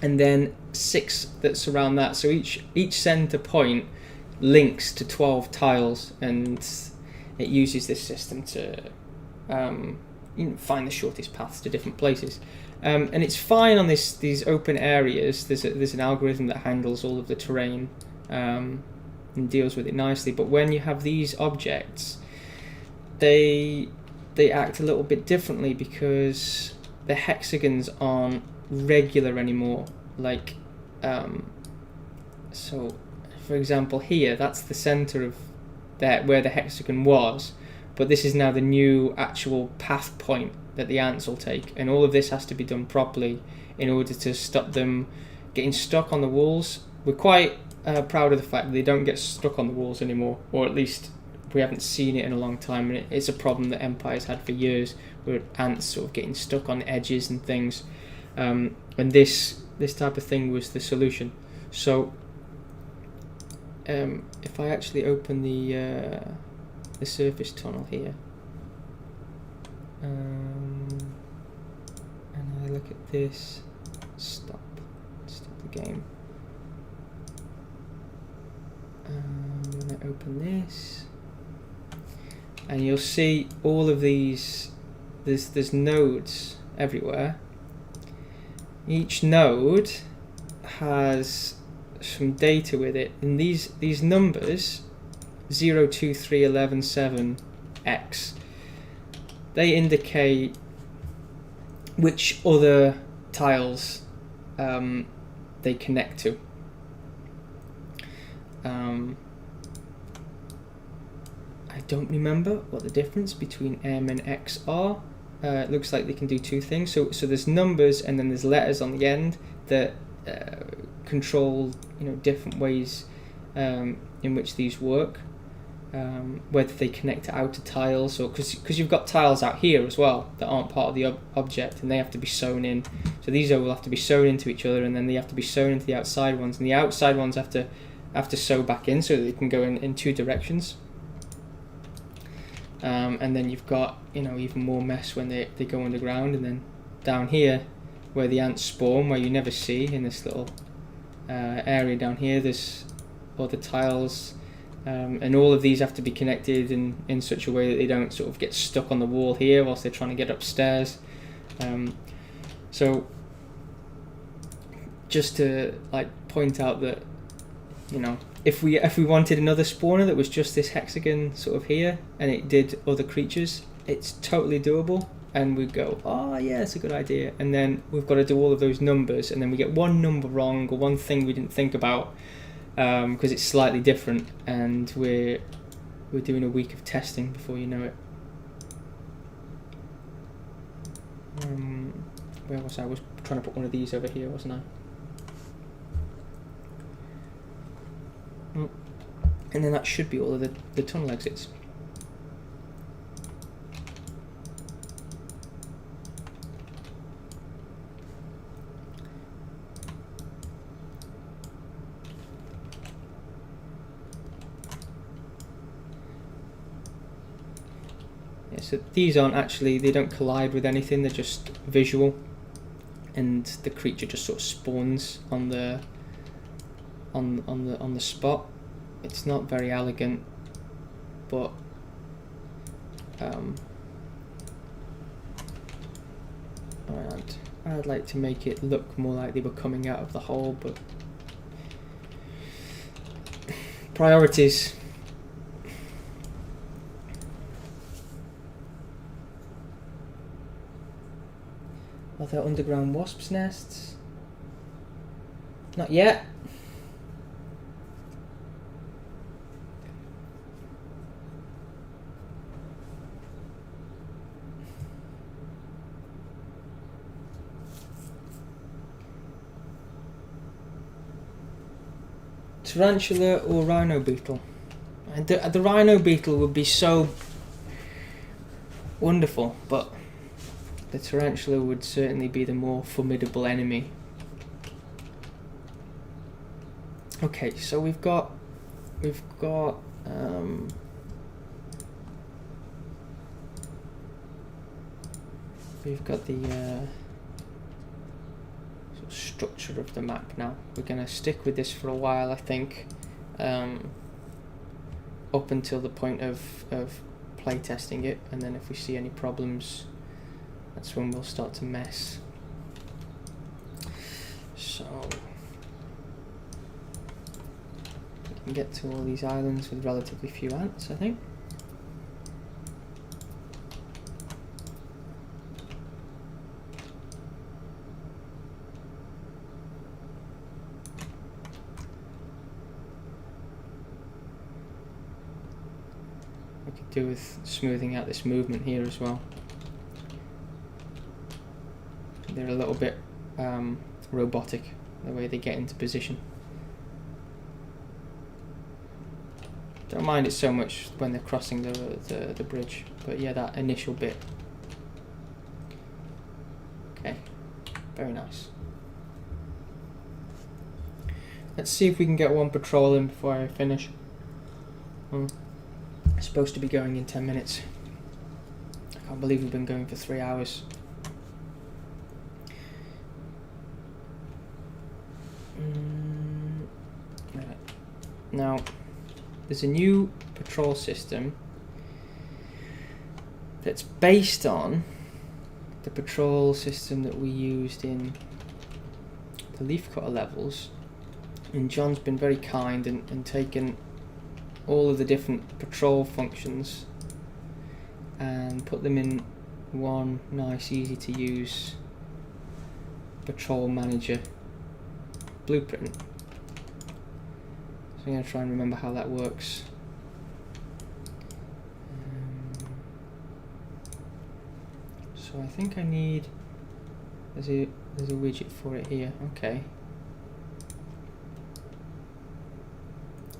and then 6 that surround that, so each center point links to 12 tiles, and it uses this system to find the shortest paths to different places. And it's fine on these open areas. There's an algorithm that handles all of the terrain and deals with it nicely. But when you have these objects, they act a little bit differently because the hexagons aren't regular anymore. Like, so for example here, that's the center of where the hexagon was, but this is now the new actual path point that the ants will take, and all of this has to be done properly in order to stop them getting stuck on the walls. We're quite proud of the fact that they don't get stuck on the walls anymore, or at least we haven't seen it in a long time, and it's a problem that Empire's had for years, where ants sort of getting stuck on edges and things, and this type of thing was the solution. So if I actually open the surface tunnel here, and I look at this, stop the game. I'm going to open this, and you'll see all of these. There's nodes everywhere. Each node has some data with it, and these numbers 0, 2, 3, 11, 7, X, they indicate which other tiles they connect to. I don't remember what the difference between M and X are. It looks like they can do two things. So there's numbers, and then there's letters on the end that control different ways in which these work. Whether they connect to outer tiles, or because you've got tiles out here as well that aren't part of the object, and they have to be sewn in. So these all have to be sewn into each other, and then they have to be sewn into the outside ones, and the outside ones have to sew back in so that they can go in two directions. And then you've got even more mess when they go underground, and then down here where the ants spawn, where you never see, in this little area down here, there's other tiles. And all of these have to be connected in such a way that they don't sort of get stuck on the wall here whilst they're trying to get upstairs. So just to point out that if we wanted another spawner that was just this hexagon sort of here and it did other creatures, it's totally doable, and we'd go, oh yeah, it's a good idea, and then we've got to do all of those numbers, and then we get one number wrong or one thing we didn't think about because it's slightly different, and we're doing a week of testing before you know it. Where was I? I was trying to put one of these over here, wasn't I? And then that should be all of the tunnel exits. So these aren't actually, they don't collide with anything, they're just visual, and the creature just sort of spawns on the spot. It's not very elegant, but I'd like to make it look more like they were coming out of the hole, but priorities. Are there underground wasps' nests? Not yet. Tarantula or rhino beetle? The rhino beetle would be so wonderful, but the tarantula would certainly be the more formidable enemy. Okay, so we've got the sort of structure of the map now. We're going to stick with this for a while, I think, up until the point of play testing it, and then if we see any problems, that's when we'll start to mess. So we can get to all these islands with relatively few ants, I think. We could do with smoothing out this movement here as well. They're a little bit robotic, the way they get into position. Don't mind it so much when they're crossing the bridge, but yeah, that initial bit. Okay, very nice. Let's see if we can get one patrol in before I finish. It's supposed to be going in 10 minutes. I can't believe we've been going for 3 hours. Right. Now, there's a new patrol system that's based on the patrol system that we used in the leafcutter levels, and John's been very kind and taken all of the different patrol functions and put them in one nice, easy to use patrol manager blueprint. So I'm going to try and remember how that works. So I think I need, there's a widget for it here. Okay.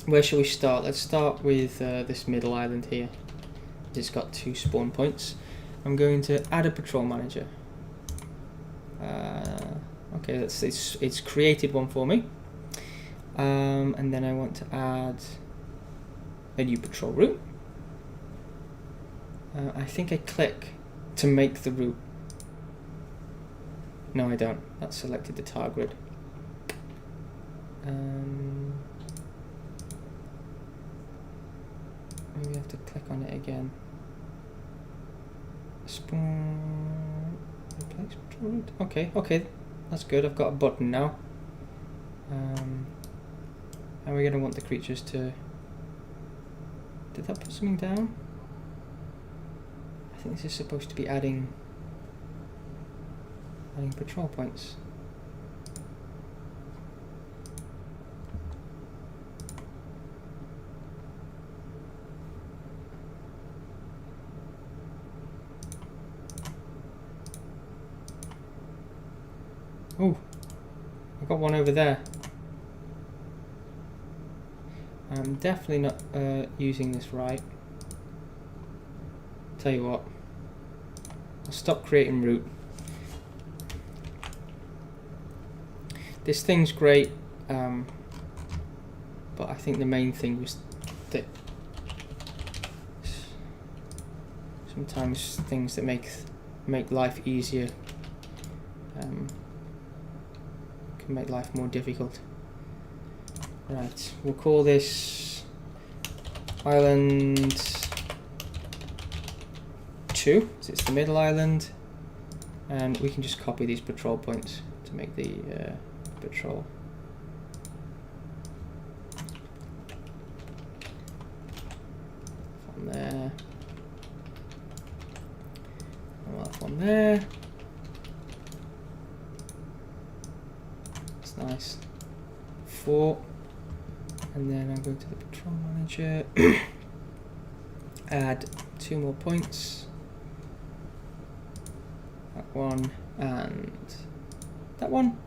Where shall we start? Let's start with this middle island here. It's got 2 spawn points. I'm going to add a patrol manager. Okay, it's created one for me. And then I want to add a new patrol route. I think I click to make the route. No, I don't. That's selected the tar grid. Maybe I have to click on it again. Spawn replace patrol route. Okay, that's good. I've got a button now. And we're going to want the creatures to... Did that put something down? I think this is supposed to be adding patrol points. Oh, I've got one over there. I'm definitely not using this right. Tell you what, I'll stop creating route. This thing's great, but I think the main thing was that sometimes things that make life easier can make life more difficult. Right, we'll call this Island 2, so it's the middle island, and we can just copy these patrol points to make the patrol. From there, and from there. That's nice. 4. And then I'm going to the patrol manager, add 2 more points, that one and that one.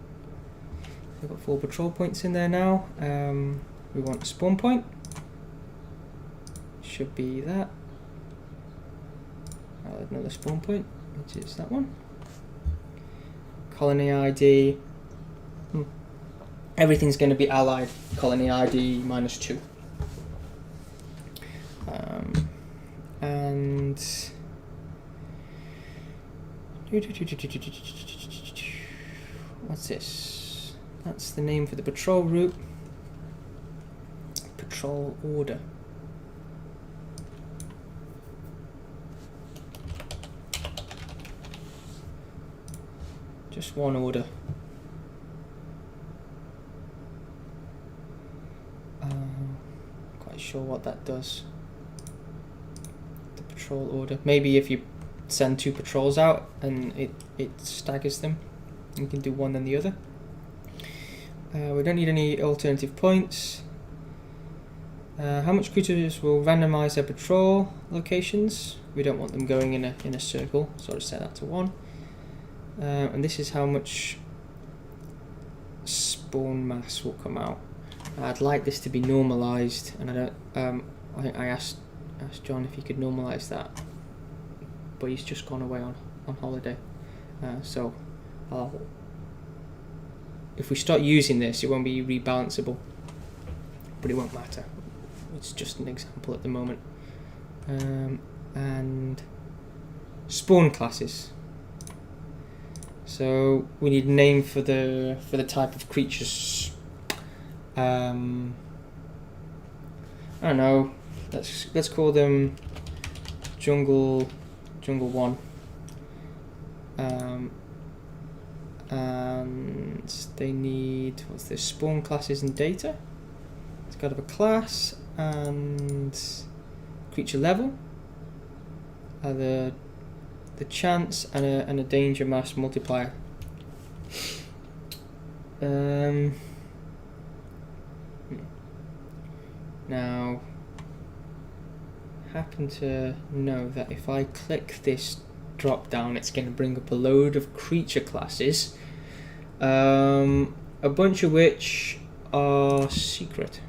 We've got 4 patrol points in there now. We want a spawn point, should be that. I'll add another spawn point, which is that one. Colony ID. Everything's going to be allied. Colony ID -2. And what's this? That's the name for the patrol route. Patrol order. Just one order. Quite sure what that does. The patrol order. Maybe if you send 2 patrols out and it staggers them, you can do one then the other. We don't need any alternative points. How much creatures will randomize their patrol locations? We don't want them going in a circle, so I'll set that to 1. And this is how much spawn mass will come out. I'd like this to be normalized, and I don't. I think I asked John if he could normalize that, but he's just gone away on holiday. So if we start using this, it won't be rebalanceable, but it won't matter. It's just an example at the moment. And spawn classes. So we need a name for the type of creatures. I don't know. Let's call them Jungle 1. And they need, what's this? Spawn classes and data. It's got to have a class and creature level. The chance and a danger mass multiplier. Now, happen to know that if I click this drop down, it's going to bring up a load of creature classes, a bunch of which are secret.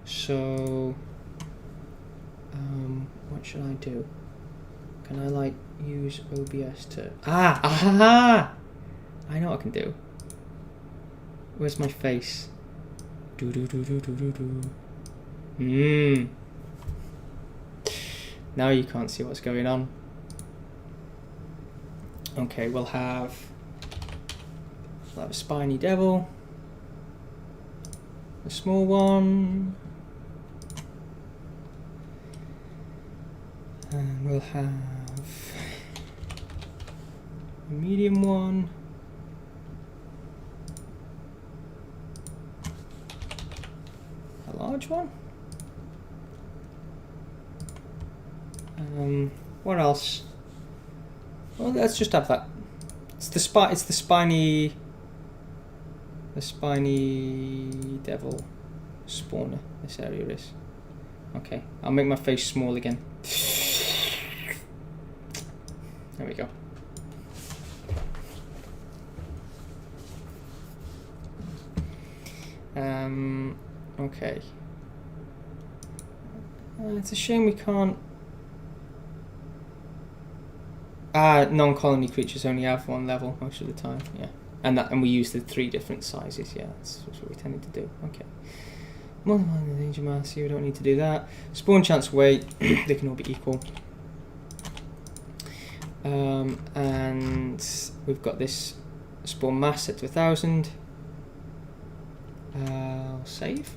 So, what should I do? Can I like use OBS to... I know what I can do. Where's my face? Now you can't see what's going on. Okay, we'll have a spiny devil, a small one, and we'll have a medium one, a large one. What else? Well, let's just have that. It's the spiny devil spawner. This area is. Okay, I'll make my face small again. There we go. Okay. It's a shame we can't. Non-colony creatures only have 1 level most of the time. Yeah, and we use the 3 different sizes. Yeah, that's what we tended to do. Okay. Multiply the danger mass. We don't need to do that. Spawn chance weight. They can all be equal. And we've got this spawn mass set to 1,000. I'll save.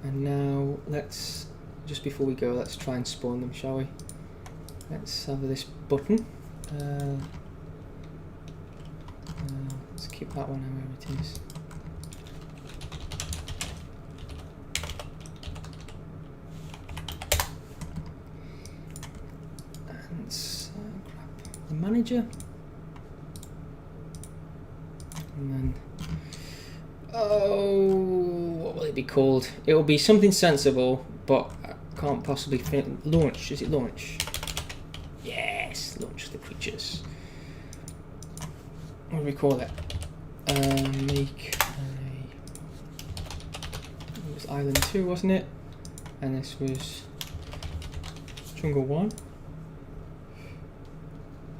And now let's, just before we go, let's try and spawn them, shall we? Let's have this button. Let's keep that one however it is. And let's grab the manager. And then, what will it be called? It will be something sensible, but I can't possibly launch. Is it launch? Yes, launch the creatures. What do we call it? Make it was Island 2, wasn't it? And this was Jungle 1.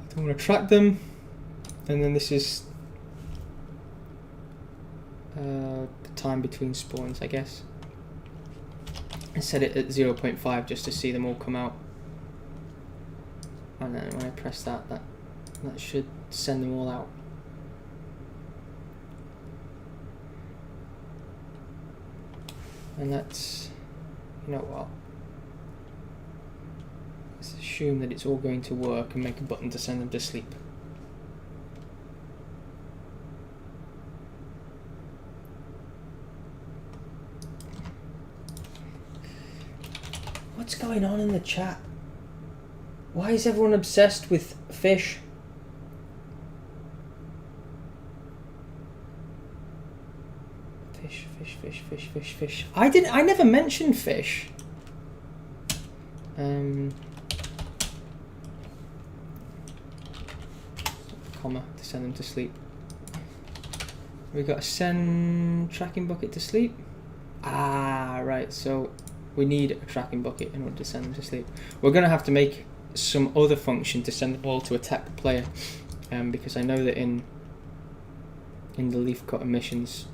I don't want to track them. And then this is the time between spawns, I guess. and set it at 0.5 just to see them all come out. And then when I press that, that should send them all out. And that's, you know what? Let's assume that it's all going to work and make a button to send them to sleep. What's going on in the chat? Why is everyone obsessed with fish? Fish. I never mentioned fish. Comma to send them to sleep. We got to send tracking bucket to sleep. Ah, right. So we need a tracking bucket in order to send them to sleep. We're going to have to make some other function to send them all to attack the player, because I know that in the leaf cutter missions,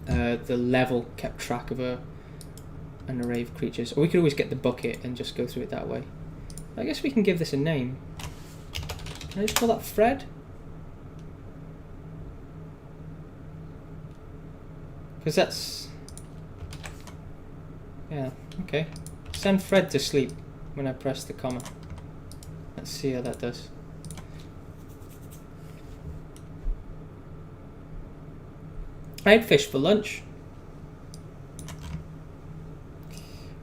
the level kept track of an array of creatures. Or we could always get the bucket and just go through it that way. I guess we can give this a name. Can I just call that Fred? Because that's... yeah, okay. Send Fred to sleep when I press the comma. Let's see how that does. I had fish for lunch.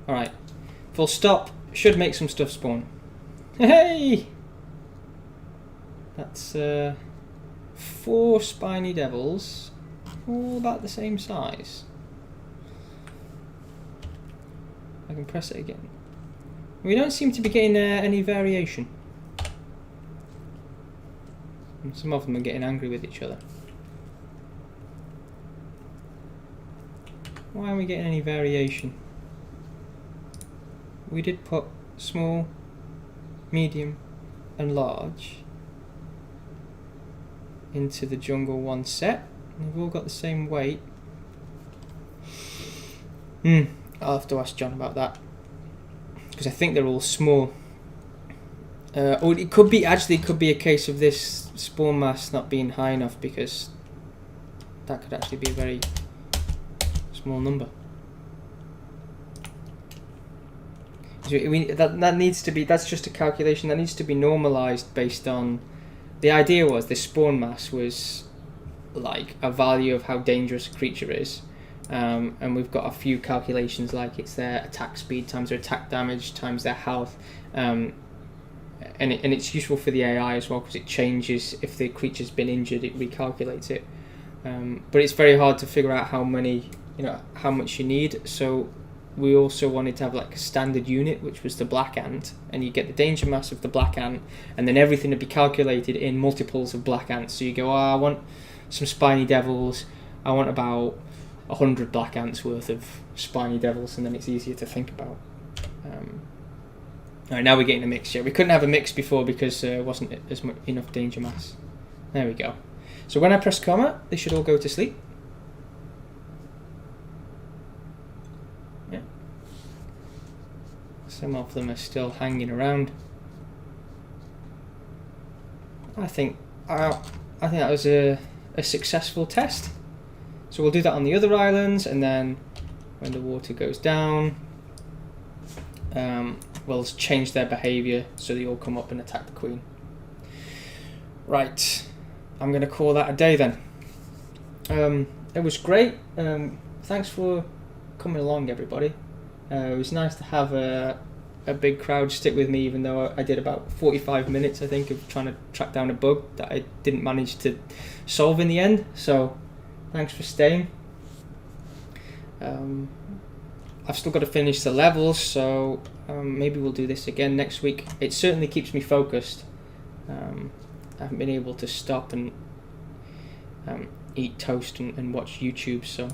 Alright. Full stop. Should make some stuff spawn. Hey! That's 4 spiny devils. All about the same size. I can press it again. We don't seem to be getting any variation. And some of them are getting angry with each other. Why aren't we getting any variation? We did put small, medium and large into the jungle 1 set. They've all got the same weight. I'll have to ask John about that, because I think they're all small. Or it could be, actually, it could be a case of this spawn mass not being high enough, because that could actually be a very small number. That needs to be, that's just a calculation that needs to be normalized based on, the idea was this spawn mass was like a value of how dangerous a creature is, and we've got a few calculations, like it's their attack speed times their attack damage times their health, and it's useful for the AI as well, because it changes if the creature's been injured, it recalculates it, but it's very hard to figure out how many, how much you need. So we also wanted to have like a standard unit, which was the black ant, and you get the danger mass of the black ant, and then everything would be calculated in multiples of black ants. So you go, I want some spiny devils, I want about 100 black ants worth of spiny devils, and then it's easier to think about. Alright, now we're getting a mix. Yeah, we couldn't have a mix before because there wasn't as much enough danger mass. There we go. So when I press comma, they should all go to sleep. Some of them are still hanging around. I think that was a successful test. So we'll do that on the other islands, and then when the water goes down, we'll change their behaviour so they all come up and attack the queen. Right, I'm going to call that a day then. It was great. Thanks for coming along, everybody. It was nice to have a big crowd stick with me, even though I did about 45 minutes, I think, of trying to track down a bug that I didn't manage to solve in the end. So thanks for staying. I've still got to finish the levels, so maybe we'll do this again next week. It certainly keeps me focused. I haven't been able to stop and eat toast and watch YouTube, so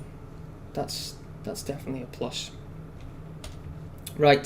that's definitely a plus. Right,